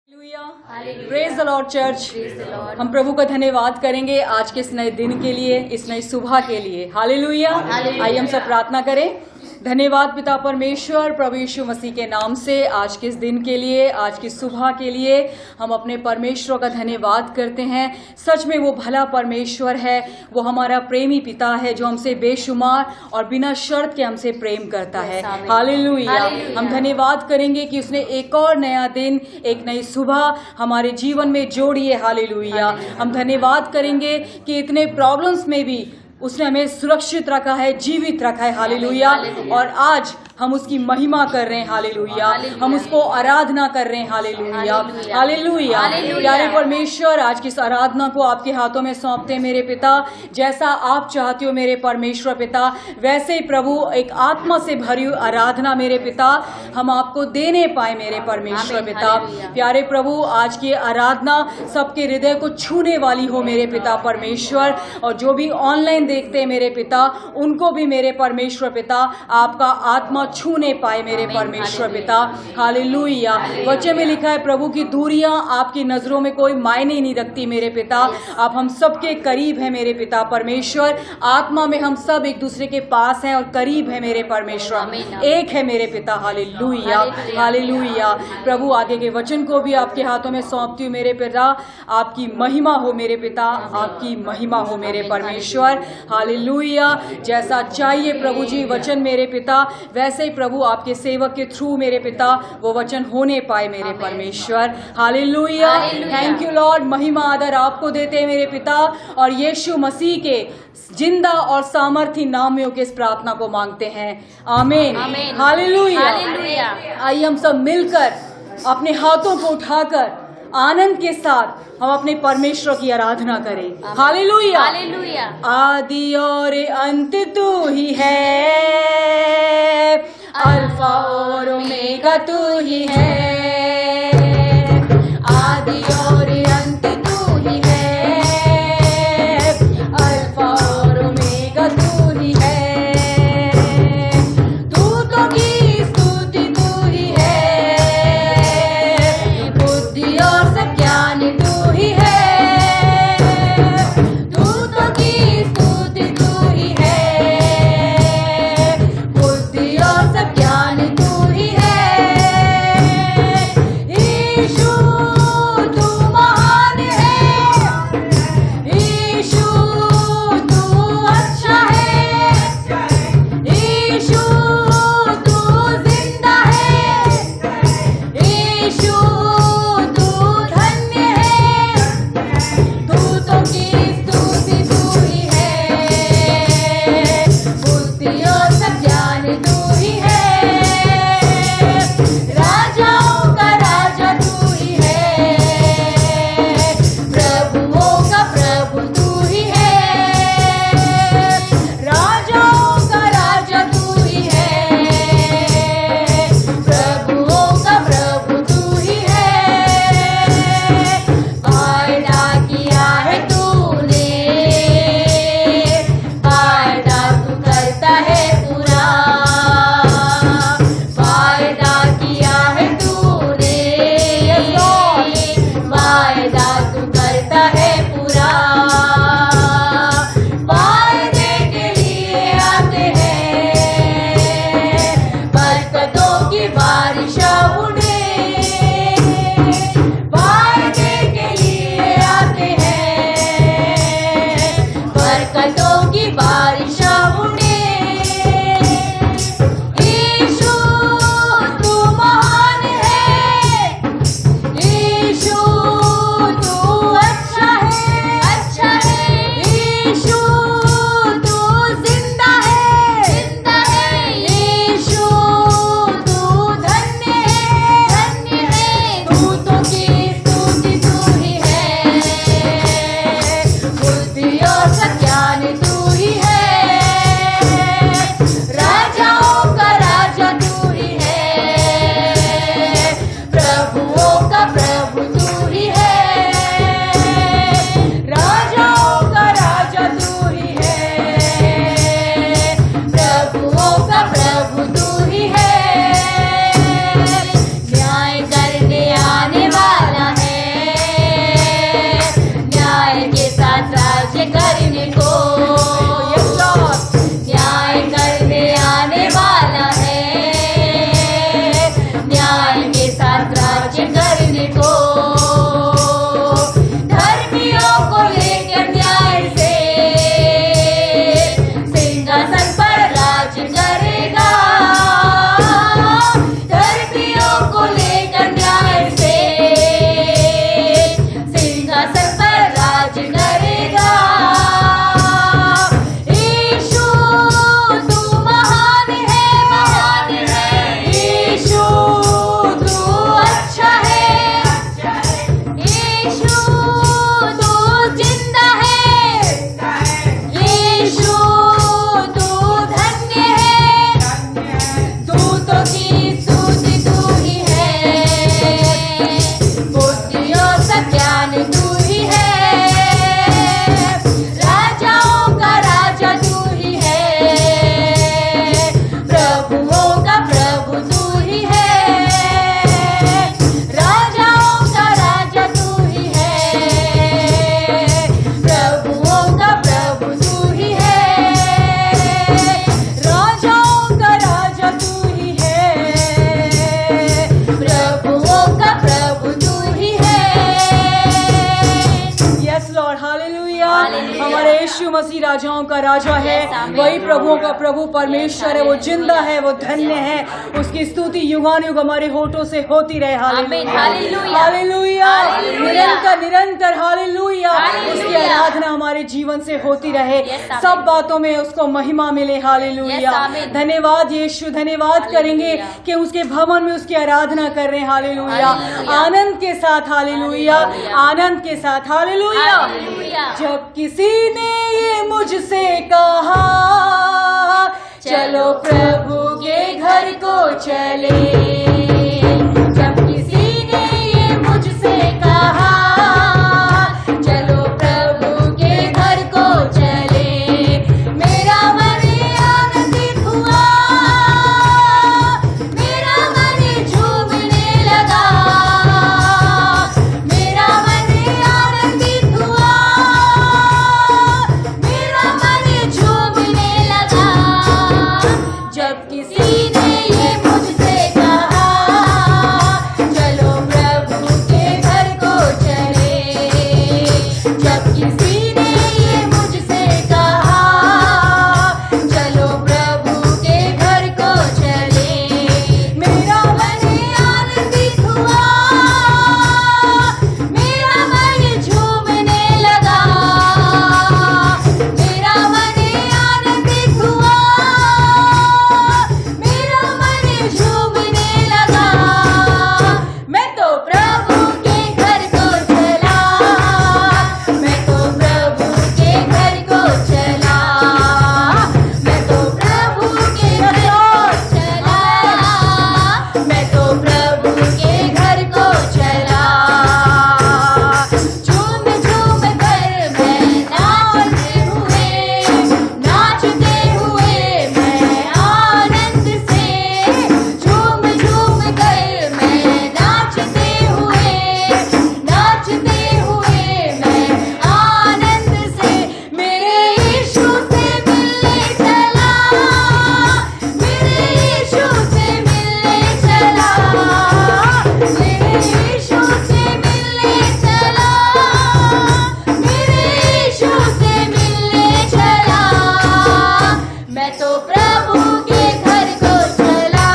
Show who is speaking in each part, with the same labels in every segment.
Speaker 1: Praise the Lord church. हम प्रभु का धन्यवाद करेंगे आज के इस नए दिन के लिए, इस नई सुबह के लिए। हालेलुया। आइए हम सब प्रार्थना करें। धन्यवाद पिता परमेश्वर, प्रभु यीशु मसीह के नाम से आज के इस दिन के लिए, आज की सुबह के लिए हम अपने परमेश्वर का धन्यवाद करते हैं। सच में वो भला परमेश्वर है, वो हमारा प्रेमी पिता है जो हमसे बेशुमार और बिना शर्त के हमसे प्रेम करता है। हालेलुया। हम धन्यवाद करेंगे कि उसने एक और नया दिन, एक नई सुबह हमारे जीवन में जोड़ी है। हालेलुया। हम धन्यवाद करेंगे कि इतने प्रॉब्लम्स में भी उसने हमें सुरक्षित रखा है, जीवित रखा है। हालेलुया। और आज हम उसकी महिमा कर रहे हैं। हालेलुया। हम उसको आराधना कर रहे हैं। हालेलुया। हालेलुया। प्यारे परमेश्वर, आज की इस आराधना को आपके हाथों में सौंपते हैं मेरे पिता। जैसा आप चाहते हो मेरे परमेश्वर पिता, वैसे ही प्रभु एक आत्मा से भरी हुई आराधना मेरे पिता हम आपको देने पाए मेरे परमेश्वर पिता। प्यारे प्रभु, आज की आराधना सबके हृदय को छूने वाली हो मेरे पिता परमेश्वर। और जो भी ऑनलाइन देखते हैं मेरे पिता, उनको भी मेरे परमेश्वर पिता आपका आत्मा छूने पाए मेरे परमेश्वर पिता। हालेलुया। वचन में लिखा है प्रभु की दूरियां आपकी नजरों में कोई मायने नहीं रखती मेरे पिता। आप हम सबके करीब है मेरे पिता परमेश्वर। आत्मा में हम सब एक दूसरे के पास हैं और करीब है मेरे परमेश्वर, एक है मेरे पिता। हालेलुया। हालेलुया। प्रभु, आगे के वचन को भी आपके हाथों में सौंपती हूँ मेरे पिता। आपकी महिमा हो मेरे पिता, आपकी महिमा हो मेरे परमेश्वर। हालेलुया। जैसा चाहिए प्रभु जी वचन मेरे पिता, वैसे ही प्रभु आपके सेवक के थ्रू मेरे पिता वो वचन होने पाए मेरे परमेश्वर। हालेलुया। Thank you Lord. महिमा आदर आपको देते हैं मेरे पिता, और यीशु मसीह के जिंदा और सामर्थी नाम में इस प्रार्थना को मांगते हैं। आमीन। हालेलुया। आइए हम सब मिलकर अपने हाथों को उठाकर आनंद के साथ हम अपने परमेश्वर की आराधना करें। हालेलुया। आदि और अंत तू ही है, अल्फा और ओमेगा तू ही है। आदि और अंत तू ही है, अल्फा और ओमेगा तू ही है। दूतों की स्तुति तू ही है, बुद्धि और सब ज्ञान तू ही है। दूतों की स्तुति तू ही है, बुद्धि और सब ज्ञान तू ही है। यीशु तू
Speaker 2: Hallelujah.
Speaker 1: हमारे यीशु मसीह राजाओं का राजा है,
Speaker 2: Yes, amen.
Speaker 1: वही प्रभुओं का प्रभु परमेश्वर है, वो
Speaker 2: Yes,
Speaker 1: जिंदा
Speaker 2: hallelujah.
Speaker 1: है, वो धन्य है। उसकी स्तुति युगानुयुग हमारे होठों से होती रहे।
Speaker 2: Amen. Hallelujah.
Speaker 1: Hallelujah,
Speaker 2: Hallelujah.
Speaker 1: निरंतर निरंतर हालेलुया।
Speaker 2: Hallelujah.
Speaker 1: उसकी आराधना हमारे जीवन से होती रहे,
Speaker 2: Yes, amen.
Speaker 1: सब बातों में उसको महिमा मिले। Hallelujah,
Speaker 2: Yes, amen.
Speaker 1: धन्यवाद यीशु, धन्यवाद
Speaker 2: Hallelujah.
Speaker 1: करेंगे कि उसके भवन में उसकी आराधना कर रहे हैं। Hallelujah,
Speaker 2: Hallelujah.
Speaker 1: आनंद के साथ। Hallelujah,
Speaker 2: Hallelujah.
Speaker 1: आनंद के साथ। हालेलुया।
Speaker 2: Hallelujah.
Speaker 1: जब किसी ने ये मुझसे कहा चलो प्रभु के घर को चले, जब किसी ने ये मुझसे कहा चलो प्रभु के घर को चले, मेरा मन आनंदित हुआ, मेरा मन झूमने लगा, मेरा मन आनंदित हुआ, मेरा मन झूमने लगा। जब किसी ने ये मुझसे कहा चलो प्रभु के घर को चले, जब किसी ने ये मुझसे कहा चलो प्रभु के घर को चले, मेरा मन आनंदित हुआ, मेरा मन झूमने लगा, मेरा मन आनंदित हुआ, मेरा मन झूमने लगा। मैं तो प्रभु के घर को चला, मैं तो प्रभु के घर को चला, मैं तो प्रभु के घर को चला, मैं तो प्रभु के घर को चला। झूम झूम कर मैं नाचते हुए मैं आनंद से, झूम झूम कर मैं नाचते हुए मैं आनंद से, मेरे यीशु से मिलने चला, मेरे यीशु से मिलने चला, मेरे यीशु से मिलने चला, मेरे यीशु से मिलने चला। मैं तो प्रभु के घर को चला,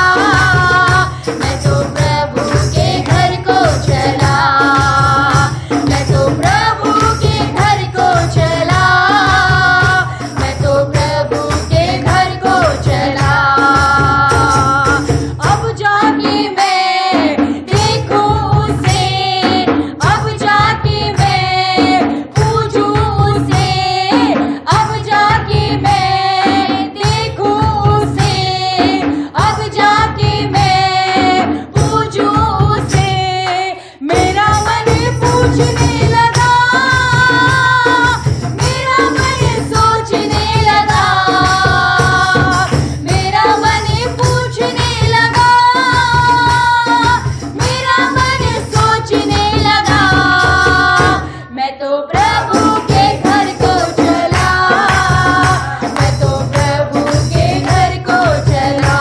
Speaker 1: मैं तो प्रभु के घर को चला, मैं तो प्रभु के घर को चला, मैं तो प्रभु के घर को चला। अब जाके मैं देखूं उसे, अब जाके मैं पूजूं उसे, अब जाके मैं देखूं उसे, अब जाके मैं पूजूं उसे, मेरा मन पूछने लगा, मेरा मन सोचने लगा, मेरा मन पूछने लगा, मेरा मन सोचने लगा। मैं तो प्रभु के घर को चला, मैं तो प्रभु के घर को चला,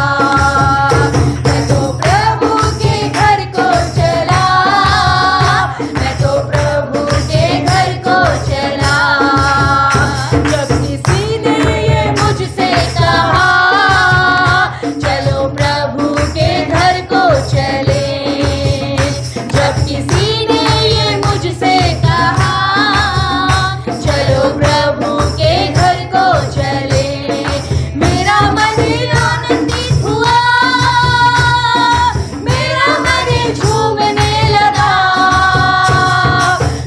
Speaker 1: मैं तो प्रभु के घर को चला, मैं तो प्रभु के घर को चला। जब किसी ने ये मुझसे कहा चलो प्रभु के घर को चले, जब किसी ने ये मुझसे कहा चलो प्रभु के घर को चले, मेरा मन आनंदित हुआ, मेरा मन झूमने लगा,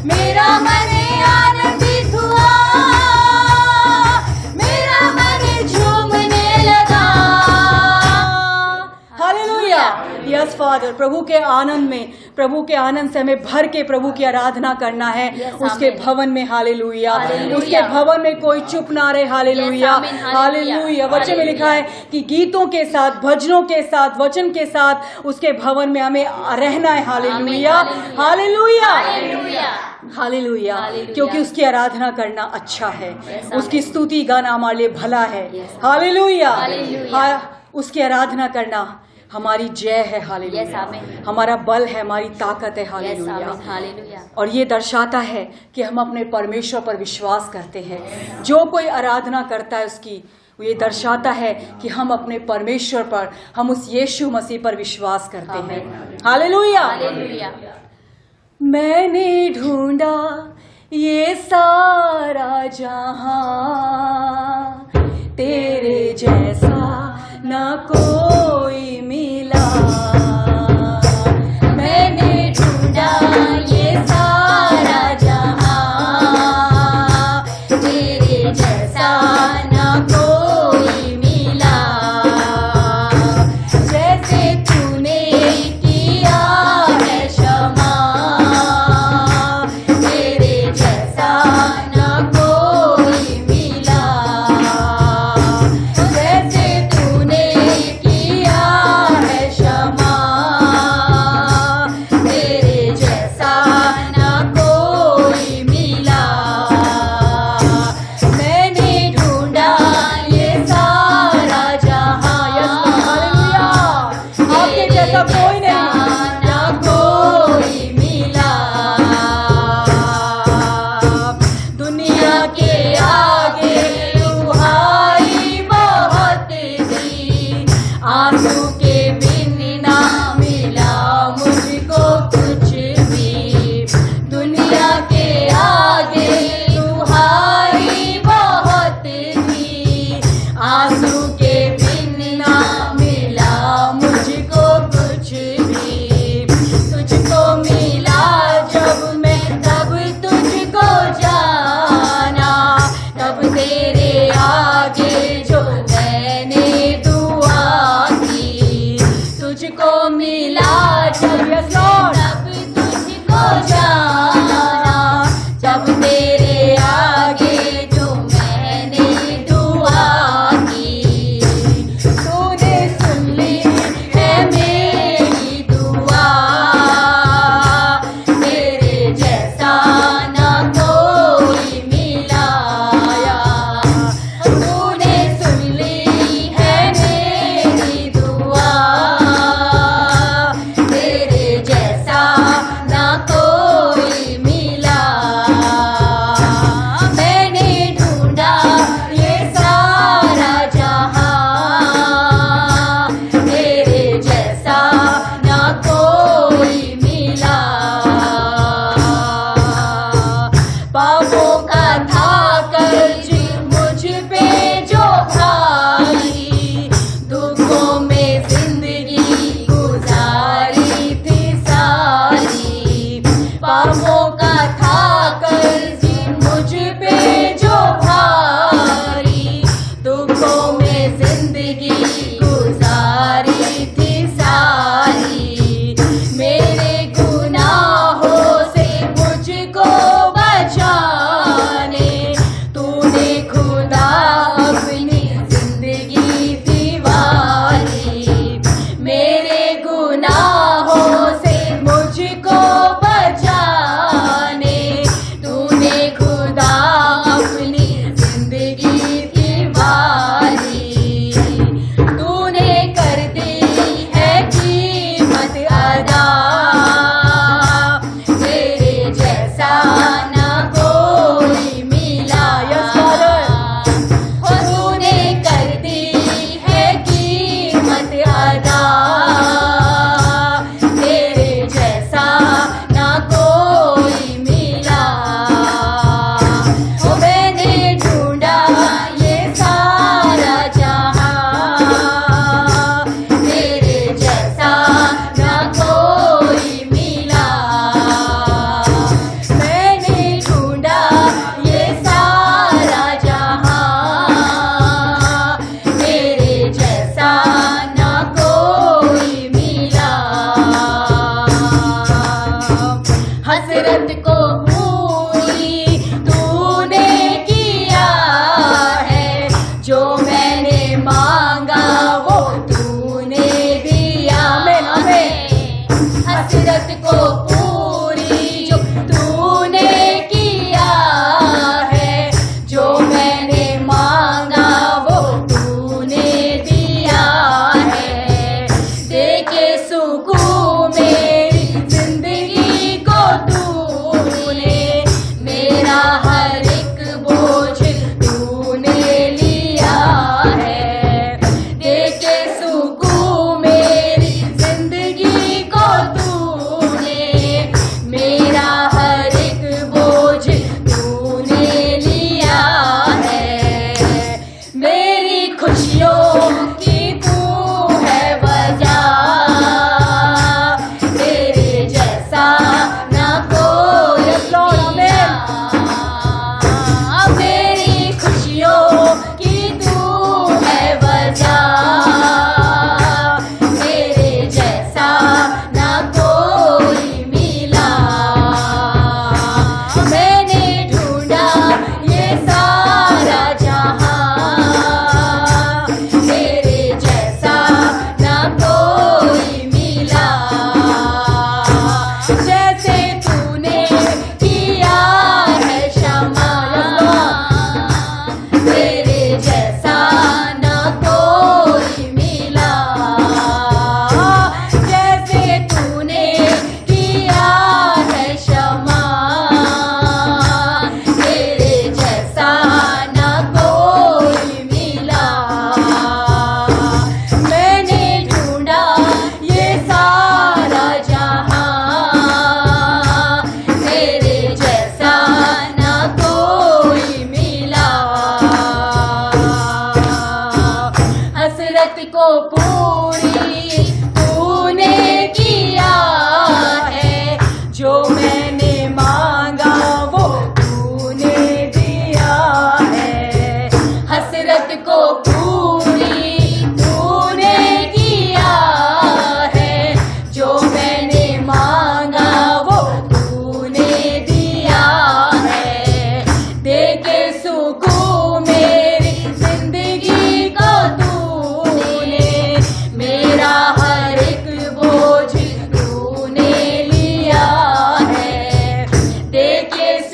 Speaker 1: मेरा मन आनंदित हुआ, मेरा मन झूमने लगा। Hallelujah, yes father. प्रभु के आनंद में, प्रभु के आनंद से हमें भर के प्रभु की आराधना करना है।
Speaker 2: Yes,
Speaker 1: उसके
Speaker 2: amen.
Speaker 1: भवन में हालेलुया,
Speaker 2: हालेलुया।
Speaker 1: उसके भवन में कोई चुप ना रहे। Hallelujah,
Speaker 2: Yes, amen. Hallelujah.
Speaker 1: Hallelujah. वचन में लिखा है कि गीतों के साथ, भजनों के साथ, वचन के साथ उसके भवन में हमें रहना है। Hallelujah,
Speaker 2: Amen.
Speaker 1: Hallelujah,
Speaker 2: hallelujah.
Speaker 1: Hallelujah.
Speaker 2: Hallelujah.
Speaker 1: क्योंकि उसकी आराधना करना अच्छा है,
Speaker 2: Yes,
Speaker 1: उसकी
Speaker 2: amen.
Speaker 1: स्तुति गाना हमारे लिए भला है।
Speaker 2: Yes,
Speaker 1: hallelujah,
Speaker 2: hallelujah.
Speaker 1: उसकी आराधना करना हमारी जय है।
Speaker 2: Yes,
Speaker 1: hallelujah.
Speaker 2: amen.
Speaker 1: हमारा बल है, हमारी ताकत है।
Speaker 2: Yes,
Speaker 1: hallelujah.
Speaker 2: amen. Hallelujah.
Speaker 1: और ये दर्शाता है कि हम अपने परमेश्वर पर विश्वास करते हैं। जो कोई आराधना करता है उसकी, ये दर्शाता है कि हम अपने परमेश्वर पर, हम उस यीशु मसीह पर विश्वास करते हैं। हालेलुया।
Speaker 2: Hallelujah.
Speaker 1: मैंने ढूंढा ये सारा जहां, तेरे जैसा न कोई मिला। मैंने ढूंढा ये सारा जहां, तेरे जैसा न कोई मिला। जैसे तूने किया है क्षमा, तेरे जैसा न कोई मिला। जैसे तूने किया है क्षमा, तेरे जैसा न कोई मिला। मैंने ढूंढा ये सारा जहां, हालेलुया, आपके जैसा कोई नहीं, न कोई मिला। दुनिया के आगे तुम्हारी बहुत थी, आंसू के बिन ना मिला मुझको कुछ भी। दुनिया के आगे तुम्हारी बहुत थी, आंसू के बिन ना मिला मुझको कुछ भी। तुझको मिला जब मैं, तब तुझको जाना, तब तेरे आगे जो मैंने दुआ की। तुझको मिला जब, तब तुझको जाना, जब तेरे आगे जो मैंने दुआ की। तूने सुन ली है मेरी दुआ, तेरे जैसा न कोई मिला। तूने सुन ली है मेरी दुआ, तेरे जैसा न कोई मिला। मैंने ढूंढा ये सारा जहां, तेरे जैसा न कोई मिला। पापों का था कर्ज मुझ पे जो भारी, दुखों में जिंदगी गुजारी थी सारी। पापों का था कर्ज मुझ पे जो भारी, दुखों में जिंदगी गुजारी थी सारी। मेरे गुनाहों से मुझको बचाने, तूने खुदा अपनी जिंदगी दीवारी। मेरे गुनाहों से मुझको बचाने, तूने खुदा अपनी जिंदगी दीवारी। तूने कर दी है कीमत अदा, तेरे जैसा न कोई मिला। तूने कर दी है कीमत अदा, तेरे जैसा न कोई मिला। मैंने ढूंढा ये सारा जहां, तेरे जैसा न कोई मिला। मैंने ढूंढा ये सारा जहां, तेरे जैसा न कोई मिला। हसरत को पूरी तूने किया है, जो मैंने मांगा वो तूने दिया है। हसरत को पूरी जो तूने किया है, जो मैंने मांगा वो तूने दिया है।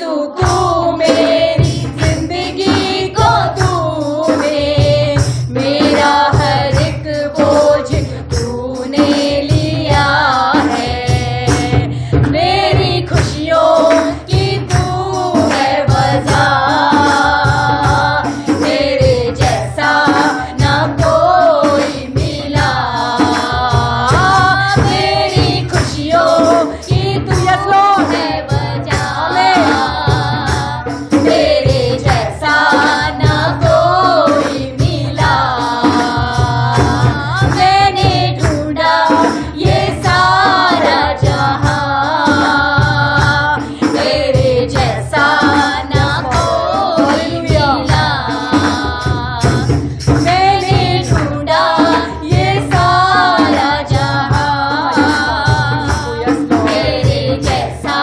Speaker 1: यीशु तू मेरी जिंदगी को तूने मेरा हर एक बोझ तूने लिया है। मेरी खुशियों की तू है वजह, तेरे जैसा ना कोई मिला। मेरी खुशियों की तू है वजह, तेरे जैसा ना कोई मिला। मैंने ढूंढा ये सारा जहां, तेरे जैसा ना कोई मिला। मैंने ढूंढा ये सारा जहां, तेरे जैसा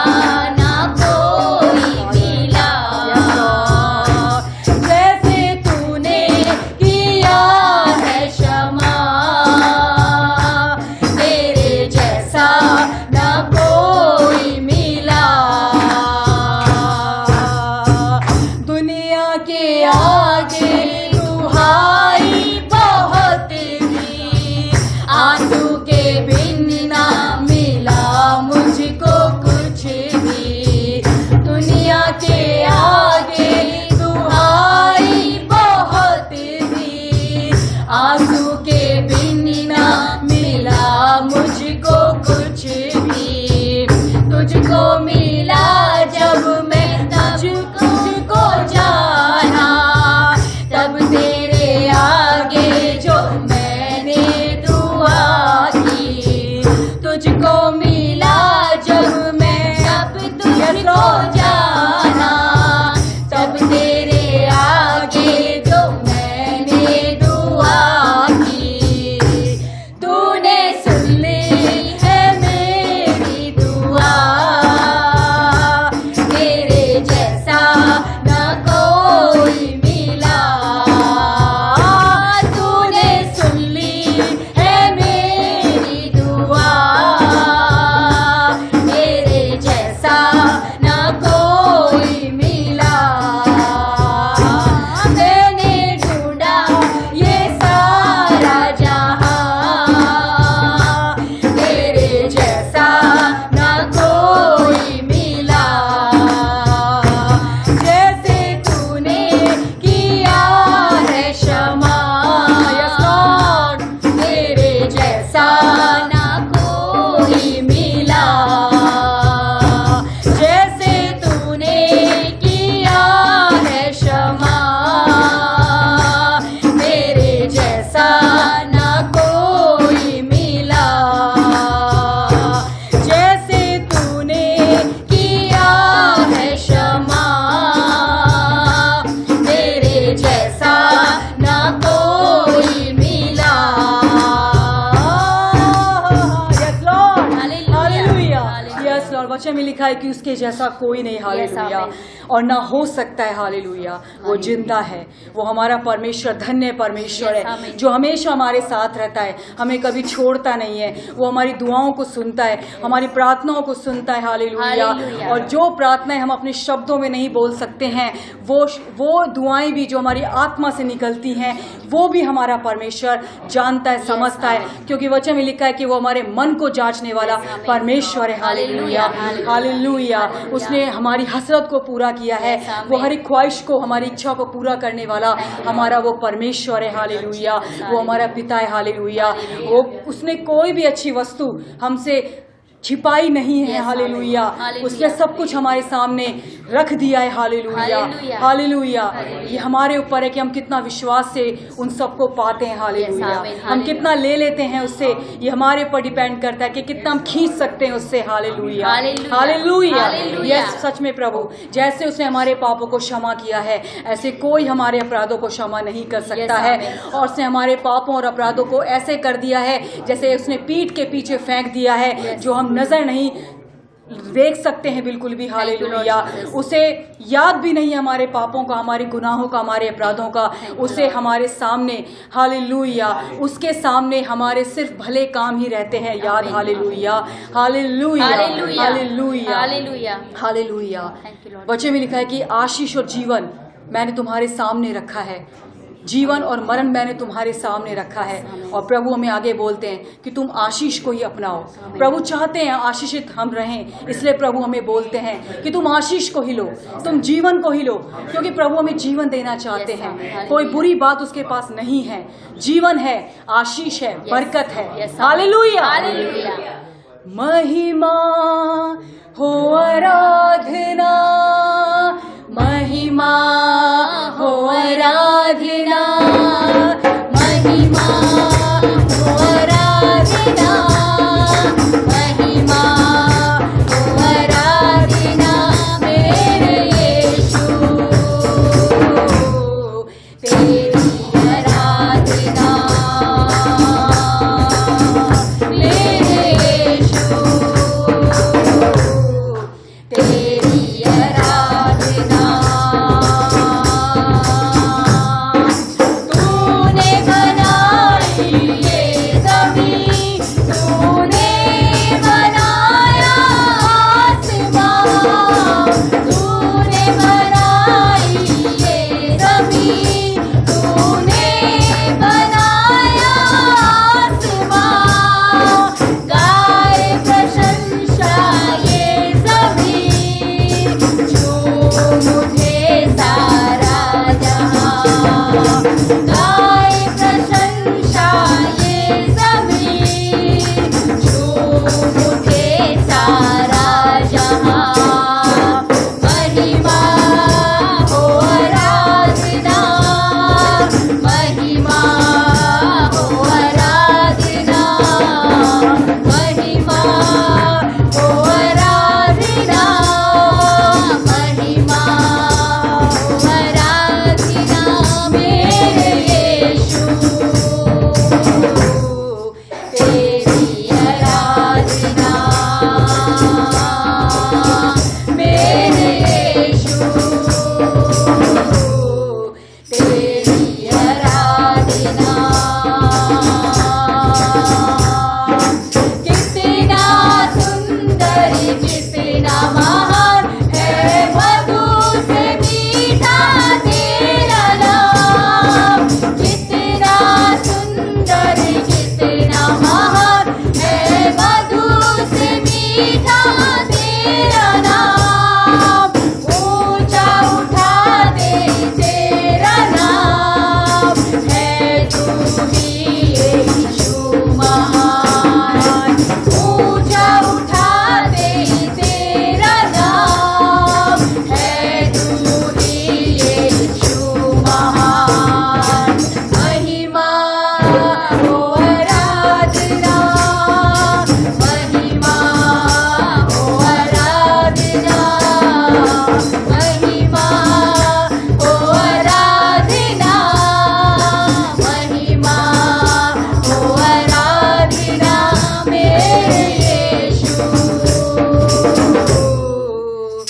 Speaker 1: ना कोई मिला। जैसे तूने किया है क्षमा, तेरे जैसा ना कोई मिला। दुनिया के आगे दुहाई बहुत दी, आंसू के बिन ना मिला मुझको कुछ भी। दुनिया के आगे दुहाई बहुत दी, आंसू के बिन ना मिला मुझको कुछ भी। तुझको मिला जब मैं तुझको जाना, तब तेरे आगे जो मैंने दुआ की। तुझको मिला जब मैं तुझको जाना, तब तेरे आगे जो मैंने दुआ की। तूने सुन ली है मेरी दुआ, तेरे जैसा ना कोई मिला। तूने सुन ली है मेरी दुआ, तेरे जैसा ना कोई मिला। मैंने ढूंढा ये सारा जहां, तेरे जैसा ना कोई मिला। जैसे तूने किया है क्षमा, तेरे जैसा ना कोई मिला। जैसे तूने किया है क्षमा, तेरे जैसा ना कोई मिला। जैसे तूने किया है क्षमा, तेरे जैसा ना कोई मिला। Yes, Lord. Hallelujah. Yes, Lord. वचन में लिखा है कि उसके जैसा कोई नहीं। हालेलुया। और ना हो सकता है। हालेलुया। वो जिंदा है, वो हमारा परमेश्वर, धन्य परमेश्वर है जो हमेशा हमारे साथ रहता है, हमें कभी छोड़ता नहीं है। वो हमारी दुआओं को सुनता है, हमारी प्रार्थनाओं को सुनता है। हालेलुया। और जो प्रार्थनाएं हम अपने शब्दों में नहीं बोल सकते हैं, वो दुआएं भी जो हमारी आत्मा से निकलती हैं, वो भी हमारा परमेश्वर जानता है, समझता है, क्योंकि वचन में लिखा है कि वो हमारे मन को जांचने वाला परमेश्वर है। हालेलुया। हालेलुया। उसने हमारी हसरत को पूरा किया है, वो हर एक ख्वाहिश को, हमारी इच्छा को पूरा करने वाला हमारा वो परमेश्वर है। हालेलुया। वो हमारा पिता है। हालेलुया। वो उसने कोई भी अच्छी वस्तु हमसे छिपाई नहीं है। हालेलुया। उसने सब कुछ हमारे सामने रख दिया है। हालेलुया। हालेलुया। ये हमारे ऊपर है कि हम कितना विश्वास से उन सबको पाते हैं। हालेलुया। हम कितना ले लेते हैं उससे, ये हमारे ऊपर डिपेंड करता है कि कितना हम खींच सकते हैं उससे। हालेलुया। हालेलुया। यस, सच में प्रभु, जैसे उसने हमारे पापों को क्षमा किया है, ऐसे कोई हमारे अपराधों को क्षमा नहीं कर सकता है। और उसने हमारे पापों और अपराधों को ऐसे कर दिया है जैसे उसने पीठ के पीछे फेंक दिया है, जो हम नजर नहीं देख सकते हैं बिल्कुल भी। हालेलुया। उसे याद भी नहीं है हमारे पापों का, हमारे गुनाहों का, हमारे अपराधों का। उसे हमारे सामने, हालेलुया, उसके सामने हमारे सिर्फ भले काम ही रहते हैं याद। Hallelujah, hallelujah, hallelujah,
Speaker 2: hallelujah,
Speaker 1: hallelujah.
Speaker 2: Thank you, Lord.
Speaker 1: वचन में लिखा है कि आशीष और जीवन मैंने तुम्हारे सामने रखा है, जीवन और मरण मैंने तुम्हारे सामने रखा है। और प्रभु हमें आगे बोलते हैं कि तुम आशीष को ही अपनाओ। प्रभु चाहते हैं आशीषित हम रहें, इसलिए प्रभु हमें बोलते हैं कि तुम आशीष को ही लो, तुम जीवन को ही लो, क्योंकि प्रभु हमें जीवन देना चाहते हैं। कोई बुरी बात उसके पास नहीं है, जीवन है, आशीष है, बरकत है। Hallelujah,
Speaker 2: hallelujah.
Speaker 1: महिमा हो आराधना, महिमा हो आराधना, महिमा हो आराधना, महिमा हो आराधना मेरे यीशु, तेरी आराधना मेरे यीशु, तेरी आराधना। तूने बनाई ये ज़मीन, तूने बनाया आसमान, तूने बनाई ये ज़मीन, तूने बनाया आसमान। गाए प्रशंसा ये ज़मीन, मुझे सारा जहां। गाए प्रशंसा ये ज़मीन, मुझे सारा जहां। महिमा हो आराधना, महिमा हो आराधना, महिमा हो आराधना, महिमा हो आराधना मेरे यीशु, तेरी आराधना मेरे यीशु, तेरी आराधना। कितना सुंदर, कितना महान है मधु से मीठा तेरा नाम। कितना सुंदर, कितना महान है मधु से मीठा तेरा नाम। ऊंचा उठा दे तेरा नाम, है तू ही यीशु महान। ऊंचा उठा दे तेरा नाम, है तू ही यीशु महान। महिमा हो आराधना, महिमा हो आराधना, महिमा हो आराधना, महिमा हो आराधना मेरे यीशु,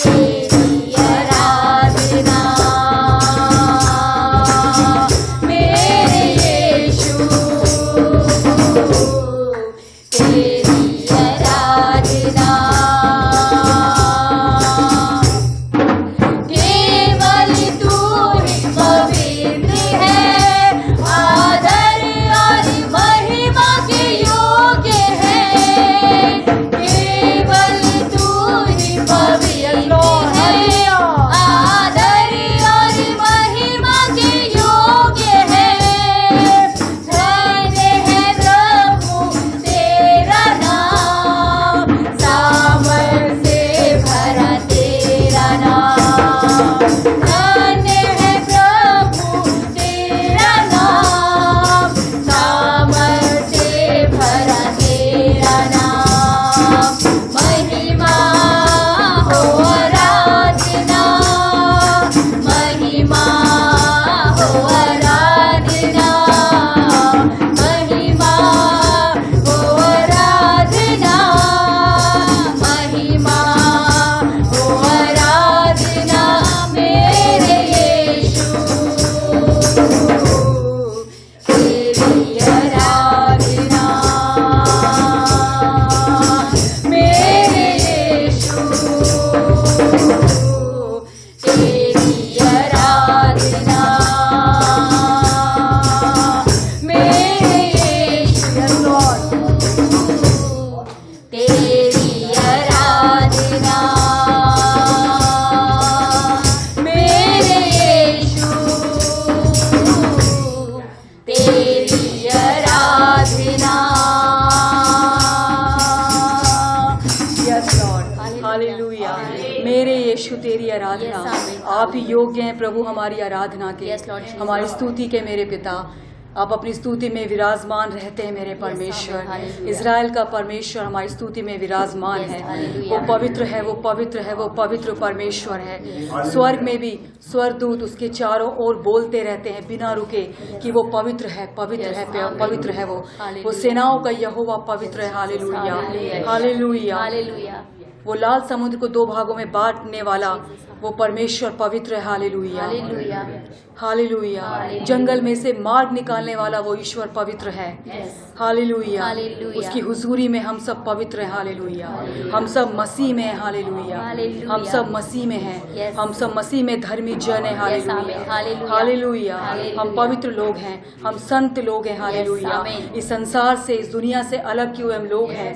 Speaker 1: तेरी आराधना मेरे यीशु, तेरी आराधना। केवल तू ही पवित्र है, आदर और महिमा के योग्य है। केवल तू ही पवित्र है, आदर और महिमा के योग्य है। धन्य है प्रभु तेरा नाम, सामर्थ से भरा तेरा नाम। धन्य है प्रभु तेरा नाम, सामर्थ से भरा तेरा नाम। महिमा हो आराधना, महिमा हो आराधना, महिमा हो आराधना, महिमा आराधना।
Speaker 2: Yes, amen.
Speaker 1: आप ही योग्य हैं प्रभु हमारी आराधना के,
Speaker 2: Yes, Lord Jesus.
Speaker 1: हमारी स्तुति के मेरे पिता। आप अपनी स्तुति में विराजमान रहते हैं मेरे परमेश्वर।
Speaker 2: Hallelujah.
Speaker 1: इज़राइल का परमेश्वर हमारी स्तुति में विराजमान
Speaker 2: Yes,
Speaker 1: है।
Speaker 2: hallelujah.
Speaker 1: वो पवित्र है, वो पवित्र है, वो पवित्र परमेश्वर है। स्वर्ग में भी स्वर्गदूत उसके चारों ओर बोलते रहते हैं बिना रुके कि वो पवित्र है, पवित्र है, पवित्र है। वो
Speaker 2: Hallelujah.
Speaker 1: सेनाओं का यहोवा पवित्र है। Hallelujah,
Speaker 2: Hallelujah.
Speaker 1: हालेलुया।
Speaker 2: Hallelujah.
Speaker 1: वो लाल समुद्र को 2 भागों में बांटने वाला वो परमेश्वर पवित्र है। Hallelujah,
Speaker 2: Hallelujah.
Speaker 1: हालेलुया।
Speaker 2: Hallelujah.
Speaker 1: जंगल में से मार्ग निकालने वाला वो ईश्वर पवित्र है।
Speaker 2: Yes.
Speaker 1: Hallelujah,
Speaker 2: Hallelujah.
Speaker 1: उसकी हुजूरी में हम सब पवित्र हैं। हालेलुया, हम सब मसीह में हैं। Hallelujah,
Speaker 2: Hallelujah.
Speaker 1: हम सब मसीह में हैं।
Speaker 2: Yes.
Speaker 1: हम सब मसीह में धर्मी जन हैं। Hallelujah,
Speaker 2: amen. Hallelujah.
Speaker 1: Hallelujah.
Speaker 2: Hallelujah.
Speaker 1: हम पवित्र लोग हैं, हम संत लोग हैं। Hallelujah,
Speaker 2: amen.
Speaker 1: इस संसार से, इस दुनिया से अलग क्यों हम लोग हैं।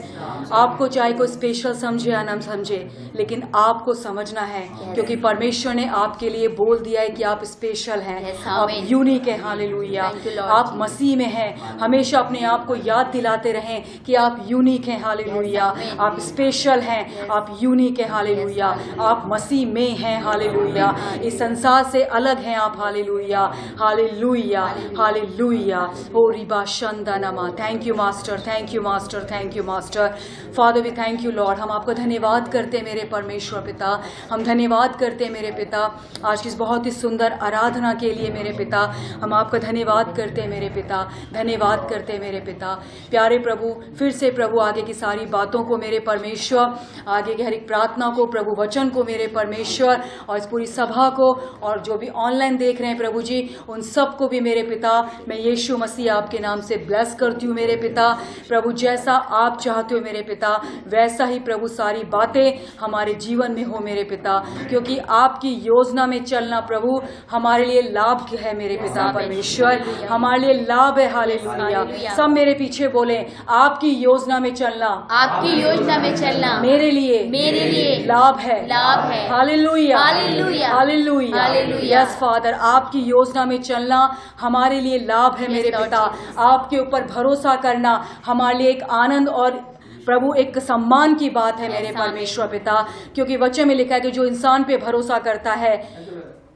Speaker 1: आपको चाहे कोई स्पेशल समझे या ना समझे, लेकिन आपको समझना है क्योंकि परमेश्वर ने आपके लिए बोल दिया है कि आप स्पेशल हैं।
Speaker 2: Yes,
Speaker 1: आप
Speaker 2: amen.
Speaker 1: यूनिक हैं। Hallelujah,
Speaker 2: Thank you, Lord.
Speaker 1: आप मसीह में हैं। हमेशा अपने आप को याद दिलाते रहें कि आप यूनिक हैं। Hallelujah,
Speaker 2: Yes, amen.
Speaker 1: आप स्पेशल हैं, आप यूनिक हैं। हालेलुया, आप मसीह में हैं। हालेलुया, इस संसार से अलग हैं आप। Hallelujah, hallelujah, hallelujah. ओ रिबा शंदनमा। Thank you master, thank you master, thank you master. Father we thank you Lord. हम आपका धन्यवाद करते हैं मेरे परमेश्वर पिता। हम धन्यवाद करते हैं मेरे पिता आज की इस बहुत ही सुंदर आराधना के लिए। मेरे पिता हम आपका धन्यवाद करते हैं मेरे पिता, धन्यवाद करते हैं मेरे पिता। प्यारे प्रभु, फिर से प्रभु आगे की सारी बातों को मेरे परमेश्वर, आगे की हर एक प्रार्थना को प्रभु, वचन को मेरे परमेश्वर, और इस पूरी सभा को, और जो भी ऑनलाइन देख रहे हैं प्रभु जी, उन सबको भी मेरे पिता मैं यीशु मसीह आपके नाम से ब्लेस करती हूँ मेरे पिता। प्रभु जैसा आप चाहते हो मेरे पिता वैसा ही प्रभु सारी बातें हमारे जीवन में हो मेरे पिता, क्योंकि आपकी योजना में चलना प्रभु हमारे लिए लाभ है मेरे पिता परमेश्वर, हमारे लिए लाभ है। हालेलुया, सब मेरे पीछे बोले आपकी योजना में चलना,
Speaker 2: आपकी योजना में चलना
Speaker 1: मेरे लिए लाभ है,
Speaker 2: लाभ है।
Speaker 1: Hallelujah,
Speaker 2: hallelujah,
Speaker 1: hallelujah,
Speaker 2: hallelujah.
Speaker 1: Yes father, आपकी योजना में चलना हमारे लिए लाभ है मेरे
Speaker 2: Lord
Speaker 1: पिता। आपके ऊपर भरोसा करना हमारे लिए एक आनंद और प्रभु एक सम्मान की बात है मेरे परमेश्वर पिता, क्योंकि वचन में लिखा है कि जो इंसान पे भरोसा करता है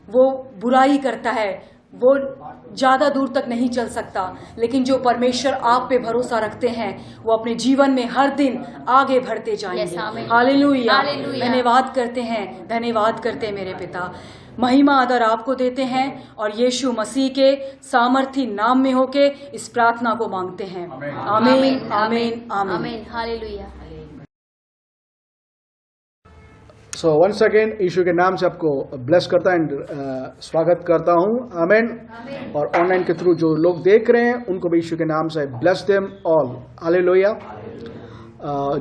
Speaker 1: वो बुराई करता है, वो ज्यादा दूर तक नहीं चल सकता, लेकिन जो परमेश्वर आप पे भरोसा रखते हैं वो अपने जीवन में हर दिन आगे बढ़ते जाएंगे। Hallelujah,
Speaker 2: hallelujah.
Speaker 1: धन्यवाद करते हैं, धन्यवाद करते हैं मेरे पिता। महिमा आदर आपको देते हैं और यीशु मसीह के सामर्थी नाम में होके इस प्रार्थना को मांगते हैं। आमीन, आमीन, आमीन।
Speaker 2: आमीन। हालेलुया।
Speaker 3: सो वंस अगेन यीशु के नाम से आपको ब्लेस करता एंड स्वागत करता हूं। आमीन। और ऑनलाइन के थ्रू जो लोग देख रहे हैं उनको भी यीशु के नाम से bless them all. Hallelujah.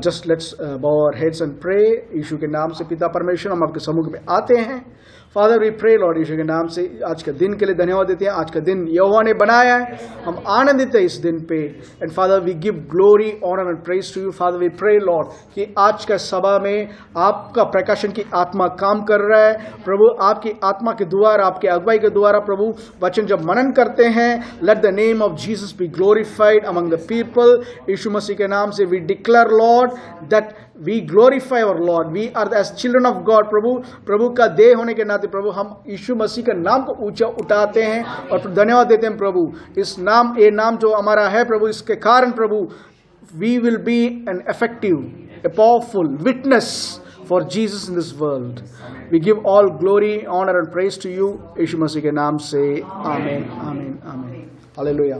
Speaker 3: Just let's bow our heads and pray। यीशु के नाम से पिता परमेश्वर हम आपके सम्मुख में आते हैं। फादर वी प्रे लॉर्ड, यीशु के नाम से आज के दिन के लिए धन्यवाद देते हैं। आज का दिन यहोवा ने बनाया है, हम आनंदित हैं इस दिन पे। And father we give glory honour and praise to you. Father we pray lord कि आज का सभा में आपका प्रकाशन की आत्मा काम कर रहा है प्रभु। आपकी आत्मा के द्वारा, आपके अगुवाई के द्वारा प्रभु वचन जब मनन करते हैं, let the name of Jesus be glorified among the people. यीशु मसीह के नाम से we declare Lord that we glorify our Lord, we are as children of God. प्रभु का देह होने के नाते प्रभु हम यीशु मसीह का नाम को ऊंचा उठाते हैं और धन्यवाद देते हैं प्रभु। इस नाम, ये नाम जो हमारा है प्रभु, इसके कारण प्रभु we will be an effective, a powerful witness for Jesus in this world. We give all glory honour and praise to you यीशु मसीह के नाम से। आमीन, आमीन, आमीन। हालेलुया।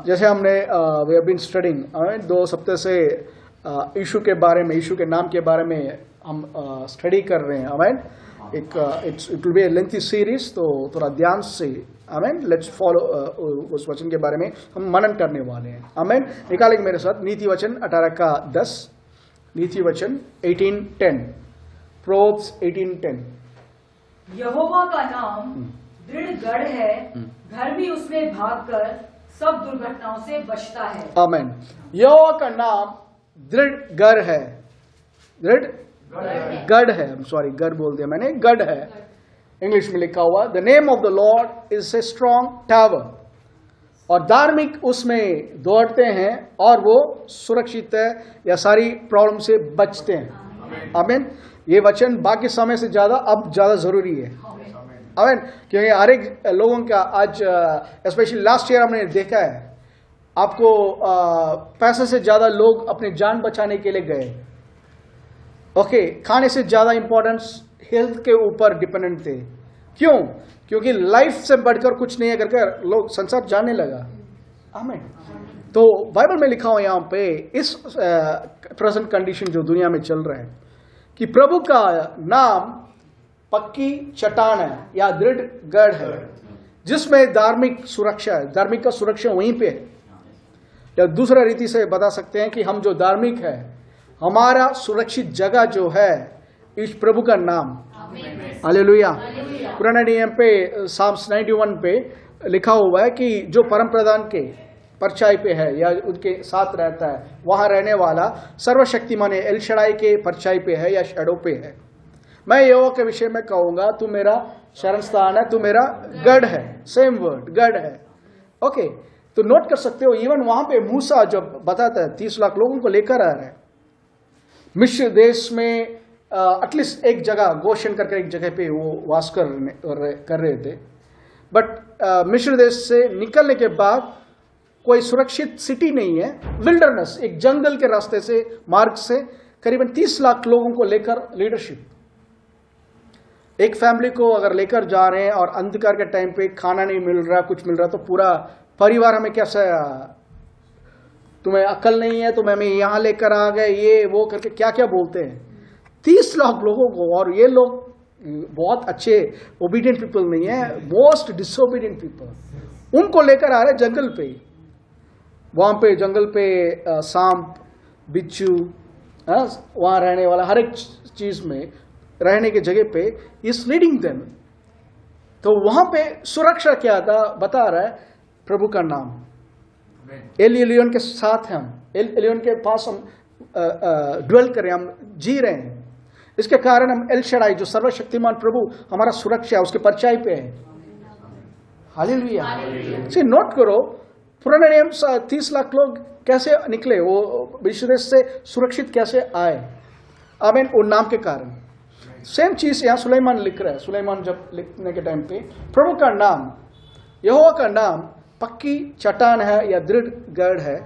Speaker 3: जैसे हमने वी हैव बीन स्टडिंग 2 सप्ताह से यीशु के बारे में, यीशु के नाम के बारे में हम स्टडी कर रहे हैं। आमीन। It will be A lengthy series, तो थोड़ा ध्यान से आमीन लेट्स फॉलो उस वचन के बारे में हम मनन करने वाले हैं। आमीन। निकालेंगे मेरे साथ नीति वचन 18:10, नीति वचन 18:10, प्रोव्स 18:10।
Speaker 1: यहोवा का नाम दृढ़ गढ़ है, घर भी उसमें भागकर सब दुर्घटनाओं से बचता है।
Speaker 3: आमीन। यहोवा का नाम दृढ़ गढ़ है, दृढ़ गढ़ है, सॉरी गढ़ बोल दिया मैंने, गढ़ है। इंग्लिश में लिखा हुआ the name of the Lord is a strong tower. और धार्मिक उसमें दौड़ते हैं और वो सुरक्षित है या सारी प्रॉब्लम से बचते हैं। आमीन। ये वचन बाकी समय से ज्यादा अब ज्यादा जरूरी है। आमीन। क्योंकि हर एक लोगों का आज स्पेशली लास्ट ईयर हमने देखा है, आपको पैसे से ज्यादा लोग अपनी जान बचाने के लिए गए। ओके, खाने से ज्यादा इंपॉर्टेंस हेल्थ के ऊपर डिपेंडेंट थे। क्यों? क्योंकि लाइफ से बढ़कर कुछ नहीं है करके लोग संसार जानने लगा। आमीन। तो बाइबल में लिखा हो यहाँ पे इस प्रेजेंट कंडीशन जो दुनिया में चल रहा है कि प्रभु का नाम पक्की चट्टान है या दृढ़ गढ़ है जिसमें धार्मिक सुरक्षा है। धार्मिक का सुरक्षा वहीं पे है, या दूसरा रीति से बता सकते हैं कि हम जो धार्मिक है, हमारा सुरक्षित जगह जो है इस प्रभु का नाम। हालेलुया। पुराने नियम पे साम्स 91 पे लिखा हुआ है कि जो परम प्रधान के परछाई पे है या उनके साथ रहता है, वहां रहने वाला सर्वशक्तिमान एल शडाई के परछाई पे है या शैडो पे है। मैं यहोवा के विषय में कहूंगा, तू मेरा शरण स्थान है, तू मेरा गढ़ है। सेम वर्ड, गढ़ है। ओके, तो नोट कर सकते हो, इवन वहां पे मूसा जब बताता है 30 लाख लोगों को लेकर आ रहा है मिस्र देश में, एटलीस्ट एक जगह गोशन करके एक जगह पे वो वास कर रहे थे। बट मिस्र देश से निकलने के बाद कोई सुरक्षित सिटी नहीं है, विल्डरनेस, एक जंगल के रास्ते से, मार्ग से करीबन 30 लाख लोगों को लेकर लीडरशिप। एक फैमिली को अगर लेकर जा रहे हैं और अंधकार के टाइम पे खाना नहीं मिल रहा, कुछ मिल रहा, तो पूरा परिवार हमें कैसा, तुम्हें अकल नहीं है, तुम्हें हमें यहां लेकर आ गए, ये वो करके क्या क्या बोलते हैं 30 लाख लोगों को। और ये लोग बहुत अच्छे ओबीडियंट पीपल नहीं है, मोस्ट डिसोबीडियंट पीपल। उनको लेकर आ रहे जंगल पे, वहां पे जंगल पे सांप, बिच्छू, वहां रहने वाला हर एक चीज में रहने की जगह पे इज लीडिंग देम। तो वहां पे सुरक्षा क्या था बता रहा है, प्रभु का नाम। एल एलियोन के साथ हम, एल एलियोन के पास हम ड्वेल करें, हम जी रहे हैं। इसके कारण हम एल शडाई जो सर्वशक्तिमान प्रभु हमारा सुरक्षा है, उसके परछाई पे है। हालेलुया। से नोट करो, पुराने नियम 30 लाख लोग कैसे निकले, वो मिस्र देश से सुरक्षित कैसे आए। आमीन। उन नाम के कारण। सेम चीज यहाँ सुलेमान लिख रहा है। सुलेमान जब लिखने के टाइम पे प्रभु का नाम, यहोवा का नाम पक्की चट्टान है या दृढ़ गढ़ है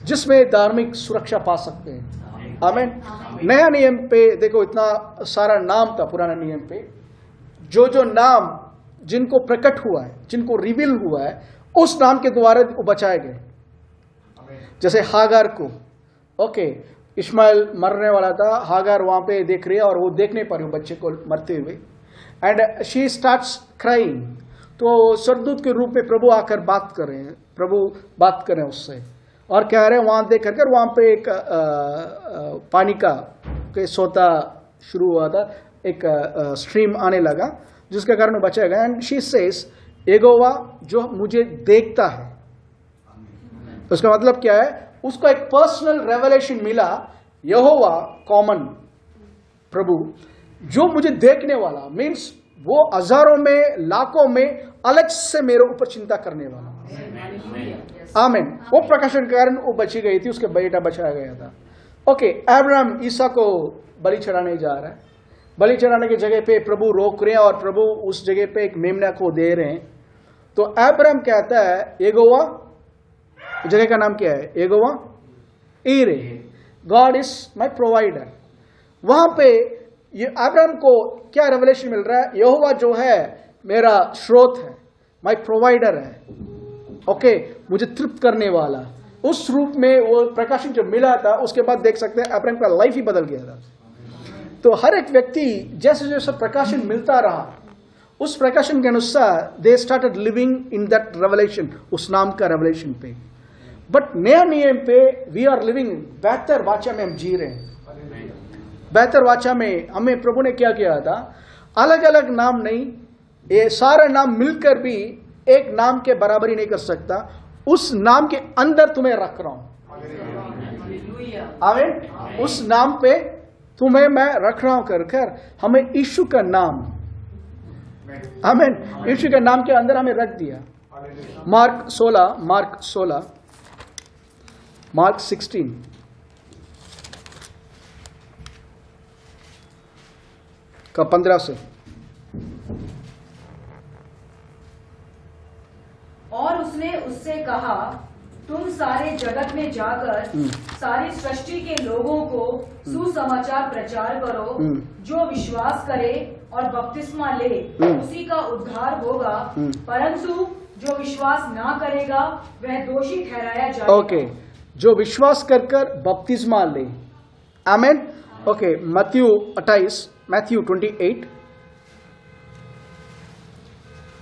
Speaker 3: जिसमें धार्मिक सुरक्षा पा सकते हैं। आमीन। नया नियम पे देखो, इतना सारा नाम था पुराने नियम पे, जो नाम जिनको प्रकट हुआ है, जिनको रिवील हुआ है, उस नाम के द्वारा वो बचाए गए। जैसे हागार को, ओके, इस्माइल मरने वाला था, हागार वहां पे देख रही है और वो देख नहीं पा रही बच्चे को मरते हुए, एंड शी स्टार्ट्स क्राइंग। तो सरदूत के रूप में प्रभु आकर बात कर रहे हैं, प्रभु बात कर रहे हैं उससे और कह रहे हैं, वहां देख करके वहां पे एक पानी का सोता शुरू हुआ था, एक स्ट्रीम आने लगा जिसके कारण वो बचा गया। एंड शी सेज, यहोवा जो मुझे देखता है। उसका मतलब क्या है, उसको एक पर्सनल रेवलेशन मिला, यहोवा कॉमन प्रभु जो मुझे देखने वाला, मीन्स वो हजारों में लाखों में अलग से मेरे ऊपर चिंता करने वाला। आमीन। वो प्रकाशन के कारण वो बची गई थी, उसके बेटा बचाया गया था। ओके, अब्राहम ईसा को बलि चढ़ाने जा रहा है। बलि चढ़ाने की जगह पे प्रभु रोक रहे हैं और प्रभु उस जगह पे एक मेमना को दे रहे हैं। तो अब्राहम कहता है, यहोवा, जगह का नाम क्या है, यहोवा ईरे, गॉड इज माय प्रोवाइडर। वहां पे ये अब्राहम को क्या रेवलेशन मिल रहा है, यहोवा जो है मेरा स्रोत है, माय प्रोवाइडर है। ओके, मुझे तृप्त करने वाला। उस रूप में वो प्रकाशन जो मिला था, उसके बाद देख सकते हैं अब्राहम का लाइफ ही बदल गया था। तो हर एक व्यक्ति जैसे जैसे प्रकाशन मिलता रहा, उस प्रकाशन के अनुसार they started living in that revelation, उस नाम का रेवलेशन पे। बट नया नियम पे वी आर लिविंग, बेहतर वाचा में हम जी रहे हैं। बेहतर वाचा में हमें प्रभु ने क्या किया था, अलग अलग नाम नहीं, ये सारा नाम मिलकर भी एक नाम के बराबरी नहीं कर सकता। उस नाम के अंदर तुम्हें रख रहा हूं। आमीन। उस नाम पे तुम्हें मैं रख रहा हूं कर हमें यीशु का नाम, आमीन, यीशु के नाम के अंदर हमें रख दिया। मार्क 16 का 15 से।
Speaker 1: और उसने उससे कहा, तुम सारे जगत में जाकर सारी सृष्टि के लोगों को सुसमाचार प्रचार करो। जो विश्वास करे और बपतिस्मा ले उसी का उद्धार होगा, परंतु जो विश्वास ना करेगा वह दोषी ठहराया जाएगा।
Speaker 3: ओके, जो विश्वास कर कर बपतिस्मा ले। आमेन। ओके, मैथ्यू 28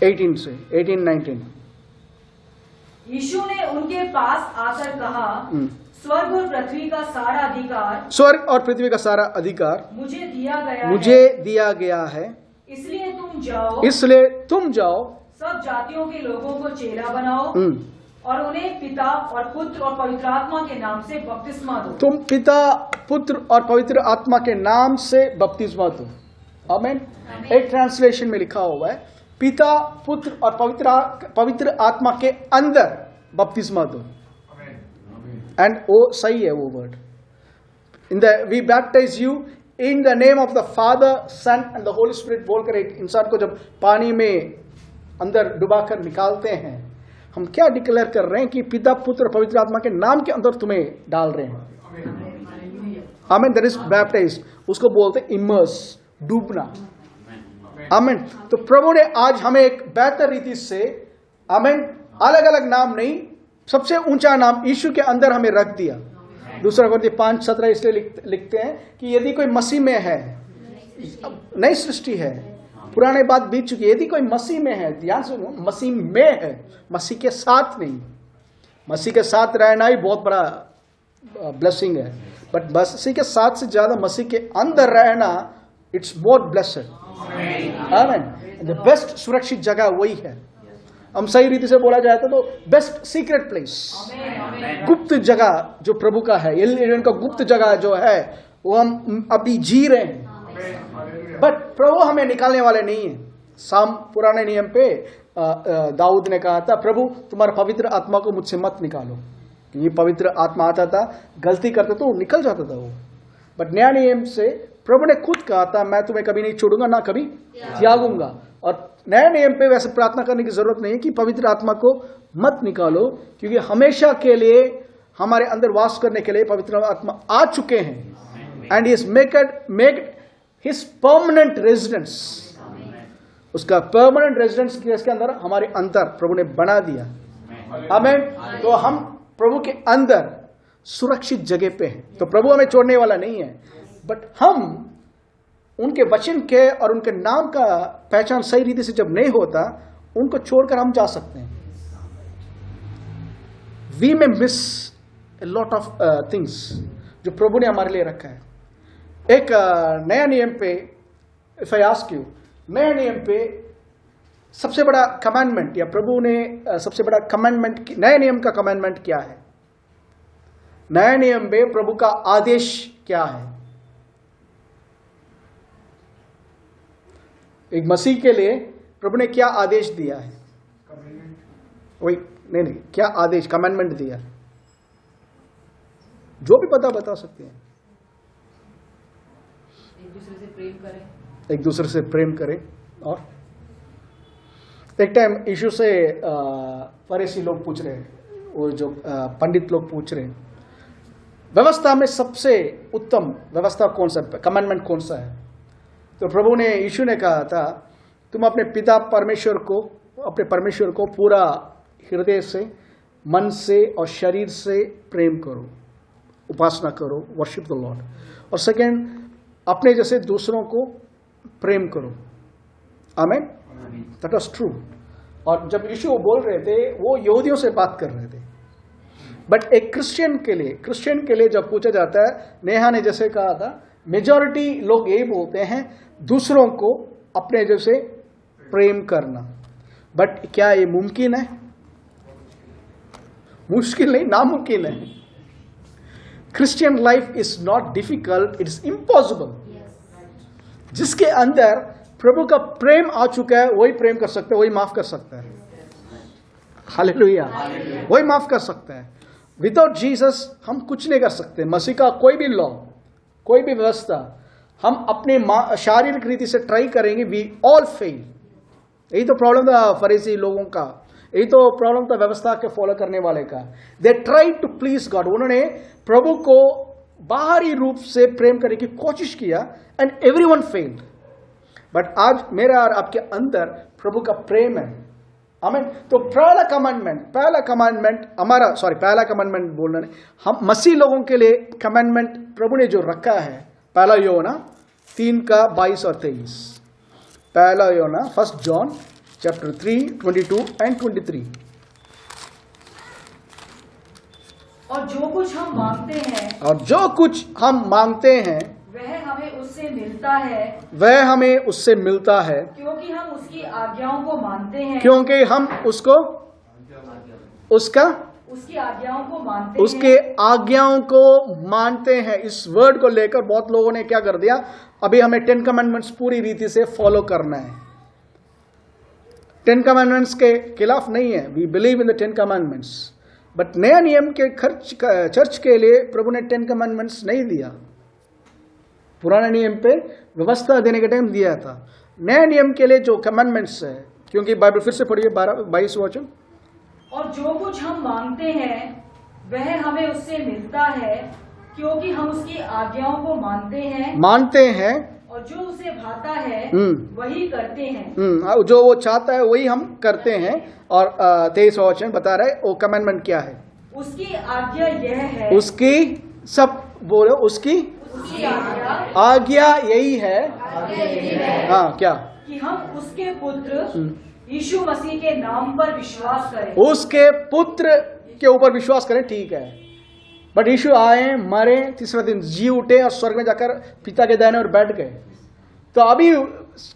Speaker 3: 18 से 18-19।
Speaker 1: यीशु ने उनके पास आकर कहा, स्वर्ग और पृथ्वी का सारा अधिकार,
Speaker 3: स्वर्ग और पृथ्वी का सारा अधिकार
Speaker 1: मुझे दिया गया है। इसलिए तुम जाओ सब जातियों के लोगों को चेला बनाओ और उन्हें पिता और पुत्र और पवित्र आत्मा के नाम से बपतिस्मा दो।
Speaker 3: तुम पिता, पुत्र और पवित्र आत्मा के नाम से बपतिस्मा दो। आमीन। एक ट्रांसलेशन में लिखा हुआ है, पिता, पुत्र और पवित्र आत्मा के अंदर बपतिस्मा दो। एंड वो सही है वो word. We baptise you in the name of the father, son and the holy spirit बोलकर एक इंसान को जब पानी में अंदर डुबाकर निकालते हैं, हम क्या डिक्लेयर कर रहे हैं कि पिता, पुत्र और पवित्र आत्मा के नाम के अंदर तुम्हें डाल रहे हैं। आमीन। That is baptised. उसको बोलते हैं इमर्स, डूबना। आमीन। तो प्रभु ने आज हमें एक बेहतर रीति से, आमीन, अलग अलग नाम नहीं, सबसे ऊंचा नाम यीशु के अंदर हमें रख दिया। दूसरा कोरिन्थियों 5:17 इसलिए लिखते हैं कि यदि कोई मसीह में है, नई सृष्टि है, पुराने बात बीत चुकी है। यदि कोई मसीह में है, ध्यान सुनो, मसीह में है, मसीह के साथ नहीं। मसीह के साथ रहना ही बहुत बड़ा ब्लेसिंग है, बट मसीह के साथ से ज्यादा मसीह के अंदर रहना, इट्स मोर ब्लेस्ड। आमीन। द बेस्ट सुरक्षित जगह वही है। हम सही रीति से बोला जाए तो बेस्ट सीक्रेट प्लेस, गुप्त जगह जो प्रभु का है, एलियन का गुप्त जगह जो है, वो हम अभी जी रहे हैं। बट प्रभु हमें निकालने वाले नहीं है। पुराने नियम पे दाऊद ने कहा था, प्रभु तुम्हारा पवित्र आत्मा को मुझसे मत निकालो। ये पवित्र आत्मा आता था, गलती करते तो निकल जाता था वो। बट नया नियम से प्रभु ने खुद कहा था, मैं तुम्हें कभी नहीं छोड़ूंगा, ना कभी त्यागूंगा। और नए नियम पे वैसे प्रार्थना करने की जरूरत नहीं है कि पवित्र आत्मा को मत निकालो, क्योंकि हमेशा के लिए हमारे अंदर वास करने के लिए पवित्र आत्मा आ चुके हैं। And he is made his permanent residence. उसका परमानेंट रेजिडेंस के अंदर हमारे अंदर प्रभु ने बना दिया। आमीन। तो हम प्रभु के अंदर सुरक्षित जगह पे हैं। तो प्रभु हमें छोड़ने वाला नहीं है, बट हम उनके वचन के और उनके नाम का पहचान सही रीति से जब नहीं होता, उनको छोड़कर हम जा सकते हैं। वी में miss a lot of things जो प्रभु ने हमारे लिए रखा है। एक नया नियम पे, इफ आई आस्क यू, नया नियम पे सबसे बड़ा कमांडमेंट, या प्रभु ने सबसे बड़ा कमांडमेंट, नया नियम का कमांडमेंट क्या है? नया नियम में प्रभु का आदेश क्या है? एक मसीह के लिए प्रभु ने क्या आदेश दिया है? वही नहीं, क्या आदेश, कमांडमेंट दिया? जो भी बता सकते हैं।
Speaker 1: एक दूसरे से प्रेम करें,
Speaker 3: एक दूसरे से प्रेम करें। और एक टाइम यीशु से फरीसी लोग पूछ रहे हैं, वो जो पंडित लोग पूछ रहे हैं, व्यवस्था में सबसे उत्तम व्यवस्था कौन सा, कमांडमेंट कौन सा है? तो प्रभु ने, यीशु ने कहा था, तुम अपने पिता परमेश्वर को पूरा हृदय से, मन से और शरीर से प्रेम करो, उपासना करो, वर्शिप द लॉर्ड। और सेकेंड, अपने जैसे दूसरों को प्रेम करो। आमीन। That was true. और जब यीशु बोल रहे थे, वो यहूदियों से बात कर रहे थे। बट एक क्रिश्चियन के लिए जब पूछा जाता है, नेहा ने जैसे कहा था, मेजॉरिटी लोग यही बोलते हैं, दूसरों को अपने जैसे प्रेम करना। बट क्या ये मुमकिन है? मुश्किल नहीं, नामुमकिन है। Christian life is not difficult, it is impossible. जिसके अंदर प्रभु का प्रेम आ चुका है, वही प्रेम कर सकता है, वही माफ कर सकता है। हालेलुया। वही माफ कर सकता है। विदाउट जीसस हम कुछ नहीं कर सकते। मसीह का कोई भी लॉ, कोई भी व्यवस्था हम अपने शारीरिक रीति से ट्राई करेंगे, वी ऑल फेल। यही तो प्रॉब्लम था फरीसी लोगों का, यही तो प्रॉब्लम था व्यवस्था के फॉलो करने वाले का। They try to please God, उन्होंने प्रभु को बाहरी रूप से प्रेम करने की कोशिश किया एंड एवरीवन फेल्ड। बट आज मेरा और आपके अंदर प्रभु का प्रेम है, आमीन। तो पहला कमांडमेंट बोलना नहीं, हम मसीह लोगों के लिए कमांडमेंट प्रभु ने जो रखा है, पहला योना 3:22 और 23। पहला योना 1 John chapter 3, 22 and 23।
Speaker 1: और जो कुछ हम मांगते हैं वह हमें उससे मिलता है, क्योंकि हम उसकी आज्ञाओं को मानते हैं। उसके आज्ञाओं को मानते हैं। इस वर्ड को लेकर बहुत लोगों ने क्या कर दिया, अभी हमें 10 कमांडमेंट्स पूरी रीति से फॉलो करना है। 10 कमांडमेंट्स के खिलाफ नहीं है, we believe in the 10 commandments. But नया नियम के चर्च के लिए प्रभु ने 10 कमांडमेंट्स नहीं दिया, पुराने नियम पे व्यवस्था देने के टाइम दिया था। नए नियम के लिए जो कमांडमेंट्स है, क्योंकि बाइबल फिर से पढ़िए 22 वचन। और जो कुछ हम मांगते हैं वह हमें उससे मिलता है, क्योंकि हम उसकी आज्ञाओं को मानते हैं और जो उसे भाता है वही करते हैं।
Speaker 3: जो वो चाहता है वही हम करते हैं। और 23 वचन बता रहे वो कमांडमेंट क्या है,
Speaker 1: उसकी आज्ञा यह है,
Speaker 3: उसकी सब बोलो, उसकी आज्ञा यही है, हाँ क्या,
Speaker 1: कि हम उसके पुत्र यीशु मसीह के नाम पर विश्वास करें।
Speaker 3: उसके पुत्र के ऊपर विश्वास करें, ठीक है। बट यीशु आए, मरे, तीसरा दिन जी उठे और स्वर्ग में जाकर पिता के दाहिने और बैठ गए। तो अभी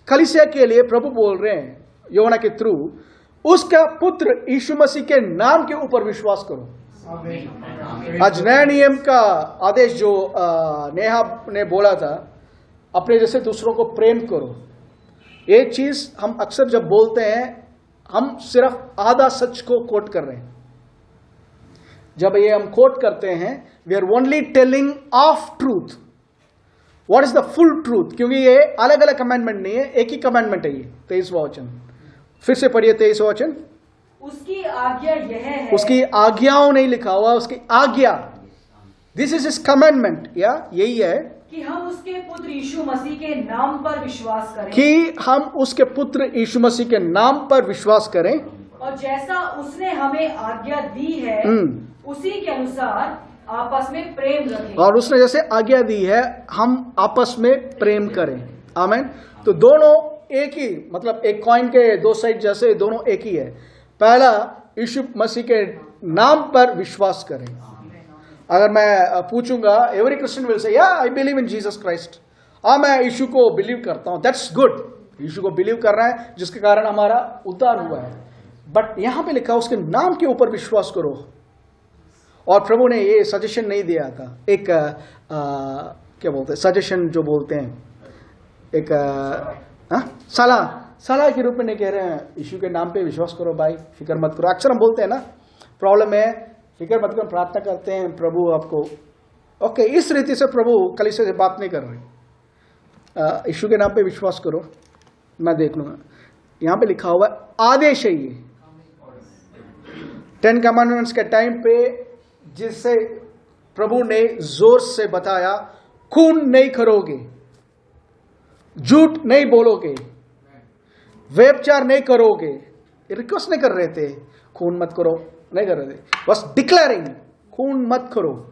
Speaker 3: कलीसिया के लिए प्रभु बोल रहे हैं योना के थ्रू, उसका पुत्र यीशु मसीह के नाम के ऊपर विश्वास करो। आज नया नियम का आदेश जो नेहा ने बोला था, अपने जैसे दूसरों को प्रेम करो। ये चीज हम अक्सर जब बोलते हैं, हम सिर्फ आधा सच को कोट कर रहे हैं। जब ये हम कोट करते हैं, we are only telling of truth. What is the full truth? क्योंकि ये अलग अलग कमांडमेंट नहीं है, एक ही कमांडमेंट है ये। 23वां वचन फिर से पढ़िए, 23वां वचन।
Speaker 1: उसकी आज्ञा यह है,
Speaker 3: उसकी आज्ञाओं नहीं लिखा हुआ, उसकी आज्ञा, दिस इज हिज कमांडमेंट, या यही है
Speaker 1: कि हम उसके पुत्र यीशु मसीह के नाम पर विश्वास करें,
Speaker 3: कि हम उसके पुत्र यीशु मसीह के नाम पर विश्वास करें,
Speaker 1: और जैसा उसने हमें आज्ञा दी है उसी के अनुसार आपस में प्रेम रखें।
Speaker 3: और उसने जैसे आज्ञा दी है हम आपस में प्रेम करें। आमीन। तो दोनों एक ही, मतलब एक कॉइन के दो साइड जैसे, दोनों एक ही है। पहला, यीशु मसीह के नाम पर विश्वास करें। अगर मैं पूछूंगा, एवरी क्रिश्चियन विल से, या I believe in Jesus Christ, मैं यीशु को बिलीव करता हूं, दैट्स गुड। यीशु को बिलीव कर रहा है जिसके कारण हमारा उद्धार हुआ है। बट यहां पे लिखा उसके नाम के ऊपर विश्वास करो। और प्रभु ने ये सजेशन नहीं दिया था, एक क्या बोलते हैं, सजेशन जो बोलते हैं, एक सलाह के रूप में नहीं कह रहे हैं यीशु के नाम पे विश्वास करो भाई, फिक्र मत करो। अक्सर हम बोलते हैं ना, प्रॉब्लम है, फिक्र मत करो, प्रार्थना करते हैं प्रभु आपको, ओके, इस रीति से प्रभु कलीसिया से बात नहीं कर रहे। यीशु के नाम पे विश्वास करो, मैं देख लूंगा। यहां पे लिखा हुआ है आदेश है ये 10 कमांडमेंट्स के टाइम पे, जिससे प्रभु ने जोर से बताया, खून नहीं करोगे, झूठ नहीं बोलोगे, व्यभिचार नहीं करोगे। रिक्वेस्ट नहीं कर रहे थे खून मत करो, नहीं कर रहे थे, बस डिक्लेयरिंग खून मत करो।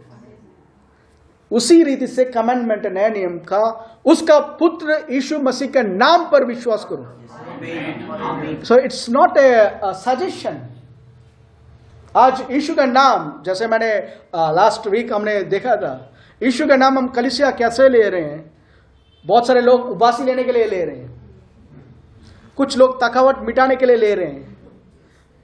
Speaker 3: उसी रीति से कमांडमेंट नया नियम का, उसका पुत्र यीशु मसीह के नाम पर विश्वास करो। So it's not a suggestion. आज यीशु का नाम, जैसे मैंने लास्ट वीक हमने देखा था, यीशु का नाम हम कलीसिया कैसे ले रहे हैं। बहुत सारे लोग उबासी लेने के लिए ले रहे हैं, कुछ लोग थकावट मिटाने के लिए ले रहे हैं,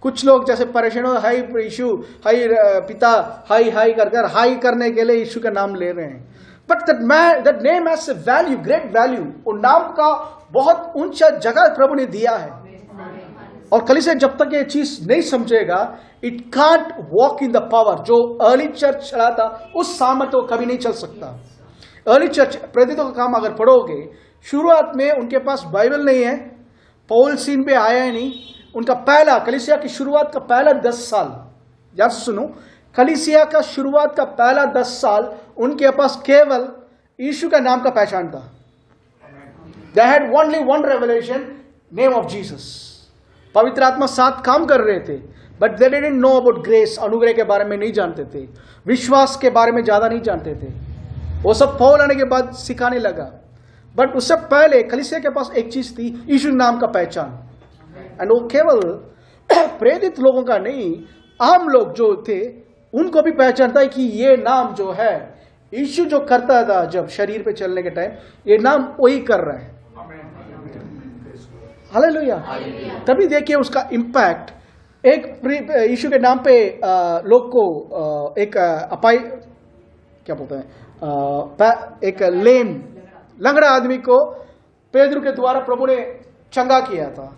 Speaker 3: कुछ लोग जैसे परेशान हो, हाई यीशु, हाई पिता, हाई हाई कर हाई करने के लिए यीशु का नाम ले रहे हैं। But that name has a value, great value. उन नाम का बहुत ऊंचा जगह प्रभु ने दिया है। और कलीसिया जब तक ये चीज नहीं समझेगा, it can't walk in the power. जो अर्ली चर्च चला था, उस सामर्थ्य को कभी नहीं चल सकता। अर्ली चर्च प्रेरितों का काम अगर पढ़ोगे, शुरुआत में उनके पास बाइबल नहीं है, पौल सीन पे आया ही नहीं। उनका पहला कलीसिया की शुरुआत का पहला 10 साल, याद सुनो, कलीसिया का शुरुआत का पहला 10 साल उनके पास केवल यीशु का नाम का पहचान था। They had only one revelation, name of Jesus. पवित्र आत्मा साथ काम कर रहे थे, but they didn't know about grace, अनुग्रह के बारे में नहीं जानते थे, विश्वास के बारे में ज्यादा नहीं जानते थे। वो सब पौल आने के बाद सिखाने लगा। बट उससे पहले कलीसिया के पास एक चीज थी, यीशु नाम का पहचान। एंड वो केवल प्रेरित लोगों का नहीं, आम लोग जो थे उनको भी पहचानता है कि ये नाम जो है, यीशु जो करता था जब शरीर पे चलने के टाइम, ये नाम वही कर रहा है। हालेलुया। तभी देखिए उसका इम्पैक्ट। एक यीशु के नाम पे लोग को एक अपाई क्या बोलते हैं, एक लेम लंगड़ा आदमी को पेदरू के द्वारा प्रभु ने चंगा किया था।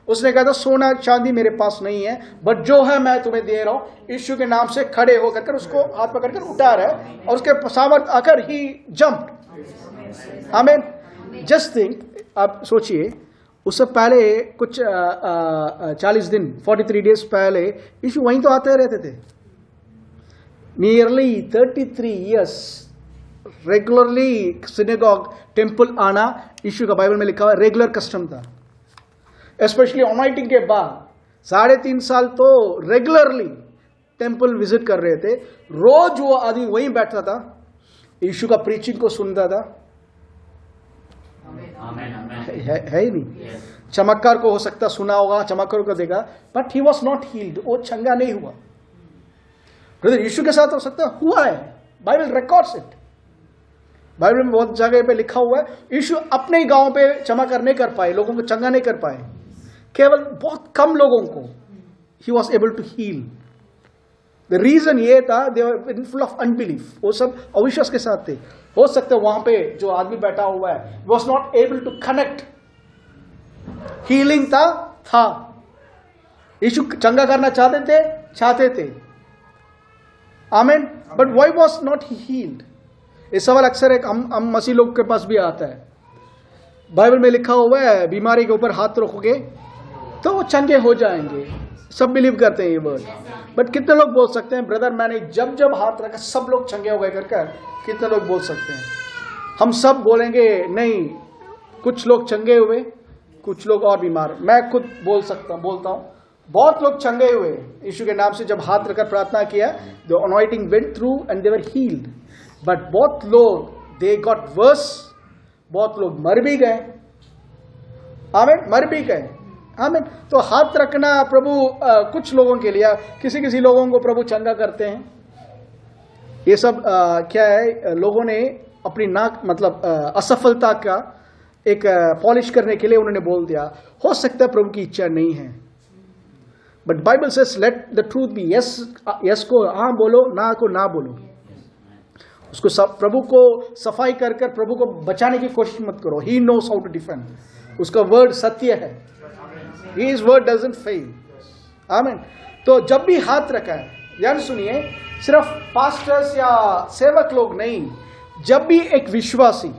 Speaker 3: उसने कहा था सोना चांदी मेरे पास नहीं है, बट जो है मैं तुम्हें दे रहा हूं। यीशु के नाम से खड़े होकर कर उसको हाथ पकड़कर उठा रहा है और उसके सामर्थ्य आकर ही जंप्ड। आमीन। जस्ट थिंक, आप सोचिए, उससे पहले कुछ 40 दिन 43 डेज पहले यीशु वहीं तो आते रहते थे। Nearly 33 years regularly synagogue temple आना यीशु का बाइबल में लिखा हुआ रेगुलर कस्टम था। स्पेशली अनॉइंटिंग के बाद 3.5 साल तो रेगुलरली टेम्पल विजिट कर रहे थे। रोज वो आदमी वहीं बैठता था, यीशु का प्रीचिंग को सुनता था। है ही नहीं। चमत्कार को हो सकता सुना होगा, चमत्कार को देखा, but he was not healed, वो चंगा नहीं हुआ। ब्रदर, यीशु के साथ हो सकता हुआ है, बाइबल रिकॉर्ड्स इट। बाइबल में बहुत जगह पे लिखा हुआ है, यीशु अपने ही गांव पे चमत्कार नहीं कर पाए, लोगों को चंगा नहीं कर पाए, केवल बहुत कम लोगों को he was able to heal. The reason ये था, they were full of unbelief, वो सब अविश्वास के साथ थे। हो सकता है वहां पे जो आदमी बैठा हुआ है was not able to connect. Healing था यीशु चंगा करना चाहते थे। आमीन। But why was not he healed? ये सवाल अक्सर एक हम मसीह लोग के पास भी आता है। बाइबल में लिखा हुआ है, बीमारी के ऊपर हाथ रखोगे तो वो चंगे हो जाएंगे। सब बिलीव करते हैं ये वर्ड, बट कितने लोग बोल सकते हैं ब्रदर मैंने जब हाथ रखा सब लोग चंगे हो गए कर? कितने लोग बोल सकते हैं? हम सब बोलेंगे नहीं, कुछ लोग चंगे हुए, कुछ लोग और बीमार। मैं खुद बोलता हूं, बहुत लोग चंगे हुए यीशु के नाम से जब हाथ रखकर प्रार्थना किया, the anointing went through and they were healed. But बहुत लोग दे गॉट वर्स, बहुत लोग मर भी गए। आमीन, मर भी गए। आमीन। तो हाथ रखना प्रभु कुछ लोगों के लिए, किसी लोगों को प्रभु चंगा करते हैं। ये सब क्या है, लोगों ने अपनी असफलता का एक पॉलिश करने के लिए उन्होंने बोल दिया। हो सकता है प्रभु की इच्छा नहीं है, but Bible says let the truth be. Yes को हाँ बोलो, ना को ना बोलो। उसको प्रभु को सफाई कर प्रभु को बचाने की कोशिश मत करो। He knows how to defend. उसका वर्ड सत्य है, हिज वर्ड डजंट फेल। आमीन। तो जब भी हाथ रखा है, ध्यान सुनिए, सिर्फ पास्टर्स या सेवक लोग नहीं, जब भी एक विश्वासी,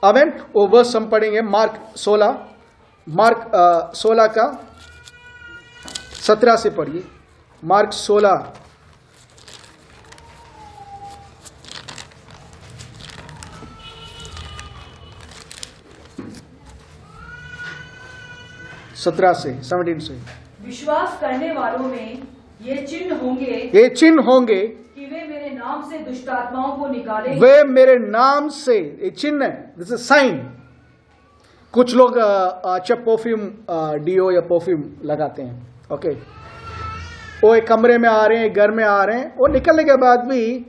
Speaker 3: आमीन, वो वर्स हम पढ़ेंगे मार्क 16 का 17 से पढ़िए। मार्क 16 17 से 17 से।
Speaker 1: विश्वास करने वालों में ये चिन्ह होंगे कि वे मेरे नाम से दुष्ट आत्माओं को निकालेंगे।
Speaker 3: वे मेरे नाम से, ये चिन्ह है, दिस इज साइन। कुछ लोग अच्छा परफ्यूम डीओ या परफ्यूम लगाते हैं, ओके, वो एक कमरे में आ रहे हैं, घर में आ रहे हैं, वो निकलने के बाद भी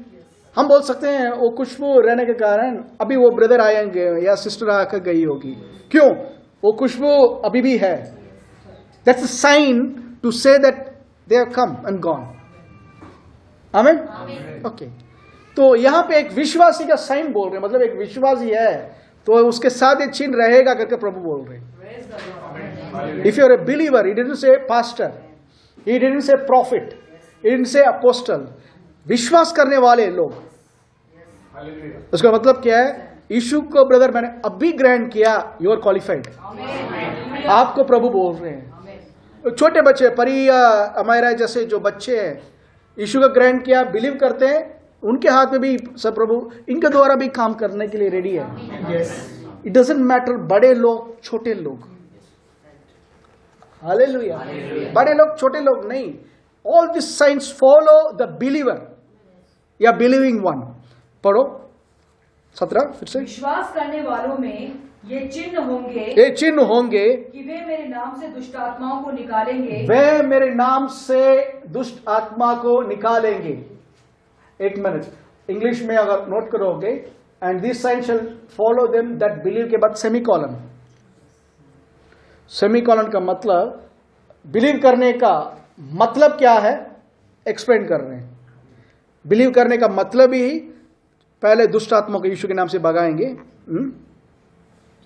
Speaker 3: हम बोल सकते हैं वो खुशबू रहने के कारण अभी वो ब्रदर आएंगे या सिस्टर आकर गई होगी। क्यों? वो खुशबू अभी भी है। That's a sign to say that they have come and gone. आमीन। ओके, तो यहां पे एक विश्वासी का साइन बोल रहे हैं, मतलब एक विश्वासी है तो उसके साथ ये चिन्ह रहेगा करके प्रभु बोल रहे हैं। If you are a believer, he didn't say pastor, he didn't say prophet, he didn't say apostle. विश्वास करने वाले लोग, उसका मतलब क्या है? यीशु को ब्रदर मैंने अभी ग्रहण किया, यू आर क्वालिफाइड। आपको प्रभु बोल रहे हैं। छोटे बच्चे, परिया, अमायरा जैसे जो बच्चे हैं, यीशु का ग्रहण किया, बिलीव करते हैं, उनके हाथ में भी सब प्रभु इनके द्वारा भी काम करने के लिए रेडी है। इट डजंट मैटर बड़े लोग छोटे लोग, हालेलुया, बड़े लोग छोटे लोग नहीं। All this science follow the believer या बिलीविंग वन। पढ़ो 17 फिर से।
Speaker 1: विश्वास करने वालों में ये चिन्ह होंगे कि वे मेरे नाम से दुष्ट आत्माओं को निकालेंगे।
Speaker 3: वे मेरे नाम से दुष्ट आत्मा को निकालेंगे। एक मिनट, इंग्लिश में अगर नोट करोगे, and this sign shall follow them that believe के बाद सेमीकॉलन। सेमीकॉलन का मतलब, बिलीव करने का मतलब क्या है एक्सप्लेन कर रहे हैं। बिलीव करने का मतलब ही पहले दुष्ट आत्मा को यीशु के नाम से भगाएंगे,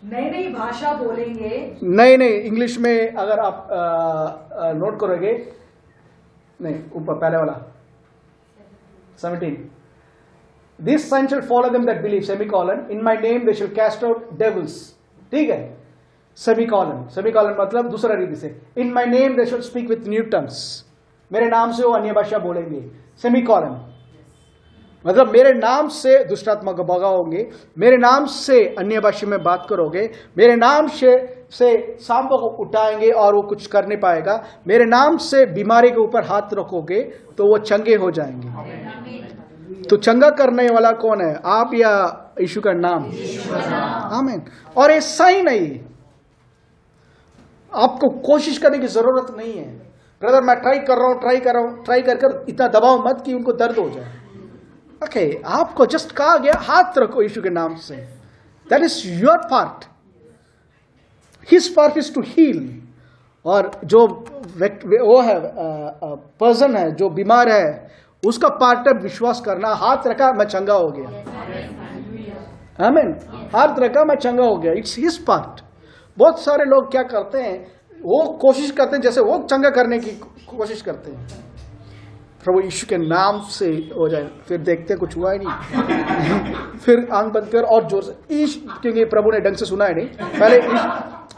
Speaker 1: नई नई भाषा बोलेंगे।
Speaker 3: नहीं इंग्लिश में अगर आप नोट करोगे, नहीं ऊपर पहले वाला 17, this sign shall follow them that believe semicolon in my name they shall cast out devils. ठीक है, सेमीकॉलन मतलब दूसरा रीति से, in my name they shall speak with new tongues, मेरे नाम से वो अन्य भाषा बोलेंगे। सेमीकॉलन मतलब मेरे नाम से दुष्टात्मा को भगाओगे, मेरे नाम से अन्य भाषा में बात करोगे, मेरे नाम से सांपों को उठाएंगे और वो कुछ कर नहीं पाएगा, मेरे नाम से बीमारी के ऊपर हाथ रखोगे तो वो चंगे हो जाएंगे। तो चंगा करने वाला कौन है, आप या यीशु का नाम? आमीन। और ये साइन है, आपको कोशिश करने की जरूरत नहीं है। ब्रदर मैं ट्राई कर रहा हूं, इतना दबाव मत कि उनको दर्द हो जाए। ओके, आपको जस्ट कहा गया हाथ रखो यीशु के नाम से, that is your part. His part is to heal. और जो वो है पर्सन है जो बीमार है, उसका पार्ट है विश्वास करना। हाथ रखा मैं चंगा हो गया, आमीन। हाथ रखा मैं चंगा हो गया, इट्स हिज पार्ट। बहुत सारे लोग क्या करते हैं, वो कोशिश करते हैं जैसे वो चंगा करने की कोशिश करते हैं। प्रभु यीशु के नाम से हो जाए, फिर देखते कुछ हुआ ही नहीं। फिर आंख बंद कर और जोर से क्योंकि प्रभु ने ढंग से सुना है नहीं,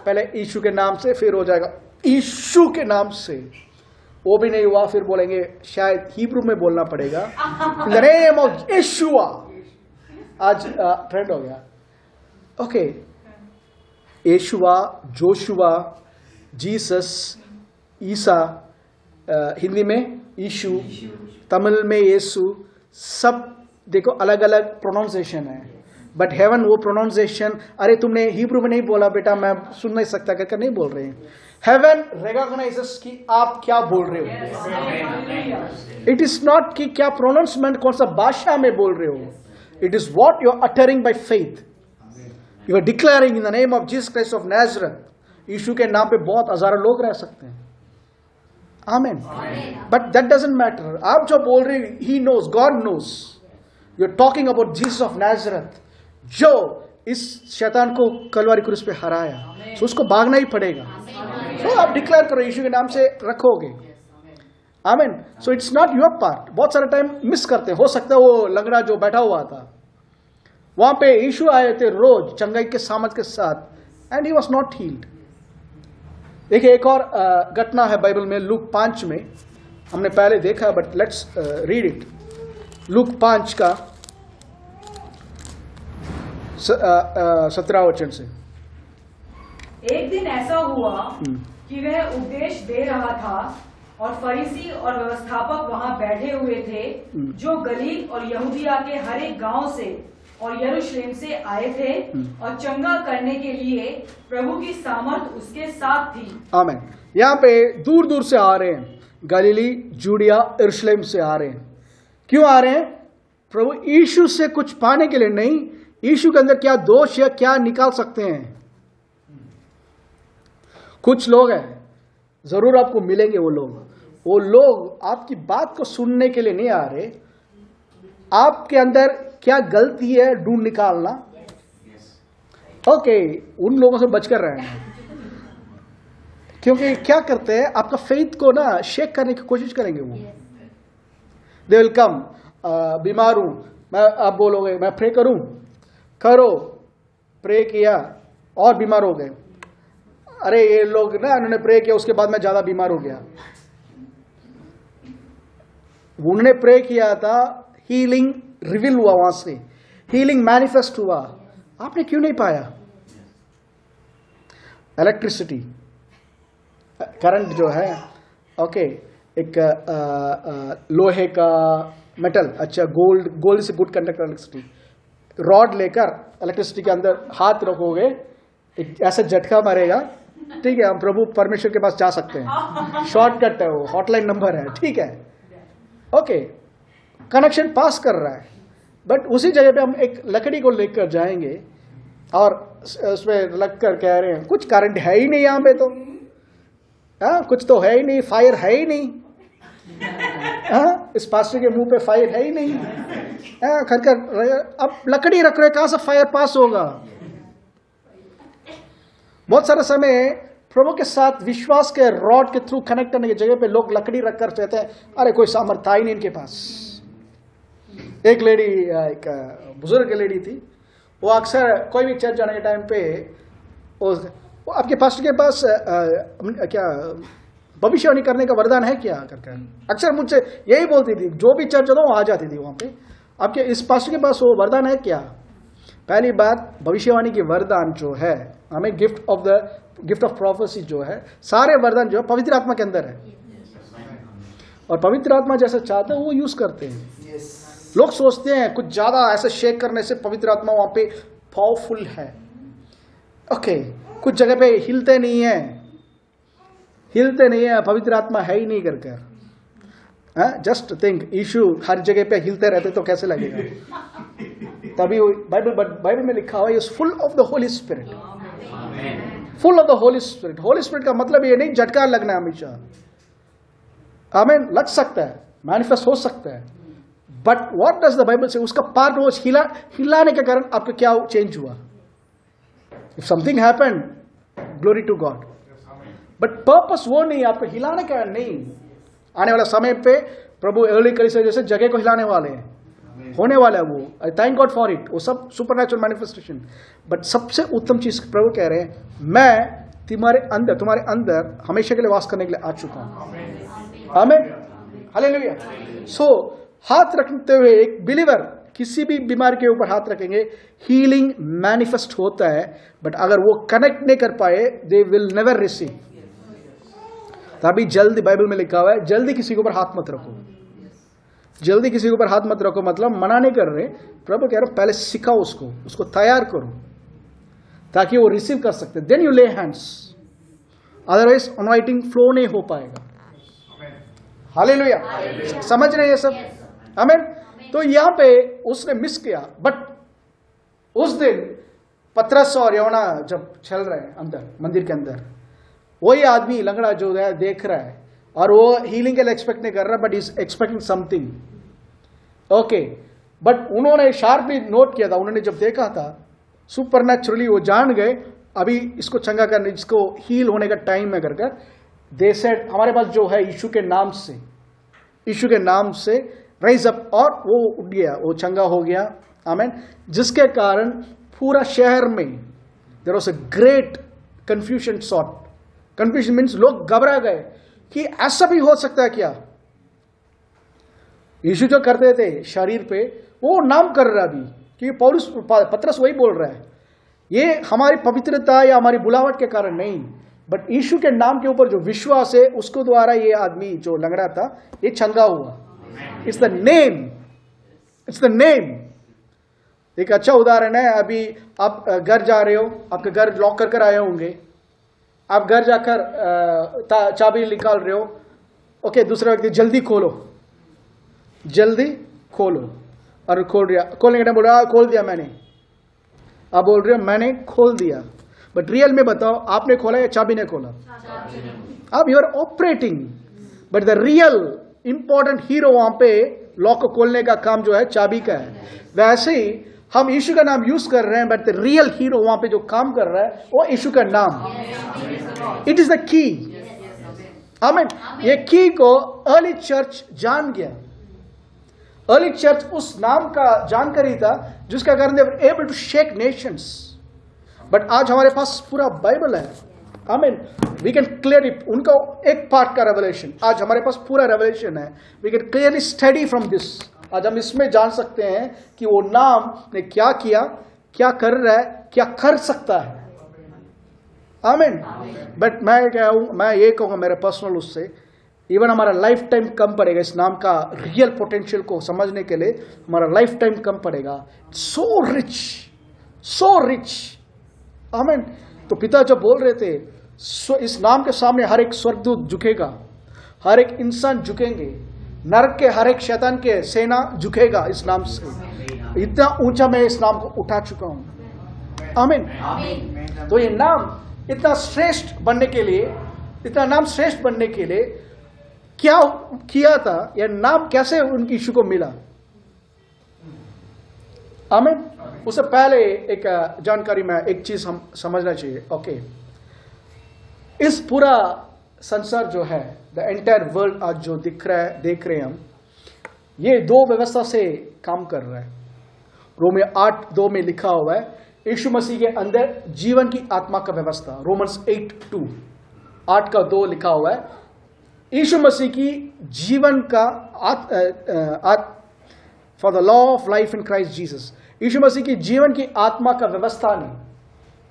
Speaker 3: पहले यीशु के नाम से, फिर हो जाएगा यीशु के नाम से। वो भी नहीं हुआ, फिर बोलेंगे शायद हिब्रू में बोलना पड़ेगा, इन द नेम ऑफ यीशुआ। आज ट्रेंड हो गया। ओके, यीशुआ, जोशुआ, जीसस, ईसा, हिंदी में यीशु, तमिल में येसु, सब देखो अलग अलग प्रोनाउंसिएशन है। बट हेवन वो प्रोनाउंसिएशन, अरे तुमने हिब्रू में नहीं बोला बेटा, मैं सुन नहीं सकता करके नहीं बोल रहे हैं। हेवन रिकॉग्नाइजेस कि आप क्या बोल रहे हो। इट इज नॉट कि क्या प्रोनाउंसमेंट कौन सा भाषा में बोल रहे हो, it is what you are uttering by faith. You are declaring in the name of Jesus Christ of Nazareth. यीशु के नाम पे बहुत हजारों लोग रह सकते हैं, आमीन। But that doesn't matter. आप जो बोल रहे हो, he knows, God knows. You are talking about Jesus of Nazareth, जो इस शैतान को कलवारी क्रूस पे हराया। तो उसको भागना ही पड़ेगा। तो आप डिक्लेयर करो, यीशु के नाम से रखोगे, आमीन। So it's not your part. बहुत सारे टाइम मिस करते हैं। हो सकता है वो लंगड़ा जो बैठा हुआ था, वहां पे यीशु आए थे रोज चंगाई के सामर्थ के साथ, and he was not healed. देखिए एक और घटना है बाइबल में, लूक 5 में, हमने पहले देखा but let's read it. Look 5 का 17 वचन से।
Speaker 1: एक दिन ऐसा हुआ कि वह उपदेश दे रहा था और फरीसी और व्यवस्थापक वहां बैठे हुए थे, जो गलील और यहूदिया के हर एक गांव से और यरूशलेम से आए थे, और चंगा करने के लिए प्रभु की सामर्थ उसके साथ थी। आमीन।
Speaker 3: यहाँ पे दूर दूर से आ रहे हैं, गलीली, जूडिया, यरूशलेम से आ रहे हैं। क्यों आ रहे हैं? प्रभु यीशु से कुछ पाने के लिए नहीं, यीशु के अंदर क्या दोष है, क्या निकाल सकते हैं। कुछ लोग हैं, जरूर आपको मिलेंगे वो लोग आपकी बात को सुनने के लिए नहीं आ रहे, आपके अंदर क्या गलती है ढूंढ निकालना। ओके, उन लोगों से बचकर रहना, क्योंकि क्या करते हैं, आपका फेथ को ना शेक करने की कोशिश करेंगे। वो दे विल कम, बीमार हूं, आप बोलोगे मैं प्रे करूं, करो, प्रे किया और बीमार हो गए। अरे ये लोग ना, उन्होंने प्रे किया उसके बाद मैं ज्यादा बीमार हो गया। उन्होंने प्रे किया था, हीलिंग रिवील हुआ, वहां से हीलिंग मैनिफेस्ट हुआ, आपने क्यों नहीं पाया? इलेक्ट्रिसिटी, करंट जो है, ओके, एक लोहे का मेटल, अच्छा गोल्ड से गुड कंडक्टर इलेक्ट्रिसिटी, रॉड लेकर इलेक्ट्रिसिटी के अंदर हाथ रखोगे, एक ऐसा झटका मारेगा, ठीक है, हम प्रभु परमेश्वर के पास जा सकते हैं। शॉर्टकट है वो, हॉटलाइन नंबर है, ठीक है, ओके, कनेक्शन पास कर रहा है। बट उसी जगह पे हम एक लकड़ी को लेकर जाएंगे और उसमें लगकर कह रहे हैं कुछ करंट है ही नहीं यहाँ पे, तो कुछ तो है ही नहीं, फायर है ही नहीं, इस पास्टर के मुंह पे फायर है ही नहीं, अब लकड़ी रख रहे, कहां से फायर पास होगा? बहुत सारे समय प्रभु के साथ विश्वास के रॉड के थ्रू कनेक्ट करने की जगह पे लोग लकड़ी रखकर कहते हैं अरे कोई सामर्थ्य ही नहीं इनके पास। एक लेडी, एक बुजुर्ग लेडी थी, वो अक्सर कोई भी चर्च जाने के टाइम पे वो आपके पास्टर के पास क्या भविष्यवाणी करने का वरदान है क्या करके अक्सर मुझसे यही बोलती थी। जो भी चर्च होता वो आ जाती थी वहां पे, आपके इस पास्टर के पास वो वरदान है क्या? पहली बात, भविष्यवाणी की वरदान जो है, हमें गिफ्ट ऑफ प्रोफेसी जो है, सारे वरदान जो है पवित्र आत्मा के अंदर है, और पवित्र आत्मा जैसा चाहते हैं वो यूज करते हैं। लोग सोचते हैं कुछ ज्यादा ऐसे शेक करने से पवित्र आत्मा वहां पे पावरफुल है, ओके, कुछ जगह पे हिलते नहीं है, पवित्र आत्मा है ही नहीं करके। जस्ट थिंक, यीशु हर जगह पे हिलते रहते तो कैसे लगेगा? तभी बाइबल में लिखा हुआ है, is full of the holy spirit, full of the holy spirit. Holi spirit का मतलब ये नहीं झटका लगना हमेशा, आमीन, लग सकता है, मैनिफेस्ट हो सकता है, but what does the Bible से, उसका पार्ट वो हिलाने के कारण आपको क्या चेंज हुआ? If something happened, glory to God, but purpose वो नहीं, आपको हिलाने का नहीं। आने वाला समय पे प्रभु अर्ली कलीसिया जैसे जगह को हिलाने वाले हैं, होने वाला है वो, आई थैंक गॉड फॉर इट, वो सब सुपरनैचुरल मैनिफेस्टेशन। बट सबसे उत्तम चीज प्रभु कह रहे हैं, मैं तुम्हारे अंदर हमेशा के लिए वास करने के लिए आ चुका हूं। आमीन, हालेलुया। सो हाथ रखते हुए एक बिलीवर किसी भी बीमारी के ऊपर हाथ रखेंगे, हीलिंग मैनिफेस्ट होता है, बट अगर वो कनेक्ट नहीं कर पाए, दे विल नेवर रिसीव। तभी जल्दी, बाइबल में लिखा हुआ है, जल्दी किसी के ऊपर हाथ मत रखो, जल्दी किसी के ऊपर हाथ मत रखो, मतलब मना नहीं कर रहे, प्रभु कह रहे पहले सिखाओ उसको तैयार करो ताकि वो रिसीव कर सकते, देन यू ले हैंड्स, अदरवाइज अनॉइंटिंग फ्लो नहीं हो पाएगा। हालेलुया, समझ रहे हैं ये सब? आमीन। तो यहां पे उसने मिस किया, बट उस दिन पतरस और यूहन्ना जब चल रहे हैं अंदर, मंदिर के अंदर, वही आदमी लंगड़ा जो है देख रहा है, और वो हीलिंग के लिए एक्सपेक्ट नहीं कर रहा, but is expecting something, okay. But उन्होंने शार्पली नोट किया था, उन्होंने जब देखा था सुपरनैचुरली वो जान गए अभी इसको चंगा करने, इसको हील होने का टाइम है करके। दे सेड हमारे पास जो है यीशु के नाम से राइज अप, और वो उठ गया, वो चंगा हो गया। आमीन। जिसके कारण पूरा शहर में there was a great confusion sort. Confusion means लोग घबरा गए कि ऐसा भी हो सकता है क्या? यीशु जो करते थे शरीर पे, वो नाम कर रहा अभी, क्योंकि पतरस वही बोल रहा है, ये हमारी पवित्रता या हमारी बुलावट के कारण नहीं, बट यीशु के नाम के ऊपर जो विश्वास है उसको द्वारा ये आदमी जो लंगड़ा था ये चंगा हुआ। It's the name, it's the name. एक अच्छा उदाहरण है, अभी आप घर जा रहे हो, आपके घर लॉक कर कर आए होंगे, आप घर जाकर चाबी निकाल रहे हो, ओके, दूसरा व्यक्ति जल्दी खोलो, और खोल दिया, खोलने के टाइम बोल रहा खोल दिया मैंने, आप बोल रहे हो मैंने खोल दिया, बट रियल में बताओ आपने खोला या चाबी ने खोला? अब you are operating, but the real important hero वहां पे लॉक को खोलने का काम जो है चाबी का है। वैसे ही हम यीशु का नाम यूज कर रहे हैं, बट द रियल हीरो वहां पे जो काम कर रहा है वो यीशु का नाम, इट इज द की। आमीन। ये की को अर्ली चर्च जान गया। अर्ली चर्च उस नाम का जानकारी था जिसका कारण they were able to shake nations. But आज हमारे पास पूरा बाइबल है, आमीन, वी कैन क्लियर इट। उनका एक पार्ट का रेवलेशन, आज हमारे पास पूरा रेवलेशन है। We can clearly study from this. आज हम इसमें जान सकते हैं कि वो नाम ने क्या किया, क्या कर रहा है, क्या कर सकता है। आमीन। बट मैं ये कहूँगा मेरे पर्सनल उससे, इवन हमारा लाइफ टाइम कम पड़ेगा इस नाम का रियल पोटेंशियल को समझने के लिए, हमारा लाइफ टाइम कम पड़ेगा। So rich, so rich. आमीन। तो पिता जब बोल रहे थे इस नाम के सामने हर एक स्वर्गदूत झुकेगा, हर एक इंसान झुकेंगे, नरक के हर एक शैतान के सेना झुकेगा इस नाम से। इतना ऊंचा मैं इस नाम को उठा चुका हूं। आमीन। तो ये नाम इतना श्रेष्ठ बनने के लिए, इतना नाम श्रेष्ठ बनने के लिए क्या किया था, यह नाम कैसे उनकी यीशु को मिला। आमीन। उससे पहले एक जानकारी में एक चीज हम समझना चाहिए। ओके, इस पूरा संसार जो है, द एंटायर वर्ल्ड आज जो दिख रहा है, देख रहे हैं हम, ये दो व्यवस्था से काम कर रहा है। रोमियो 8:2 में लिखा हुआ है, यीशु मसीह के अंदर जीवन की आत्मा का व्यवस्था। रोमन्स 8:2 8:2 लिखा हुआ है, यीशु मसीह की जीवन का for the law of life in Christ Jesus. यीशु मसीह की जीवन की आत्मा का व्यवस्था ने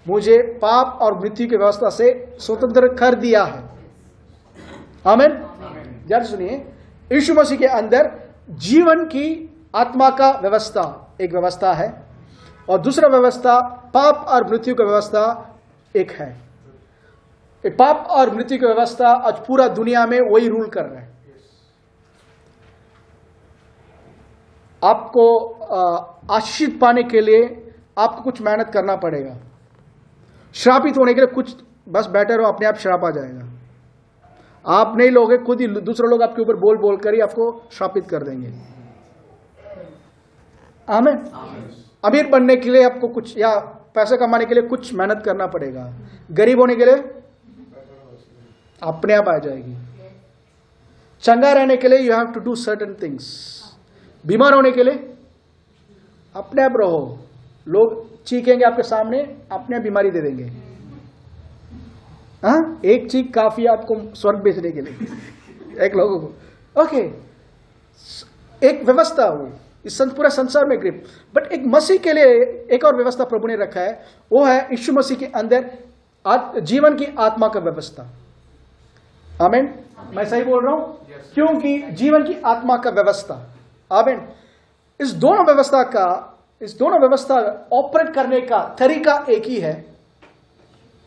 Speaker 3: मुझे पाप और मृत्यु की व्यवस्था से स्वतंत्र कर दिया है। आमीन। ध्यान सुनिए, यीशु मसीह के अंदर जीवन की आत्मा का व्यवस्था एक व्यवस्था है, और दूसरा व्यवस्था पाप और मृत्यु की व्यवस्था एक है। पाप और मृत्यु की व्यवस्था आज पूरा दुनिया में वही रूल कर रहा है। आपको आशीष पाने के लिए आपको कुछ मेहनत करना पड़ेगा। श्रापित होने के लिए कुछ बस बैठे रहो, अपने आप श्राप आ जाएगा। आप नहीं लोगे, खुद ही दूसरे लोग आपके ऊपर बोल बोल कर ही आपको श्रापित कर देंगे। आमीन। अमीर बनने के लिए आपको कुछ, या पैसे कमाने के लिए कुछ मेहनत करना पड़ेगा। गरीब होने के लिए अपने आप आ जाएगी। चंगा रहने के लिए you have to do certain things. बीमार होने के लिए अपने आप रहो, लोग चीखेंगे आपके सामने, अपने आप बीमारी दे देंगे। हाँ, एक चीख काफी आपको स्वर्ग भेजने के लिए एक लोगों को। ओके, एक व्यवस्था हो इस पूरा संसार में ग्रिप। बट एक मसीह के लिए एक और व्यवस्था प्रभु ने रखा है, वो है यीशु मसीह के अंदर जीवन की आत्मा का व्यवस्था। आमीन। मैं सही बोल रहा हूं? क्योंकि जीवन की आत्मा का व्यवस्था। आमीन। इस दोनों व्यवस्था ऑपरेट करने का तरीका एक ही है।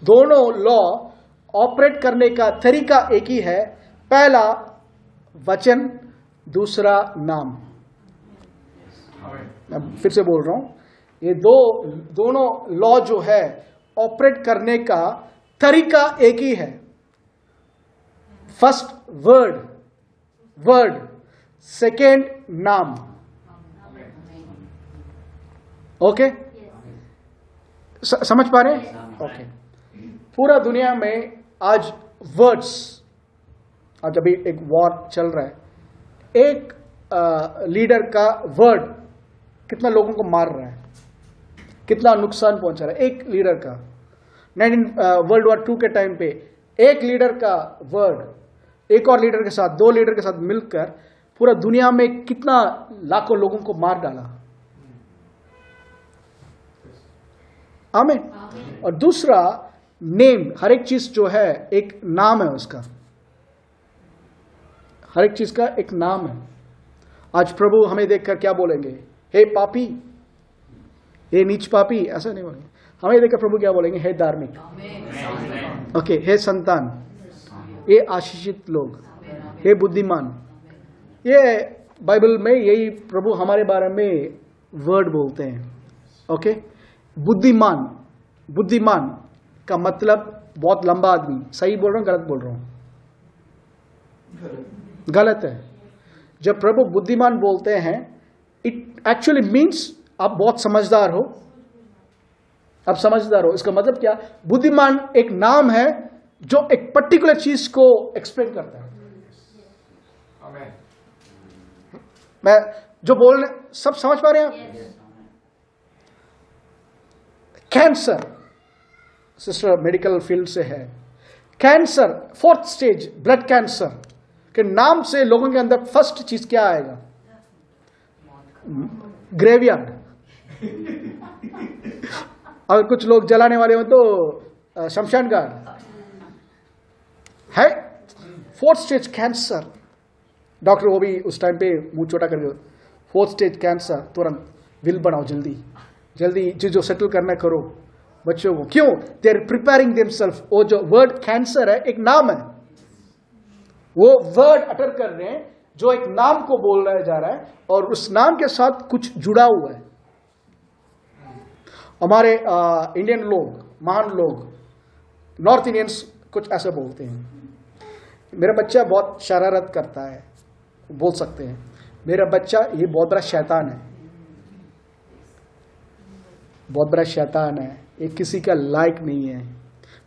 Speaker 3: दोनों लॉ ऑपरेट करने का तरीका एक ही है। पहला वचन, दूसरा नाम। मैं फिर से बोल रहा हूं, ये दोनों लॉ जो है ऑपरेट करने का तरीका एक ही है। फर्स्ट वर्ड, सेकेंड नाम। ओके, समझ पा रहे हैं? ओके। पूरा दुनिया में आज वर्ड्स, आज अभी एक वॉर चल रहा है, एक लीडर का वर्ड कितना लोगों को मार रहा है, कितना नुकसान पहुंचा रहा है एक लीडर का। वर्ल्ड वॉर 2 के टाइम पे एक लीडर का वर्ड एक और लीडर के साथ, 2 लीडर के साथ मिलकर पूरा दुनिया में कितना लाखों लोगों को मार डाला। आमीन। और दूसरा नेम, हर एक चीज जो है एक नाम है उसका, हर एक चीज का एक नाम है। आज प्रभु हमें देखकर क्या बोलेंगे? हे पापी, हे नीच पापी, ऐसा नहीं बोलेंगे। हमें देखकर प्रभु क्या बोलेंगे? हे धार्मिक। ओके, हे संतान, ये आशीषित लोग, हे बुद्धिमान। ये बाइबल में यही प्रभु हमारे बारे में वर्ड बोलते हैं। ओके, बुद्धिमान का मतलब बहुत लंबा आदमी। सही बोल रहा हूं, गलत बोल रहा हूं? गलत है। जब प्रभु बुद्धिमान बोलते हैं, इट एक्चुअली मीन्स आप बहुत समझदार हो। आप समझदार हो, इसका मतलब क्या? बुद्धिमान एक नाम है जो एक पर्टिकुलर चीज को एक्सप्लेन करता है। जो बोलने, सब समझ पा रहे हैं आप? कैंसर, सिस्टर मेडिकल फील्ड से है, cancer 4th stage blood cancer के नाम से लोगों के अंदर फर्स्ट चीज क्या आएगा? ग्रेवयार्ड। अगर कुछ लोग जलाने वाले हो तो शमशान घाट है। 4th स्टेज कैंसर, डॉक्टर वो भी उस टाइम पे मुंह छोटा करके 4th स्टेज कैंसर, तुरंत विल बनाओ, जल्दी जल्दी जो सेटल करना करो बच्चों को। क्यों? They are preparing themselves. वो जो वर्ड कैंसर है एक नाम है, वो वर्ड अटर कर रहे हैं जो एक नाम को बोल रहा जा रहा है और उस नाम के साथ कुछ जुड़ा हुआ है। हमारे इंडियन लोग, महान लोग, नॉर्थ इंडियंस कुछ ऐसे बोलते हैं, मेरा बच्चा बहुत शरारत करता है, बोल सकते हैं मेरा बच्चा ये बहुत बड़ा शैतान है, बहुत बड़ा शैतान है, ये किसी का लायक नहीं है।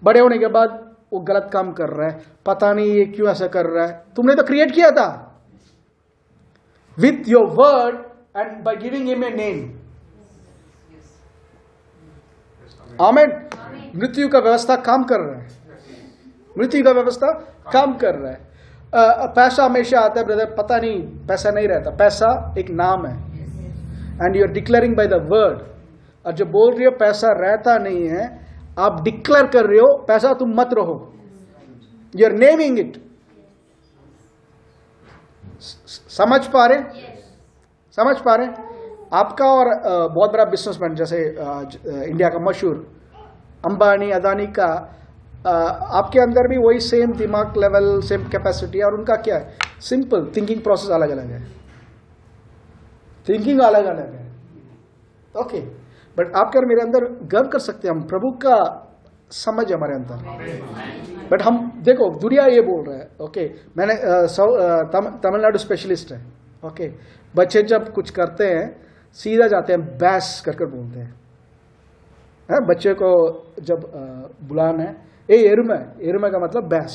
Speaker 3: बड़े होने के बाद वो गलत काम कर रहा है, पता नहीं ये क्यों ऐसा कर रहा है। तुमने तो क्रिएट किया था with your word and by giving him a name. आमीन। मृत्यु का व्यवस्था काम कर रहा है, मृत्यु का व्यवस्था काम कर रहा है। पैसा हमेशा आता है ब्रदर, पता नहीं पैसा नहीं रहता, पैसा एक नाम है and you are declaring by the word. और जो बोल रही हो पैसा रहता नहीं है, आप डिक्लेयर कर रहे हो पैसा तुम मत रहो, यू आर नेमिंग इट। समझ पा रहे? समझ पा रहे? आपका और बहुत बड़ा बिजनेसमैन जैसे इंडिया का मशहूर अंबानी, अदानी का, आपके अंदर भी वही सेम दिमाग लेवल, सेम कैपेसिटी, और उनका क्या है? सिंपल थिंकिंग प्रोसेस अलग अलग है, थिंकिंग अलग अलग है। ओके, बट आपके और मेरे अंदर गर्व कर सकते हैं, हम प्रभु का समझ हमारे अंदर। बट हम देखो, दुनिया ये बोल रहा है, ओके मैंने तमिलनाडु स्पेशलिस्ट है, ओके बच्चे जब कुछ करते हैं सीधा जाते हैं बैस कर बोलते हैं। बच्चे को जब बुलाना है, ए एरुमा का मतलब बैस,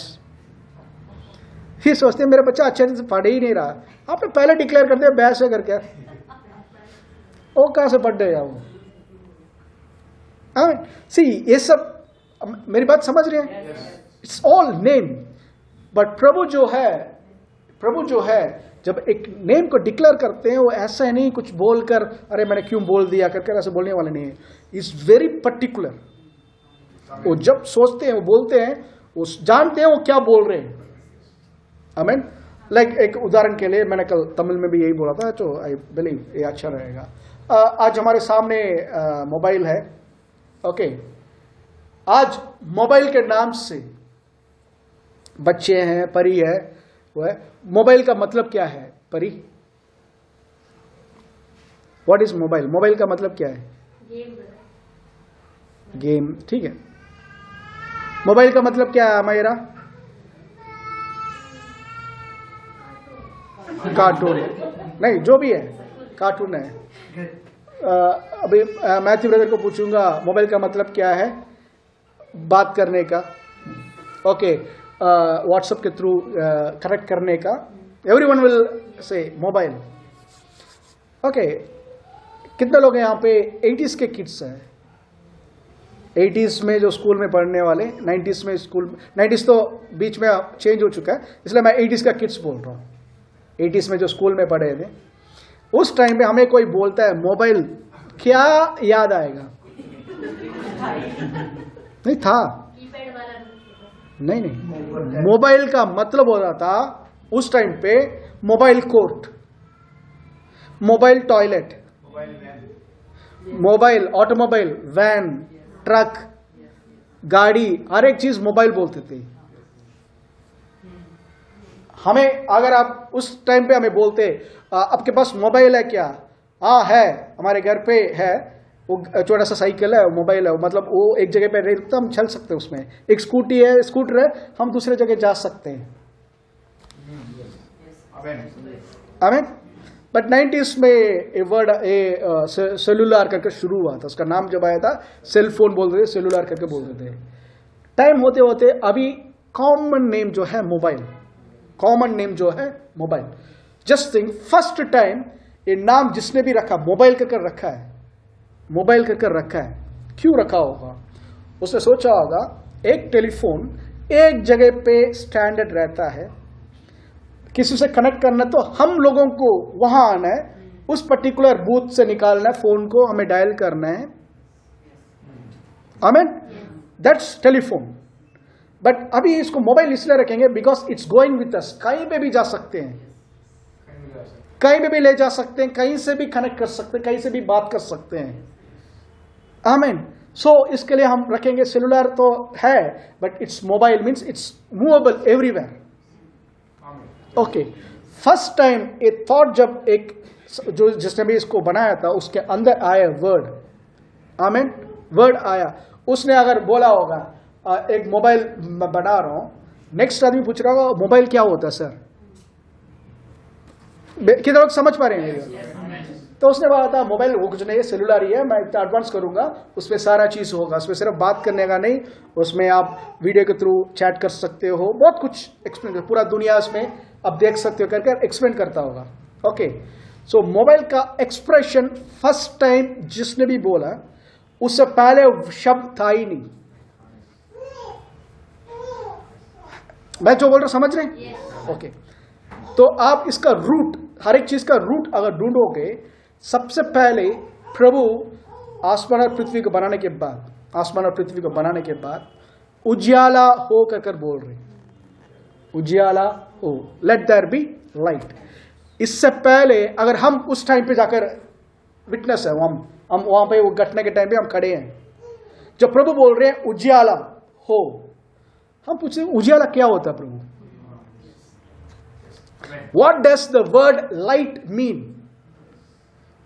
Speaker 3: फिर सोचते हैं मेरा बच्चा अच्छे से पढ़ ही नहीं रहा, आपने पहले डिक्लेयर करते हैं बैस है करके, वो कहां से पढ़ गया वो? सी ये सब, मेरी बात समझ रहे हैं? It's all name. बट प्रभु जो है जब एक नेम को डिक्लेयर करते हैं, वो ऐसा है नहीं कुछ बोलकर अरे मैंने क्यों बोल दिया करके ऐसे बोलने वाले नहीं है। Is very particular. वो जब सोचते हैं, वो बोलते हैं, वो जानते हैं वो क्या बोल रहे हैं। आमीन। लाइक एक उदाहरण के लिए, मैंने कल तमिल में भी यही बोला था, तो आई बिलीव ये अच्छा रहेगा। आज हमारे सामने मोबाइल है, ओके आज मोबाइल के नाम से बच्चे हैं, परी है, वो है। मोबाइल का मतलब क्या है परी? What is mobile? मोबाइल का मतलब क्या है? गेम, ठीक है। मोबाइल का मतलब क्या है अमायरा? कार्टून, नहीं जो भी है कार्टून है। अभी मैथ्यू ब्रदर को पूछूंगा मोबाइल का मतलब क्या है? बात करने का, ओके व्हाट्सएप के थ्रू कनेक्ट करने का। Everyone will say mobile, okay. कितने लोग हैं यहाँ पे 80s के किड्स हैं? 80s में जो स्कूल में पढ़ने वाले, 90s में स्कूल, 90s तो बीच में चेंज हो चुका है, इसलिए मैं 80s का किड्स बोल रहा हूँ। 80s में जो स्कूल में पढ़े थे, उस टाइम पे हमें कोई बोलता है मोबाइल, क्या याद आएगा? नहीं था, नहीं, मोबाइल का मतलब होता था उस टाइम पे mobile court, mobile toilet, mobile automobile, van, truck, गाड़ी, हर एक चीज मोबाइल बोलते थे। हमें अगर आप उस टाइम पे हमें बोलते आपके पास मोबाइल है क्या? हाँ है, हमारे घर पे है, वो छोटा सा साइकिल है, मोबाइल है, मतलब वो एक जगह पे नहीं रुकता, हम चल सकते हैं उसमें। एक स्कूटी है, स्कूटर है, हम दूसरे जगह जा सकते हैं। आमीन। बट 90s में ये वर्ड सेलुलर करके शुरू हुआ था, उसका नाम जब आया था सेल फोन बोलते थे, सेलुलर करके बोलते थे। टाइम होते होते अभी कॉमन नेम जो है मोबाइल, कॉमन नेम जो है mobile. Just think, first time ये नाम जिसने भी रखा, मोबाइल कर रखा है, मोबाइल कर रखा है, क्यों रखा होगा? उसने सोचा होगा एक टेलीफोन एक जगह पे स्टैंडर्ड रहता है, किसी से कनेक्ट करना तो हम लोगों को वहां आना है, उस पर्टिकुलर बूथ से निकालना है, फोन को हमें डायल करना है। आमीन, दैट्स टेलीफोन। बट अभी इसको मोबाइल इसलिए रखेंगे because it's going with us, कहीं पे भी जा सकते हैं, कहीं पे भी ले जा सकते हैं, कहीं से भी कनेक्ट कर सकते हैं, कहीं से भी बात कर सकते हैं। आमीन। सो इसके लिए हम रखेंगे, सेलुलर तो है but it's mobile means it's movable everywhere. Okay, first time A thought जब एक जो जिसने भी इसको बनाया था उसके अंदर आया वर्ड, आमीन, वर्ड आया। उसने अगर बोला होगा एक मोबाइल बना रहा हूं, नेक्स्ट आदमी पूछ रहा होगा मोबाइल क्या होता है सर? कितने लोग समझ पा रहे हैं? तो उसने बोला था मोबाइल वो कुछ नहीं है, सेलुलर ही है, मैं इतना एडवांस करूंगा, उसमें सारा चीज होगा, उसमें सिर्फ बात करने का नहीं, उसमें आप वीडियो के थ्रू चैट कर सकते हो, बहुत कुछ एक्सप्लेन कर, पूरा दुनिया उसमें अब देख सकते हो करके एक्सप्लेन करता होगा। ओके, सो मोबाइल का एक्सप्रेशन फर्स्ट टाइम जिसने भी बोला उससे पहले शब्द था ही नहीं। मैं जो बोल रहा हूं समझ रहे हैं? ओके, तो आप इसका रूट, हर एक चीज का रूट अगर ढूंढोगे, सबसे पहले प्रभु आसमान और पृथ्वी को बनाने के बाद, आसमान और पृथ्वी को बनाने के बाद उजियाला हो कर बोल रहे, उजियाला हो, लेट देयर बी लाइट। इससे पहले अगर हम उस टाइम पे जाकर विटनेस है, हम वहां पे वो घटने के टाइम पे हम खड़े हैं, जब प्रभु बोल रहे हैं उजियाला हो, हम पूछते हैं उजियाला क्या होता है प्रभु? What does the word light mean?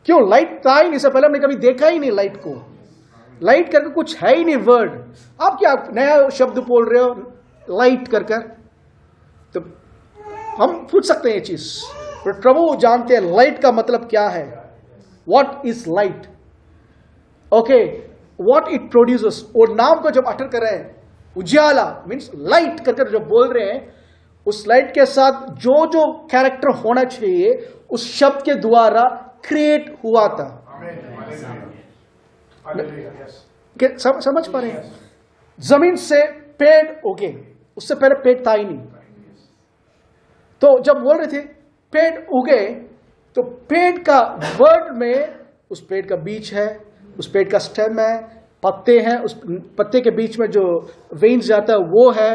Speaker 3: क्यों लाइट था ही नहीं, इससे पहले हमने कभी देखा ही नहीं लाइट को, लाइट करके कुछ है ही नहीं वर्ड, आप क्या नया शब्द बोल रहे हो लाइट कर? तो हम पूछ सकते हैं ये चीज, पर प्रभु जानते हैं लाइट का मतलब क्या है, what is light. Okay, what it produces, और नाम को जब अटर कर रहे हैं उजियाला मीन्स लाइट कर जो बोल रहे हैं, उस लाइट के साथ जो जो कैरेक्टर होना चाहिए उस शब्द के द्वारा क्रिएट हुआ था। समझ पा रहे हैं? जमीन से पेड़ उगे, उससे पहले पेड़ था ही नहीं, तो जब बोल रहे थे पेड़ उगे, तो पेड़ का वर्ड में उस पेड़ का बीज है, उस पेड़ का स्टेम है, पत्ते हैं, उस पत्ते के बीच में जो वेन्स जाता है वो है,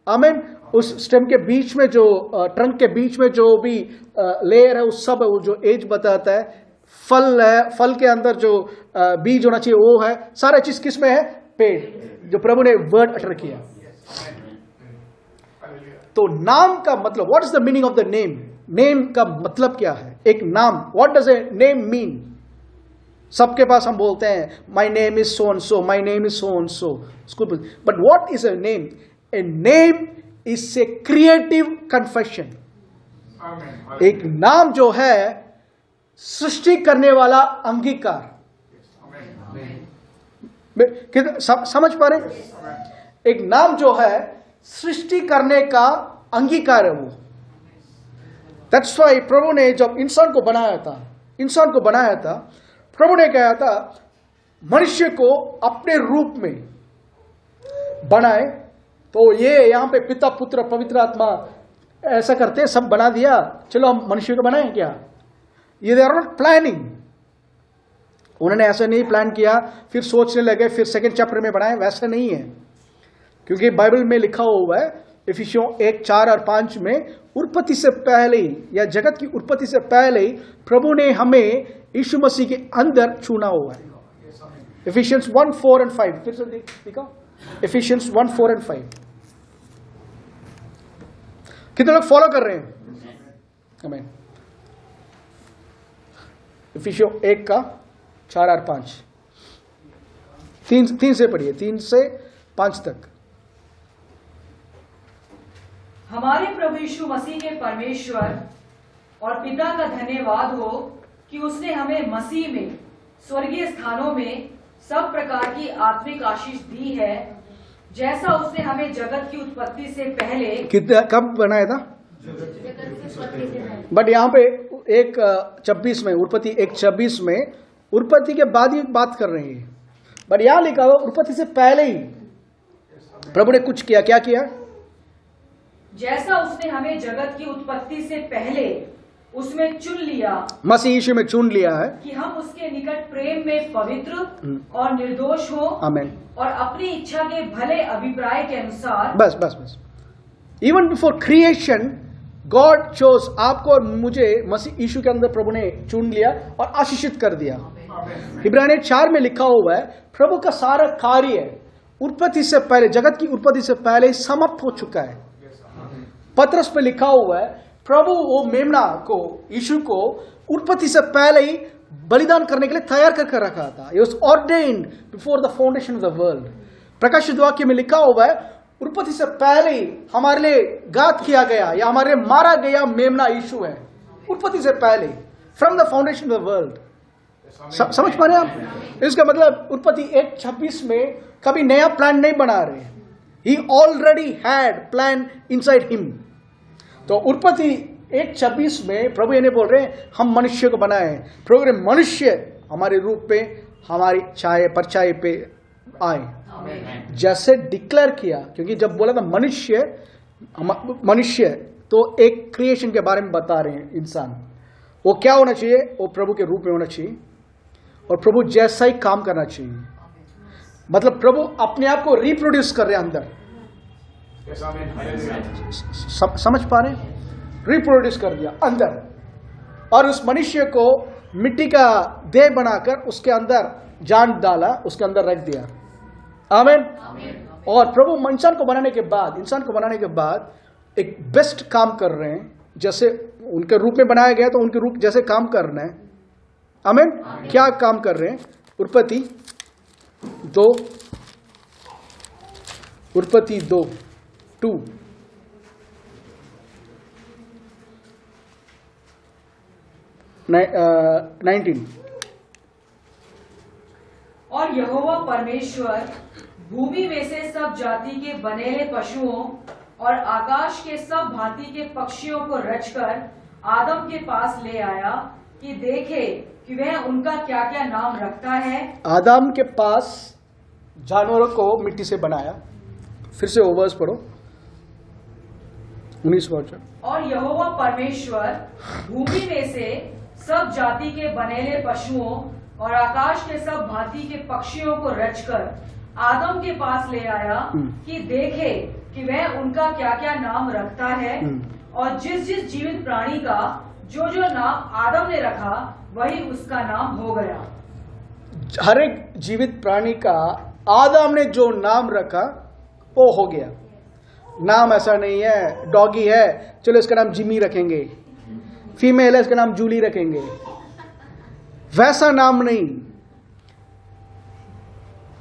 Speaker 3: आमीन। उस स्टेम के बीच में जो ट्रंक के बीच में जो भी लेयर है उस सब है, वो जो एज बताता है, फल है, फल के अंदर जो बीज होना चाहिए वो है, सारा चीज किस में है? पेड़, जो प्रभु ने वर्ड अटर किया। तो नाम का मतलब, what is the meaning of the name? Name का मतलब क्या है? एक नाम, what does a name mean? सबके पास हम बोलते हैं my name is so and so, my name is so and so, but what is a name? A name is a creative confession. एक नाम जो है सृष्टि करने वाला अंगीकार। समझ पा रहे? एक नाम जो है सृष्टि करने का अंगीकार है वो। दैट्स व्हाई प्रभु ने जब इंसान को बनाया था, प्रभु ने कहा था मनुष्य को अपने रूप में बनाए। तो ये यहां पे पिता पुत्र पवित्र आत्मा ऐसा करते, सब बना दिया, चलो हम मनुष्य को बनाएं क्या? ये दे आर नॉट प्लानिंग। उन्होंने ऐसा नहीं प्लान किया फिर सोचने लगे फिर सेकंड चैप्टर में बनाए, वैसा नहीं है। क्योंकि बाइबल में लिखा हुआ है इफिसियों 1:4 और 5 में, उत्पत्ति से पहले ही या जगत की उत्पत्ति से पहले ही प्रभु ने हमें यीशु मसीह के अंदर चुना हुआ है। इफिशियंस 1:4 और 5 फिर से दिखाओ, इफिशियंस 1:4 और 5। कितने लोग फॉलो कर रहे हैं? आमीन। इफिसियों 1:4 और 5, 3 से पढ़िए, 3 से 5 तक।
Speaker 1: हमारे प्रभु यीशु मसीह के परमेश्वर और पिता का धन्यवाद हो कि उसने हमें मसीह में स्वर्गीय स्थानों में सब प्रकार की आत्मिक आशीष दी है, जैसा उसने हमें जगत की उत्पत्ति से पहले।
Speaker 3: कितना कब बनाया था? बट यहाँ पे 1:26 में, उत्पत्ति 1:26 में उत्पत्ति के बाद ही बात कर रहे हैं, बट यहां लिखा हुआ उत्पत्ति से पहले ही प्रभु ने कुछ किया। क्या किया?
Speaker 1: जैसा उसने हमें जगत की उत्पत्ति से पहले उसमें चुन लिया,
Speaker 3: मसीह यीशु में चुन लिया है
Speaker 1: कि हम उसके निकट प्रेम में पवित्र और निर्दोष हो,
Speaker 3: आमीन,
Speaker 1: और अपनी इच्छा के भले अभिप्राय के अनुसार।
Speaker 3: बस even before creation God chose आपको और मुझे, मसीह यीशु के अंदर प्रभु ने चुन लिया और आशीषित कर दिया। इब्रानियों 4 में लिखा हुआ है प्रभु का सारा कार्य उत्पत्ति से पहले, जगत की उत्पत्ति से पहले समाप्त हो चुका है। पत्रस पे लिखा हुआ है प्रभु वो मेमना को, यीशु को उत्पत्ति से पहले ही बलिदान करने के लिए तैयार करके रखा था। He was ordained before the foundation of the world। प्रकाशित वाक्य में लिखा हुआ है उत्पत्ति से पहले ही हमारे लिए घात किया गया या हमारे लिए मारा गया मेमना यीशु है, उत्पत्ति से पहले, from the foundation of the world. समझ पा रहे हैं आप? इसका मतलब उत्पत्ति 1:26 में कभी नया प्लान नहीं बना रहे, he already had plan inside him. तो उत्पत्ति 1:26 में प्रभु ये नहीं बोल रहे हैं हम मनुष्य को बनाए, प्रभु ने मनुष्य हमारे रूप पे, हमारी छाया परछाई पे आए, जैसे डिक्लेयर किया। क्योंकि जब बोला था मनुष्य तो एक क्रिएशन के बारे में बता रहे हैं। इंसान वो क्या होना चाहिए? वो प्रभु के रूप में होना चाहिए और प्रभु जैसा ही काम करना चाहिए। मतलब प्रभु अपने आप को रिप्रोड्यूस कर रहे हैं अंदर। समझ पा रहे हैं? रिप्रोड्यूस कर दिया अंदर, और उस मनुष्य को मिट्टी का देह बनाकर उसके अंदर जान डाला, उसके अंदर रख दिया। आमीन। और प्रभु इंसान को बनाने के बाद एक बेस्ट काम कर रहे हैं, जैसे उनके रूप में बनाया गया तो उनके रूप जैसे काम करना है। आमीन। क्या काम कर रहे हैं? उत्पत्ति 2 19।
Speaker 1: और यहोवा परमेश्वर भूमि में से सब जाति के बनेले पशुओं और आकाश के सब भांति के पक्षियों को रचकर आदम के पास ले आया कि देखे कि वह उनका क्या क्या नाम रखता है।
Speaker 3: आदम के पास जानवरों को मिट्टी से बनाया। फिर से ओवर्स पढ़ो, 19 वर्ष।
Speaker 1: और यहोवा परमेश्वर भूमि में से सब जाति के बनेले पशुओं और आकाश के सब भांति के पक्षियों को रचकर आदम के पास ले आया कि देखे कि वह उनका क्या क्या नाम रखता है। और जिस जिस जीवित प्राणी का जो जो नाम आदम ने रखा वही उसका नाम हो गया।
Speaker 3: हर एक जीवित प्राणी का आदम ने जो नाम रखा वो हो गया। नाम ऐसा नहीं है डॉगी है चलो इसका नाम जिमी रखेंगे, फीमेल है इसका नाम जूली रखेंगे, वैसा नाम नहीं।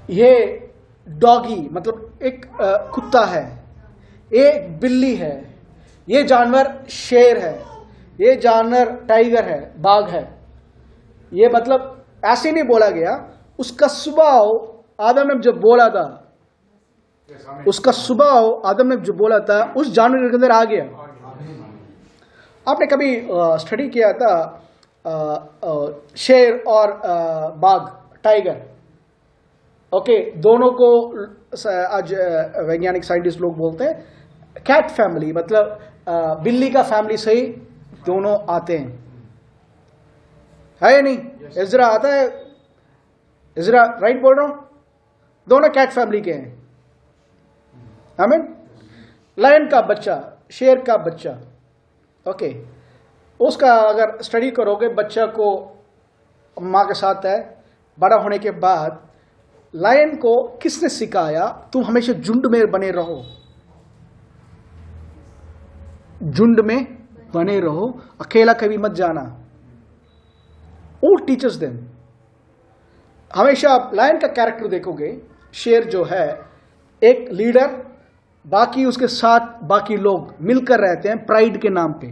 Speaker 3: ये डॉगी मतलब एक कुत्ता है, एक बिल्ली है, ये जानवर शेर है, ये जानवर टाइगर है, बाघ है। ये मतलब ऐसे नहीं बोला गया। उसका स्वभाव आदम ने जब बोला था, उसका स्वभाव आदम ने जो बोला था उस जानवर के अंदर आ गया। आपने कभी स्टडी किया था शेर और बाघ, टाइगर, ओके, दोनों को आज वैज्ञानिक साइंटिस्ट लोग बोलते हैं कैट फैमिली, मतलब बिल्ली का फैमिली से ही दोनों आते हैं, है या नहीं? इज़रा आता है, इज़रा राइट बोल रहा हूं? दोनों कैट फैमिली के हैं। आमीन। लायन का बच्चा, शेर का बच्चा, ओके, उसका अगर स्टडी करोगे, बच्चा को माँ के साथ है, बड़ा होने के बाद लायन को किसने सिखाया तुम हमेशा झुंड में बने रहो, झुंड में बने रहो, अकेला कभी मत जाना। वो टीचर्स देम। हमेशा आप लायन का कैरेक्टर देखोगे, शेर जो है एक लीडर, बाकी उसके साथ बाकी लोग मिलकर रहते हैं प्राइड के नाम पे,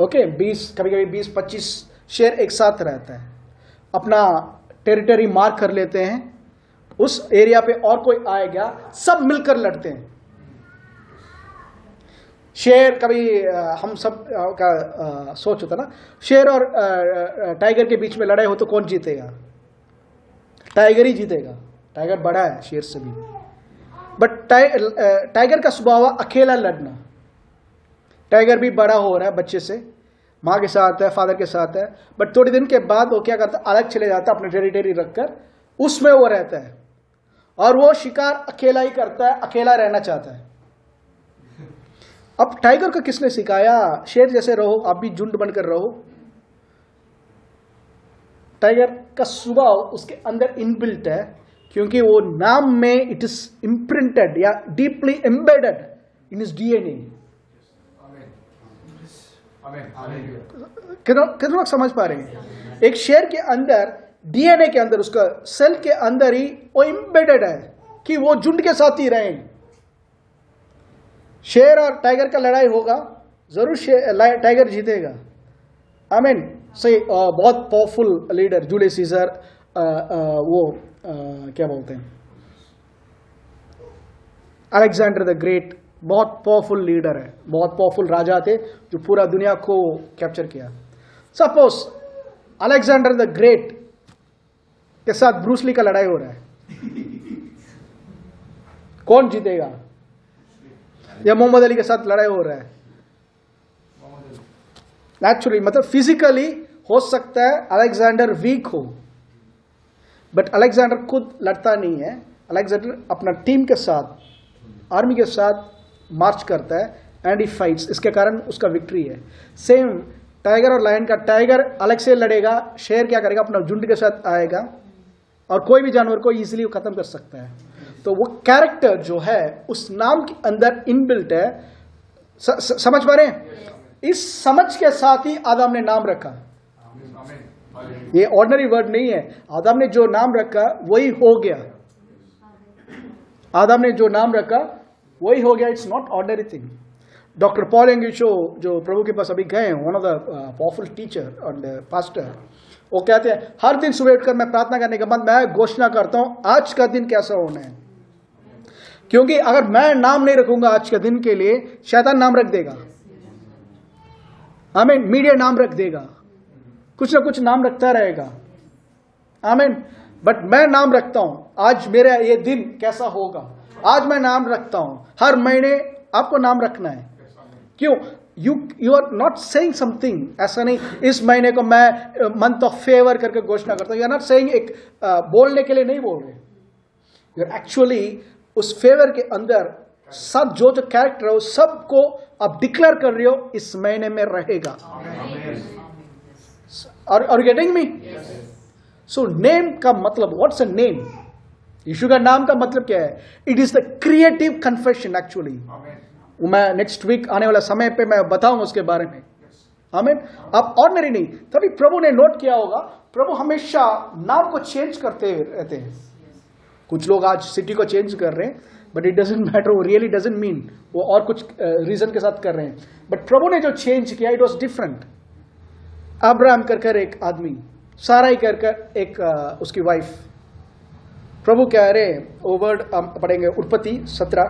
Speaker 3: ओके। 20 कभी कभी 20-25 शेर एक साथ रहता है, अपना टेरिटरी मार्क कर लेते हैं, उस एरिया पे और कोई आएगा सब मिलकर लड़ते हैं। शेर कभी हम सब का सोच होता ना, शेर और टाइगर के बीच में लड़ाई हो तो कौन जीतेगा? टाइगर ही जीतेगा। टाइगर बड़ा है शेर से भी, बट टाइगर का स्वभाव अकेला लड़ना। टाइगर भी बड़ा हो रहा है बच्चे से, माँ के साथ है, फादर के साथ है, बट थोड़ी दिन के बाद वो क्या करता है, अलग चले जाता है, अपने टेरिटरी रखकर उसमें वो रहता है, और वो शिकार अकेला ही करता है, अकेला रहना चाहता है। अब टाइगर को किसने सिखाया शेर जैसे रहो, आप भी झुंड बनकर रहो? टाइगर का स्वभाव उसके अंदर इनबिल्ट है, क्योंकि वो नाम में इट इज इम्प्रिंटेड या deeply embedded in his DNA. कितने लोग समझ पा रहे हैं? एक शेर के अंदर, डीएनए के अंदर, उसका सेल के अंदर ही वो एम्बेडेड है कि वो झुंड के साथ ही रहें। शेर और टाइगर का लड़ाई होगा, जरूर टाइगर जीतेगा। आमीन। सही। बहुत पावरफुल लीडर जूलियस सीजर, वो क्या बोलते हैं, अलेक्जेंडर द ग्रेट, बहुत पावरफुल लीडर है, बहुत पावरफुल राजा थे जो पूरा दुनिया को कैप्चर किया। सपोज अलेक्जेंडर द ग्रेट के साथ ब्रूस ली का लड़ाई हो रहा है, कौन जीतेगा? या मोहम्मद अली के साथ लड़ाई हो रहा है? नेचुरली, मतलब फिजिकली हो सकता है अलेक्जेंडर वीक हो, बट अलेक्जेंडर खुद लड़ता नहीं है। अलेक्जेंडर अपना टीम के साथ, आर्मी के साथ मार्च करता है एंड ही फाइट्स, इसके कारण उसका विक्ट्री है। सेम टाइगर और लायन का, टाइगर अलग से लड़ेगा, शेर क्या करेगा, अपना झुंड के साथ आएगा और कोई भी जानवर को इजीली खत्म कर सकता है। तो वो कैरेक्टर जो है उस नाम के अंदर इनबिल्ट है। समझ पा रहे हैं? इस समझ के साथ ही आदम ने नाम रखा। ये ऑर्डिनरी वर्ड नहीं है। आदम ने जो नाम रखा वही हो गया। आदम ने जो नाम रखा वही हो गया। It's not ordinary thing. Doctor Paul Enenche जो प्रभु के पास अभी गए, one of the powerful teacher and pastor, वो कहते हैं हर दिन सुबह उठकर मैं प्रार्थना करने के बाद मैं घोषणा करता हूं आज का दिन कैसा होना है, क्योंकि अगर मैं नाम नहीं रखूंगा आज के दिन के लिए, शैतान नाम रख देगा, आमीन, मीडिया नाम रख देगा, कुछ ना कुछ नाम रखता रहेगा, आमीन। बट मैं नाम रखता हूं आज मेरा ये दिन कैसा होगा, आज मैं नाम रखता हूं। हर महीने आपको नाम रखना है। क्यों? You are not saying something, ऐसा नहीं इस महीने को मैं मंथ ऑफ फेवर करके घोषणा करता हूं। यू आर नॉट सेइंग एक बोलने के लिए नहीं बोल रहे, यू आर एक्चुअली उस फेवर के अंदर सब जो कैरेक्टर हो सबको आप डिक्लेयर कर रहे हो इस महीने में रहेगा। Are you getting me? So name का मतलब, व्हाट्स अ नेम? यीशु का नाम का मतलब क्या है? It is the creative confession actually. मैं नेक्स्ट वीक आने वाला समय पे मैं बताऊंगा उसके बारे में, आमीन। आप ऑर्डिनरी नहीं, तभी प्रभु ने नोट किया होगा, प्रभु हमेशा नाम को चेंज करते रहते हैं। कुछ लोग आज सिटी को चेंज कर रहे हैं, बट इट डजंट मैटर, वो रियली डजंट मीन, वो और कुछ रीजन के साथ कर रहे हैं। बट प्रभु ने जो चेंज किया इट वॉज डिफरेंट। अब्राहम कर एक आदमी, साराई कर एक उसकी वाइफ। प्रभु कह रहे, वो वर्ड हम पढ़ेंगे उत्पत्ति 17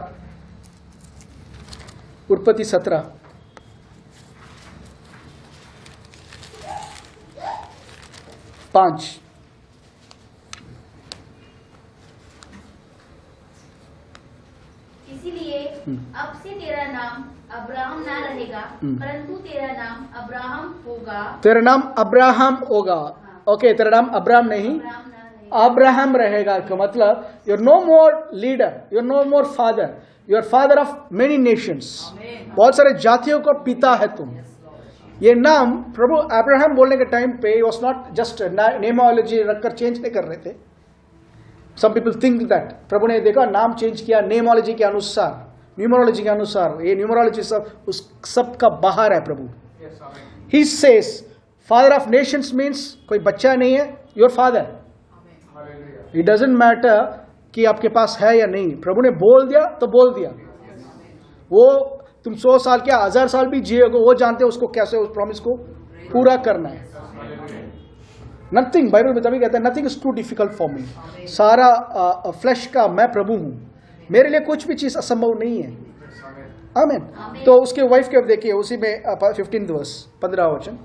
Speaker 3: 5।
Speaker 2: इसीलिए अब से तेरा नाम अब्राहम ना रहेगा, परंतु तेरा नाम अब्राहम होगा।
Speaker 3: तेरा नाम अब्राहम होगा। ओके, तेरा नाम अब्राहम नहीं, अब्राहम रहेगा। का मतलब you are no more leader, you are no more father, you are father of many nations. बहुत सारे जातियों का पिता है तुम। ये नाम प्रभु अब्राहम बोलने के टाइम पे वॉज नॉट जस्ट नेमोलॉजी रखकर चेंज नहीं कर रहे थे। सम पीपल थिंक दैट प्रभु ने देखा नाम चेंज किया नेमोलॉजी के अनुसार, न्यूमरोलॉजी के अनुसार। ये न्यूमरोलॉजी उस सब का बाहर है प्रभु। He says father of nations means कोई बच्चा नहीं है, your father. It doesn't matter कि आपके पास है या नहीं, प्रभु ने बोल दिया तो बोल दिया। वो तुम 100 साल क्या 1000 साल भी जिएगा, वो जानते हैं उसको कैसे उस प्रॉमिस को पूरा करना है। नथिंग, बाइबल में तभी कहता है nothing is too difficult for me. सारा फ्लैश का मैं प्रभु हूं, मेरे लिए कुछ भी चीज असंभव नहीं है। आमीन। तो उसके वाइफ के अब देखिए उसी में 15 वर्स 15 वचन।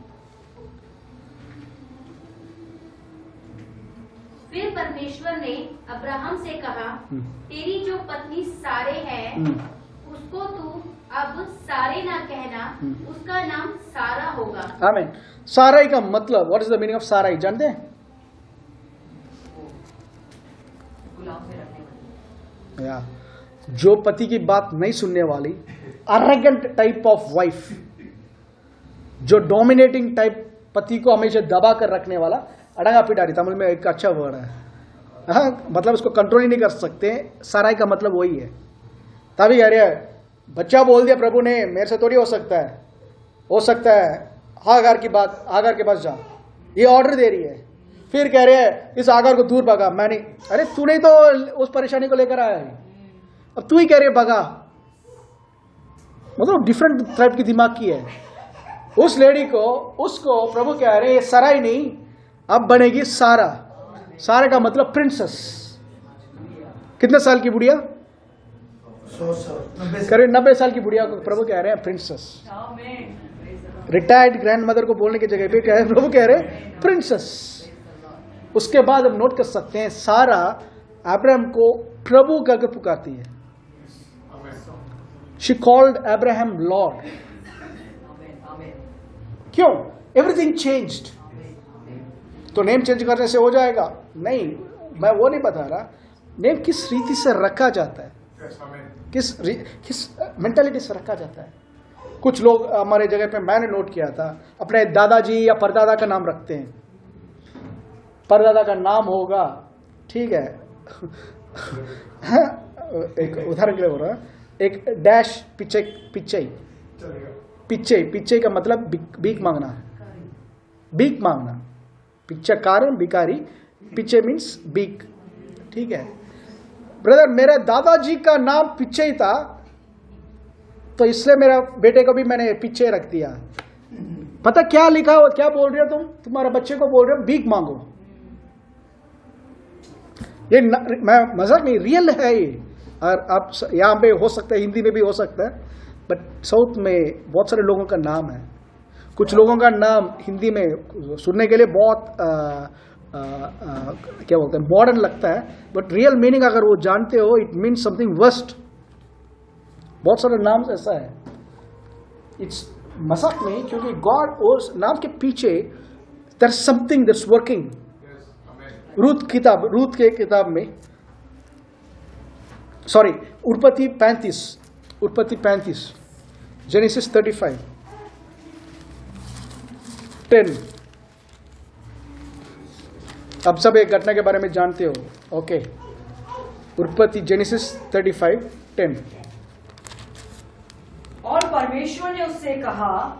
Speaker 2: फिर परमेश्वर ने अब्राहम से कहा, तेरी जो पत्नी सारे है उसको तू अब सारे ना कहना, उसका नाम सारा होगा।
Speaker 3: आमीन। साराई का मतलब, what is the meaning of Sarai, जानते हैं? या जो पति की बात नहीं सुनने वाली, अरेगेंट टाइप ऑफ वाइफ, जो डोमिनेटिंग टाइप, पति को हमेशा दबा कर रखने वाला, अड़ंगा पिटारी तमिल में एक अच्छा वर्ड है। हाँ, मतलब उसको कंट्रोल ही नहीं कर सकते। साराई का मतलब वही है। तभी कह रहे हैं, बच्चा बोल दिया प्रभु ने, मेरे से थोड़ी हो सकता है, आगार की बात, आगार के पास जा, ये ऑर्डर दे रही है। फिर कह रहे हैं इस आगार को दूर भगा, मैं नहीं। अरे तू नहीं तो उस परेशानी को लेकर आया है, अब तू ही कह रहे भगा। मतलब डिफरेंट टाइप की दिमाग की है उस लेडी को। उसको प्रभु कह रहे ये सराई नहीं, अब बनेगी सारा। सारा का मतलब प्रिंसेस। कितने साल की बुढ़िया? 90 साल की बुढ़िया को प्रभु कह रहे हैं प्रिंसेस। रिटायर्ड ग्रैंड मदर को बोलने की जगह पे कह रहे प्रभु कह रहे हैं प्रिंसेस। उसके बाद हम नोट कर सकते हैं सारा अब्राहम को प्रभु कहकर पुकारती है। She called Abraham Lord. क्यों? Everything changed. तो नेम चेंज करने से हो जाएगा? नहीं, मैं वो नहीं बता रहा। नेम किस रीति से रखा जाता है, किस मेंटालिटी से रखा जाता है। कुछ लोग हमारे जगह पे, मैंने नोट किया था, अपने दादाजी या परदादा का नाम रखते हैं। परदादा का नाम होगा, ठीक है एक उदाहरण के लिए बोल रहा, एक डैश पिच्चे का मतलब भीख मांगना, भीख मांगना। पिच्चकार भिखारी, पिच्चे मीन्स भीख, ठीक है। ब्रदर, मेरे दादाजी का नाम पिच्चे ही था, तो इसलिए मेरा बेटे को भी मैंने पिच्चे रख दिया। पता क्या लिखा हो, क्या बोल रहे हो तुम? तुम्हारे बच्चे को बोल रहे हो भीख मांगो। ये मैं मजाक नहीं, रियल है ये। और आप यहाँ पे हो सकता है, हिंदी में भी हो सकता है, बट साउथ में बहुत सारे लोगों का नाम है। कुछ लोगों का नाम हिंदी में सुनने के लिए बहुत क्या बोलते हैं, मॉडर्न लगता है, बट रियल मीनिंग अगर वो जानते हो, इट मीन्स समथिंग वर्स्ट। बहुत सारे नाम ऐसा है, इट्स मजाक नहीं, क्योंकि गॉड उस नाम के पीछे there is something that's working. Ruth के किताब में, सॉरी, उत्पत्ति 35, जेनेसिस 35:10। अब सब एक घटना के बारे में जानते हो, ओके। उत्पत्ति जेनेसिस 35:10।
Speaker 1: और परमेश्वर ने उससे कहा,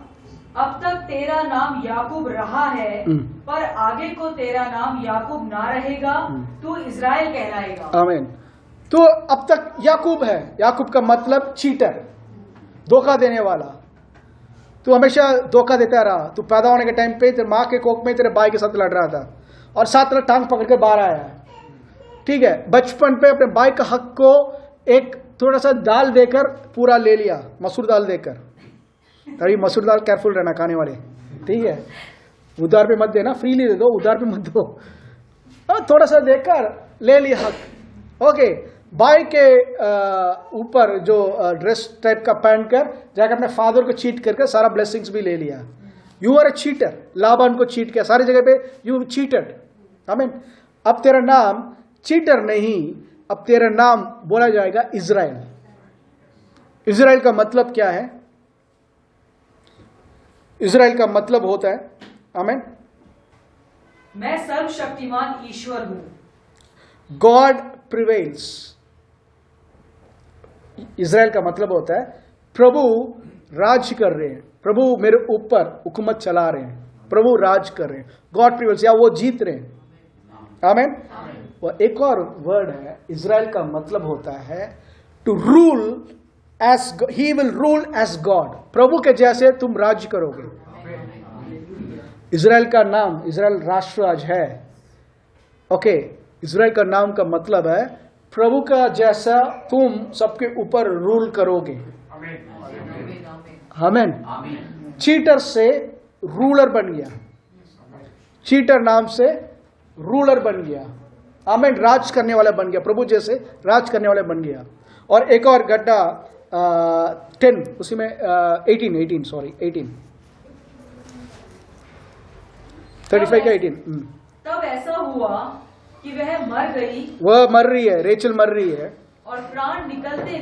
Speaker 1: अब तक तेरा नाम याकूब रहा है, पर आगे को तेरा नाम याकूब ना रहेगा, तू इज़राइल कहलाएगा।
Speaker 3: आमीन। तो अब तक याकूब है। याकूब का मतलब चीटर, धोखा देने वाला। तू हमेशा धोखा देता रहा। तू पैदा होने के टाइम पे तेरे माँ के कोख में तेरे भाई के साथ लड़ रहा था, और साथ में टांग पकड़ के बाहर आया, ठीक है। बचपन पे अपने भाई का हक को एक थोड़ा सा दाल देकर पूरा ले लिया, मसूर दाल देकर। अभी मसूर दाल केयरफुल रहना खाने वाले, ठीक है। उधार पे मत देना, फ्रीली दे दो, उधार पे मत दो। थोड़ा सा देकर ले लिया हक, ओके। भाई के ऊपर जो ड्रेस टाइप का पहन कर जाकर अपने फादर को चीट करके सारा ब्लेसिंग्स भी ले लिया। You are a cheater. Laban को चीट किया, सारी जगह पे यू चीटेड। आमीन। अब तेरा नाम चीटर नहीं, अब तेरा नाम बोला जाएगा इज़राइल। इज़राइल का मतलब क्या है? इज़राइल का मतलब होता है, आमीन,
Speaker 1: मैं सर्वशक्तिमान ईश्वर हूं।
Speaker 3: God prevails. इज़राइल का मतलब होता है प्रभु राज कर रहे हैं, प्रभु मेरे ऊपर हुकूमत चला रहे हैं, प्रभु राज कर रहे हैं। गॉड प्रिवेल्स, या वो जीत रहे हैं। आमीन। और एक और वर्ड है, इज़राइल का मतलब होता है to rule as, he will rule as God. प्रभु के जैसे तुम राज करोगे। इज़राइल का नाम, इज़राइल राष्ट्र आज है, ओके। इज़राइल का नाम का मतलब है प्रभु का जैसा तुम सबके ऊपर रूल करोगे। आमेन। चीटर से रूलर बन गया, चीटर नाम से रूलर बन गया। आमेन। राज करने वाला बन गया, प्रभु जैसे राज करने वाला बन गया। और एक और गड्ढा 10, उसी में 18 35 का 18।
Speaker 1: तब ऐसा हुआ कि वह मर गई,
Speaker 3: वह मर रही है, रेचल मर रही है,
Speaker 1: और प्राण निकलते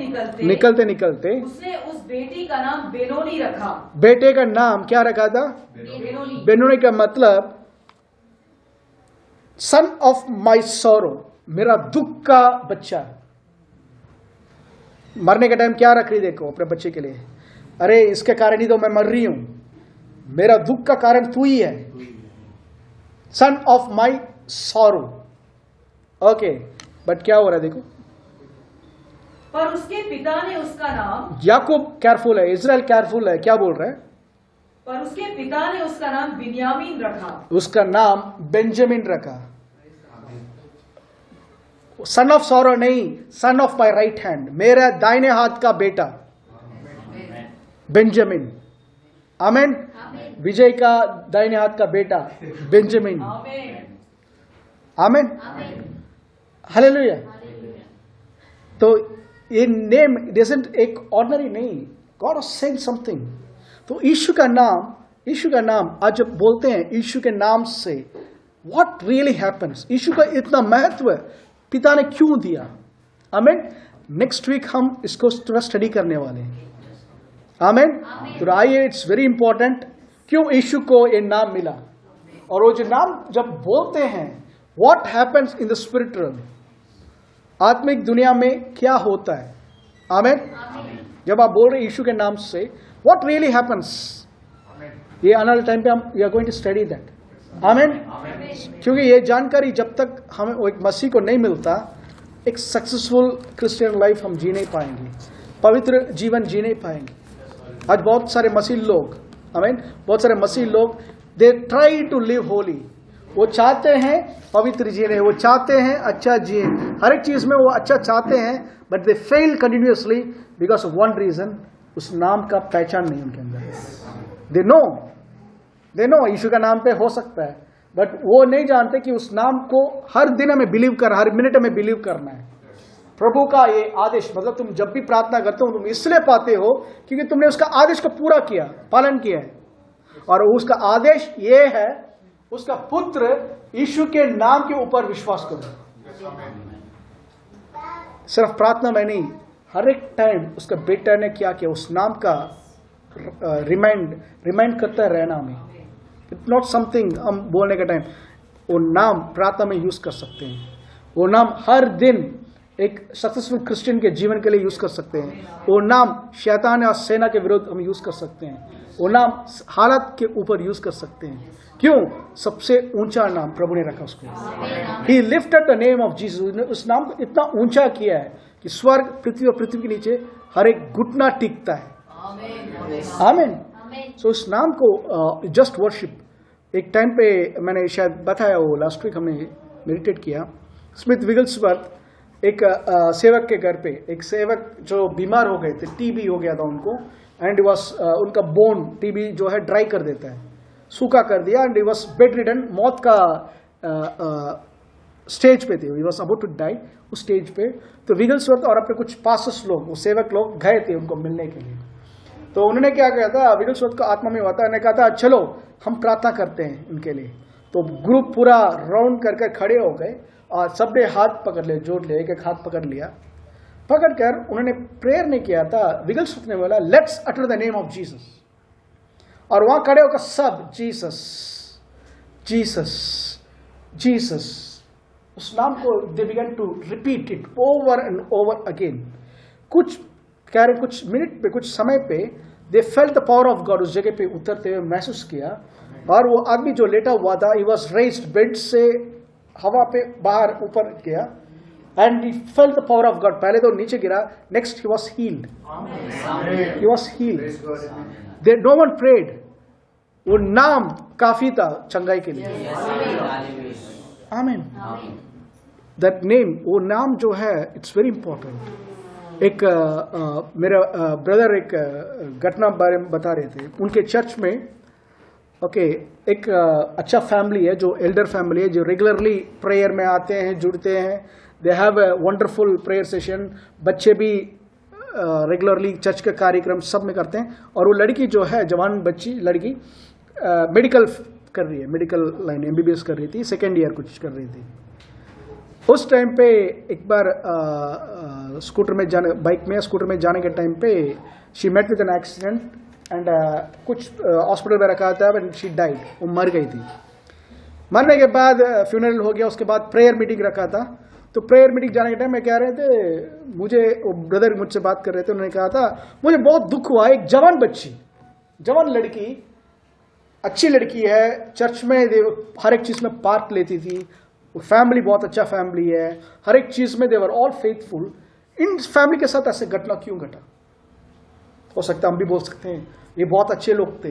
Speaker 3: निकलते
Speaker 1: उसने उस बेटी का नाम बेनोनी रखा।
Speaker 3: बेटे का नाम क्या रखा था?
Speaker 1: बेनोनी।
Speaker 3: बेनोनी का मतलब सन ऑफ माई सॉरो, मेरा दुख का बच्चा। मरने के टाइम क्या रख रही देखो अपने बच्चे के लिए, अरे इसके कारण ही तो मैं मर रही हूं, मेरा दुख का कारण तू ही है, son of my sorrow. Okay, but क्या हो रहा है देखो,
Speaker 1: पर उसके पिता ने उसका नाम,
Speaker 3: याकूब केयरफुल है, इजराइल केयरफुल है, क्या बोल रहा है?
Speaker 1: पर उसके पिता ने उसका नाम बिन्यामीन रखा।
Speaker 3: उसका नाम बेंजामिन रखा। सन ऑफ सॉरो नहीं, son of my right hand, मेरा दाहिने हाथ का बेटा बेंजामिन। आमेन। विजय का दाहिने हाथ का बेटा बेंजामिन। आमेन। हालेलुया। तो ये नेम डजंट एक ऑर्डिनरी नहीं, गॉड वाज सेइंग समथिंग। तो यीशु का नाम आज जब बोलते हैं यीशु के नाम से, व्हाट रियली हैपेंस, यीशु का इतना महत्व पिता ने क्यों दिया? आमेन। नेक्स्ट वीक हम इसको थोड़ा स्टडी करने वाले हैं। आमेन। तो आइए, इट्स वेरी इंपॉर्टेंट क्यों यीशु को ये नाम मिला, और वो जो नाम जब बोलते हैं, what happens in the spiritual, आत्मिक दुनिया में क्या होता है। आमेन। जब आप बोल रहे यीशु के नाम से, व्हाट रियली हैपेंस, ये आने वाले टाइम पे हम we are going to study that. आमेन। क्योंकि ये जानकारी जब तक हमें एक मसीह को नहीं मिलता, एक सक्सेसफुल क्रिश्चियन लाइफ हम जी नहीं पाएंगे, पवित्र जीवन जी नहीं पाएंगे। आज बहुत सारे मसीह लोग, आमेन, बहुत सारे मसीह लोग, they try to live holy, वो चाहते हैं पवित्र जीने, वो चाहते हैं अच्छा जिए, हर एक चीज में वो अच्छा चाहते हैं, but they fail continuously because of one reason, उस नाम का पहचान नहीं उनके अंदर। दे नो यीशु का नाम पे हो सकता है, बट वो नहीं जानते कि उस नाम को हर दिन हमें बिलीव कर, हर मिनट हमें बिलीव करना है। प्रभु का ये आदेश, मतलब तुम जब भी प्रार्थना करते हो तुम इसलिए पाते हो क्योंकि तुमने उसका आदेश को पूरा किया, पालन किया है। और उसका आदेश ये है, उसका पुत्र यीशु के नाम के ऊपर विश्वास करो। सिर्फ प्रार्थना में नहीं, हर एक टाइम उसका बेटा ने क्या किया, उस नाम का रिमाइंड करता रहना हमें। इट्स नॉट समथिंग हम बोलने का टाइम, वो नाम प्रार्थना में यूज कर सकते हैं, वो नाम हर दिन एक सक्सेसफुल क्रिश्चियन के जीवन के लिए यूज कर सकते हैं, वो नाम शैतान या सेना के विरुद्ध हम यूज कर सकते हैं, वो नाम हालत के ऊपर यूज कर सकते हैं। क्यों? सबसे ऊंचा नाम प्रभु ने रखा उसको। ही lifted the name of Jesus, उस नाम को इतना ऊंचा किया है कि स्वर्ग, पृथ्वी और पृथ्वी के नीचे हर एक घुटना टिकता है। आमीन। सो इस नाम को जस्ट वर्शिप। एक टाइम पे मैंने शायद बताया, वो लास्ट वीक हमने मेडिटेट किया, स्मिथ विगल्सवर्थ एक सेवक के घर पे, एक सेवक जो बीमार हो गए थे, टीबी हो गया था उनको, एंड वाज उनका बोन, टीबी जो है ड्राई कर देता है, सूखा कर दिया, and he was bedridden, मौत का स्टेज पे थे, he was about to die उस स्टेज पे। तो विगल्सवर्थ और अपने कुछ पास्टर्स लोग, वो सेवक लोग गए थे उनको मिलने के लिए। तो उन्होंने क्या किया था, विगल्सवर्थ का आत्मा में हुआ था, उन्होंने कहा था चलो हम प्रार्थना करते हैं इनके लिए। तो ग्रुप पूरा राउंड करके खड़े हो गए और सबने हाथ पकड़ लिए, जोड़ लिए, एक एक हाथ पकड़ लिया। पकड़ कर उन्होंने प्रेयर नहीं किया था, विगल्सवर्थ ने बोला let's utter the name of Jesus, और वहां खड़े होकर सब जीसस जीसस जीसस, उस नाम को they began to repeat it over and over again. कुछ कह रहे, कुछ मिनट पे, कुछ समय पे they felt the power of God, उस जगह पे उतरते हुए महसूस किया। और वो आदमी जो लेटा हुआ था, ही वाज रेज्ड, बेड से हवा पे बाहर ऊपर गया, and he felt the power of God. पहले तो नीचे गिरा, next he was healed, he was healed. They no one prayed, वो नाम काफी था चंगाई के लिए। आमीन। दैट नेम, वो नाम जो है, इट्स वेरी इंपॉर्टेंट। एक मेरा ब्रदर एक घटना बारे में बता रहे थे। उनके चर्च में एक अच्छा फैमिली है, जो एल्डर फैमिली है, जो रेगुलरली प्रेयर में आते हैं, जुड़ते हैं। They have a wonderful prayer session. बच्चे भी रेगुलरली चर्च का कार्यक्रम सब में करते हैं। और वो लड़की जो है, जवान बच्ची लड़की, मेडिकल कर रही है, मेडिकल लाइन MBBS कर रही थी, सेकेंड ईयर कुछ कर रही थी। उस टाइम पे एक बार बाइक में स्कूटर में जाने के टाइम पे she met with an accident and कुछ हॉस्पिटल में रखा था एंड शी डाइड। वो मर गई थी। मरने के बाद फ्यूनरल हो गया। उसके बाद प्रेयर मीटिंग रखा था। तो प्रेयर मीटिंग जाने के टाइम में कह रहे थे, मुझे वो ब्रदर मुझसे बात कर रहे थे, उन्होंने कहा था मुझे बहुत दुख हुआ। एक जवान बच्ची, जवान लड़की, अच्छी लड़की है, चर्च में हर एक चीज में पार्ट लेती थी। फैमिली बहुत अच्छा फैमिली है, हर एक चीज में देवर ऑल फेथफुल। इन फैमिली के साथ ऐसे घटना क्यों घटा? हो सकता है हम भी बोल सकते हैं ये बहुत अच्छे लोग थे,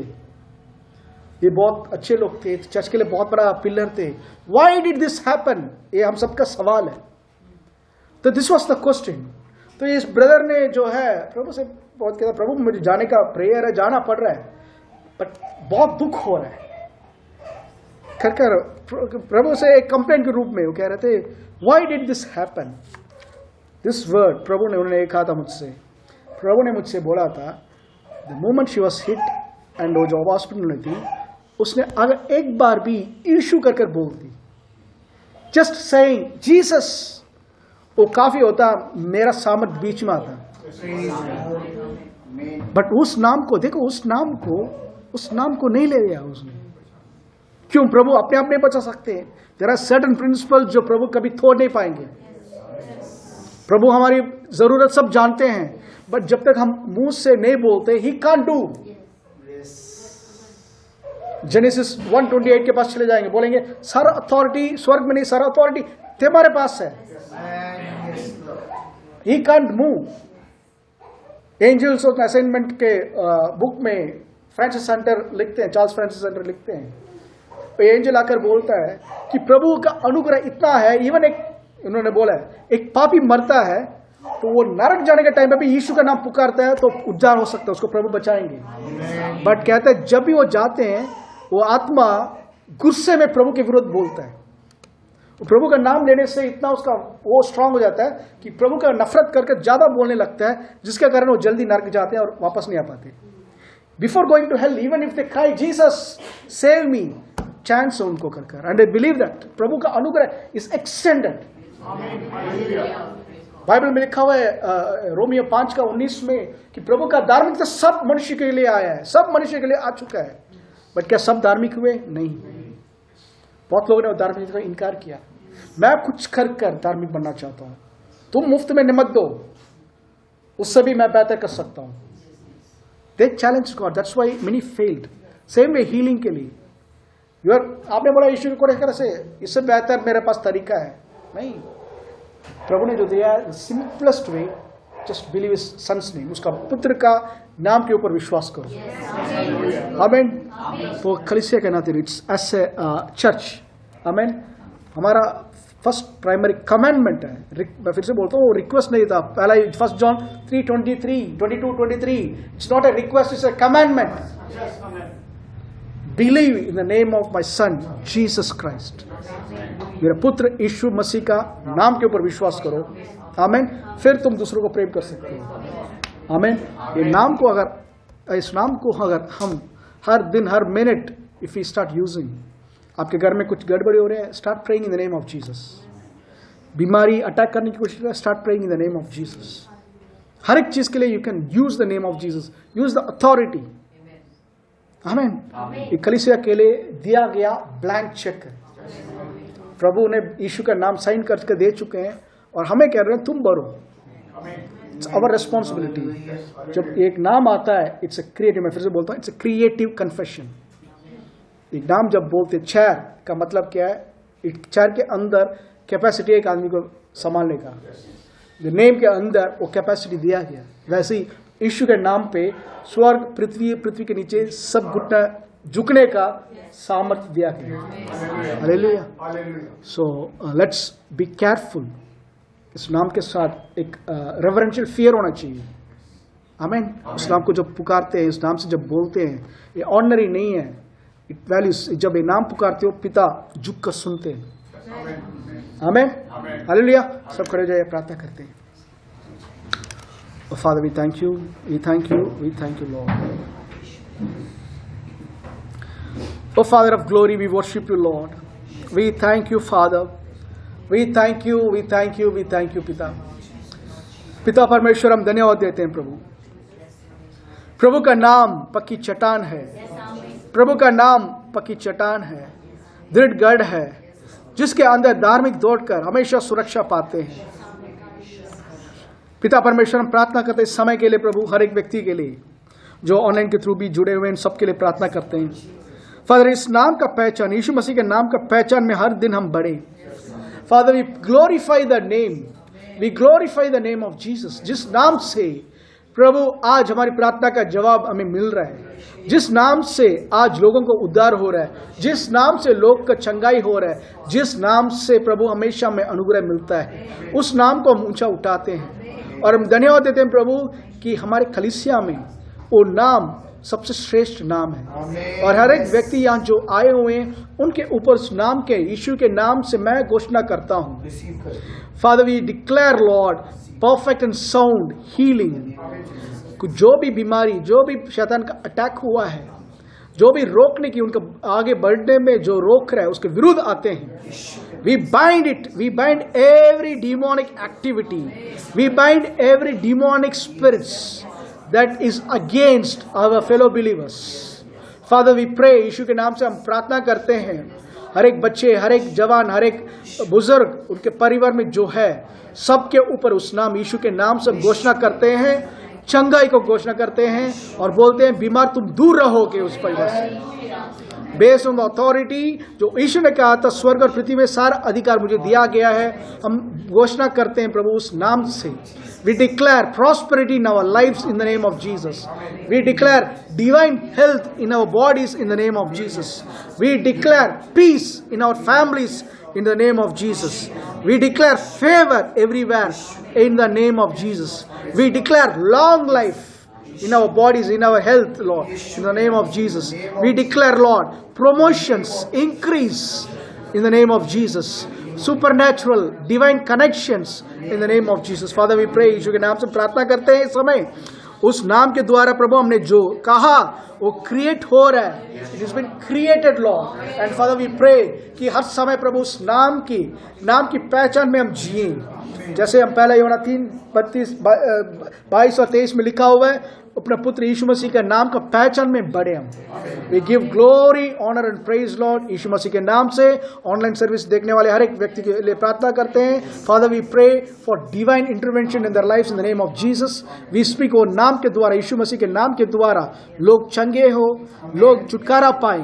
Speaker 3: ये बहुत अच्छे लोग थे, चर्च के लिए बहुत बड़ा पिलर थे। Why did this happen? ये हम सबका सवाल है। तो दिस वाज द क्वेश्चन। तो इस ब्रदर ने जो है प्रभु से बहुत कहता, प्रभु मुझे जाने का प्रेयर है, जाना पड़ रहा है, बट बहुत दुख हो रहा है। कर प्रभु से एक कंप्लेंट के रूप में वो कह रहे थे, why did this happen? This word प्रभु ने उन्होंने कहा था मुझसे, प्रभु ने मुझसे बोला था, the moment she was hit and वो जो हॉस्पिटल में थी, उसने अगर एक बार भी यीशु कर बोल दी, जस्ट सेइंग जीसस, वो काफी होता, मेरा सामर्थ बीच में आता। बट उस नाम को देखो, उस नाम को नहीं ले गया उसने। क्यों? प्रभु अपने आप नहीं बचा सकते। देयर आर सर्टेन प्रिंसिपल्स जो प्रभु कभी तोड़ नहीं पाएंगे। प्रभु हमारी जरूरत सब जानते हैं, बट जब तक हम मुंह से नहीं बोलते, ही कांट डू। जेनेसिस 1:28 के पास चले जाएंगे, बोलेंगे सारा अथॉरिटी स्वर्ग में नहीं, सारा अथॉरिटी तुम्हारे पास है। He can't move. Angels of assignment के बुक में फ्रांसिस सेंटर लिखते हैं, चार्ल्स फ्रांसिस सेंटर लिखते हैं, एंजल आकर बोलता है कि प्रभु का अनुग्रह इतना है, इवन एक उन्होंने बोला है, एक पापी मरता है तो वो नरक जाने के टाइम पे भी यीशु का नाम पुकारता है तो उद्धार हो सकता है, उसको प्रभु बचाएंगे। बट कहते हैं जब भी वो जाते हैं, वो आत्मा गुस्से में प्रभु के विरुद्ध बोलता है। प्रभु का नाम लेने से इतना उसका वो स्ट्रांग हो जाता है कि प्रभु का नफरत करके ज्यादा बोलने लगता है, जिसके कारण वो जल्दी नरक जाते हैं और वापस नहीं आ पाते। Before going to hell, even if they cry Jesus save me, chance उनको कर एंड आई बिलीव दैट प्रभु का अनुग्रह इज एक्सटेंडेड। बाइबल में लिखा हुआ है रोमियो 5:19 में कि प्रभु का धार्मिकता सब मनुष्य के लिए आया है, सब मनुष्य के लिए आ चुका है। बट क्या सब धार्मिक हुए? नहीं। बहुत लोगों ने धार्मिकता का इनकार किया। मैं कुछ कर धार्मिक बनना चाहता हूं, तुम मुफ्त में निमक दो, उससे भी मैं बेहतर कर सकता हूं। They challenge God, that's why many failed. Same way healing के लिए आपने बोला ईश्वर को लेकर से इससे बेहतर मेरे पास तरीका है नहीं। प्रभु ने जो दिया है simplest way, just believe his son's name, उसका पुत्र का नाम के ऊपर विश्वास करो। आमेन। तो कलीसिया के नाते इट्स एज ए चर्च, आमेन, हमारा फर्स्ट प्राइमरी कमांडमेंट है। मैं फिर से बोलता हूँ, वो रिक्वेस्ट नहीं था पहला। 1 John 3:22-23 it's not a request, it's a commandment. Believe in the name of my son Jesus Christ। मेरा पुत्र यीशु मसीह का नाम के ऊपर विश्वास करो, आमेन। फिर तुम दूसरों को प्रेम कर सकते हो, आमेन। ये नाम को अगर, इस नाम को अगर हम हर दिन हर minute if you start using, आपके घर में कुछ गड़बड़ी हो रहे हैं, start praying in the name of Jesus. बीमारी अटैक करने की कोशिश कर, start praying in the name of Jesus. हर एक चीज के लिए you can use the name of Jesus, use the authority, आमेन। ये कलीसिया के लिए दिया गया ब्लैंक चेक है। प्रभु ने यीशु का नाम साइन करके दे चुके हैं और हमें कह रहे हैं तुम भरो। It's our responsibility. जब एक नाम आता है, इट्स ए क्रिएटिव, मैं फिर से बोलता हूँ, इट्स ए क्रिएटिव कन्फेशन। एक नाम जब बोलते, चैर का मतलब क्या है? एक चैर के अंदर कैपेसिटी एक आदमी को संभालने का, नेम के अंदर वो कैपेसिटी दिया गया। वैसे ही यीशु के नाम पे स्वर्ग पृथ्वी के नीचे सब घुटना झुकने का सामर्थ्य दिया गया। Hallelujah. So let's be careful इस नाम के साथ एक रेवरेंशियल फियर होना चाहिए। आमीन। उस नाम को जब पुकारते हैं, इस नाम से जब बोलते हैं, ये ऑर्डिनरी नहीं है, इट वैल्यूज। जब ये नाम पुकारते हो पिता झुक कर सुनते हैं। आमीन, हालेलुया। सब खड़े हो जाइए, प्रार्थना करते हैं। Oh, Father, we thank you, we thank you, we thank you, Lord. Oh, Father of glory, we worship you, Lord. We thank you, Father. We thank you, we thank you, we thank you, पिता। पिता परमेश्वर, हम धन्यवाद देते हैं प्रभु। प्रभु का नाम पक्की चट्टान है, प्रभु का नाम पक्की चट्टान है, दृढ़ गढ़ है, जिसके अंदर धार्मिक दौड़कर हमेशा सुरक्षा पाते हैं। पिता परमेश्वर, हम प्रार्थना करते हैं इस समय के लिए प्रभु, हर एक व्यक्ति के लिए जो ऑनलाइन के थ्रू भी जुड़े हुए हैं, सबके लिए प्रार्थना करते हैं। फादर, इस नाम का पहचान, यीशु मसीह के नाम का पहचान में हर दिन हम बढ़े। Father, we glorify the name, we glorify the name of Jesus, जिस नाम से प्रभु आज हमारी प्रार्थना का जवाब हमें मिल रहा है, जिस नाम से आज लोगों को उद्धार हो रहा है, जिस नाम से लोग का चंगाई हो रहा है, जिस नाम से प्रभु हमेशा हमें अनुग्रह मिलता है, उस नाम को हम ऊंचा उठाते हैं। और हम धन्यवाद देते हैं प्रभु कि हमारे कलीसिया में वो नाम सबसे श्रेष्ठ नाम है। और हर एक व्यक्ति यहाँ जो आए हुए हैं उनके ऊपर उस नाम के, यीशु के नाम से मैं घोषणा करता हूँ। Father, we declare Lord perfect and sound healing. जो भी बीमारी, जो भी शैतान का अटैक हुआ है, जो भी रोकने की, उनका आगे बढ़ने में जो रोक रहा है, उसके विरुद्ध आते हैं। We bind it, we bind every demonic activity, we bind every demonic spirits that is against our fellow believers. Father, we pray, यीशु के नाम से हम प्रार्थना करते हैं, हर एक बच्चे, हर एक जवान, हर एक बुजुर्ग, उनके परिवार में जो है, सबके ऊपर उस नाम यीशु के नाम से घोषणा करते हैं, चंगाई को घोषणा करते हैं और बोलते हैं बीमार तुम दूर रहोगे उस परिवार से। बेस्ड ऑन द अथॉरिटी जो यीशु ने कहा था, स्वर्ग और पृथ्वी में सारा अधिकार मुझे दिया गया है, हम घोषणा करते हैं प्रभु उस नाम से। We declare prosperity in our lives in the name of Jesus. We declare divine health in our bodies in the name of Jesus. We declare peace in our families in the name of Jesus. We declare favor everywhere in the name of Jesus. We declare long life in our bodies, in our health, Lord, in the name of Jesus. We declare, Lord, promotions, increase in the name of Jesus. Supernatural, divine connections in the name of Jesus. Father, we pray, यीशु के नाम से प्रार्थना करते हैं इस समय, उस नाम के द्वारा प्रभु हमने जो कहा वो क्रिएट हो रहा है। It has been created, Lord. And Father, we pray कि हर समय प्रभु उस नाम की पहचान में हम जिए, जैसे हम पहला यूहन्ना 3:22 और 23 में लिखा हुआ है, अपने पुत्र यीशु मसीह के नाम का पहचान में बढ़े हम। We give glory, honour and praise Lord, यीशु मसीह के नाम से ऑनलाइन सर्विस देखने वाले हर एक व्यक्ति के लिए प्रार्थना करते हैं। Father, we pray for divine intervention in their lives in the name of Jesus. We speak वो नाम के द्वारा, यीशु मसीह के नाम के द्वारा लोग चंगे हो, लोग छुटकारा पाए,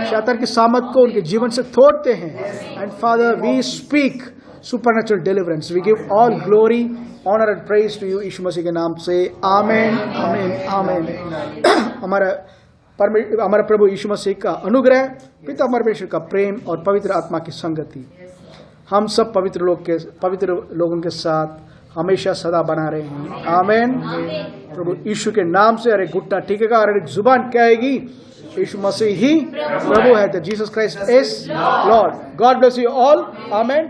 Speaker 3: शैतान की सामत को उनके जीवन से तोड़ते हैं। And father, we speak supernatural deliverance. We give all glory, honor and praise to you, यीशु मसीह के नाम से। आमेन, आमेन, आमेन। हमारा प्रभु यीशु मसीह का अनुग्रह, पिता परमेश्वर का प्रेम और पवित्र आत्मा की संगति हम सब पवित्र लोगों के साथ हमेशा सदा बना रहे हैं। आमेन। प्रभु यीशु के नाम से हर एक घुटना टिकेगा और हर एक जुबान कहेगी यीशु मसीह ही प्रभु है। Jesus Christ is Lord. God bless you all. Amen.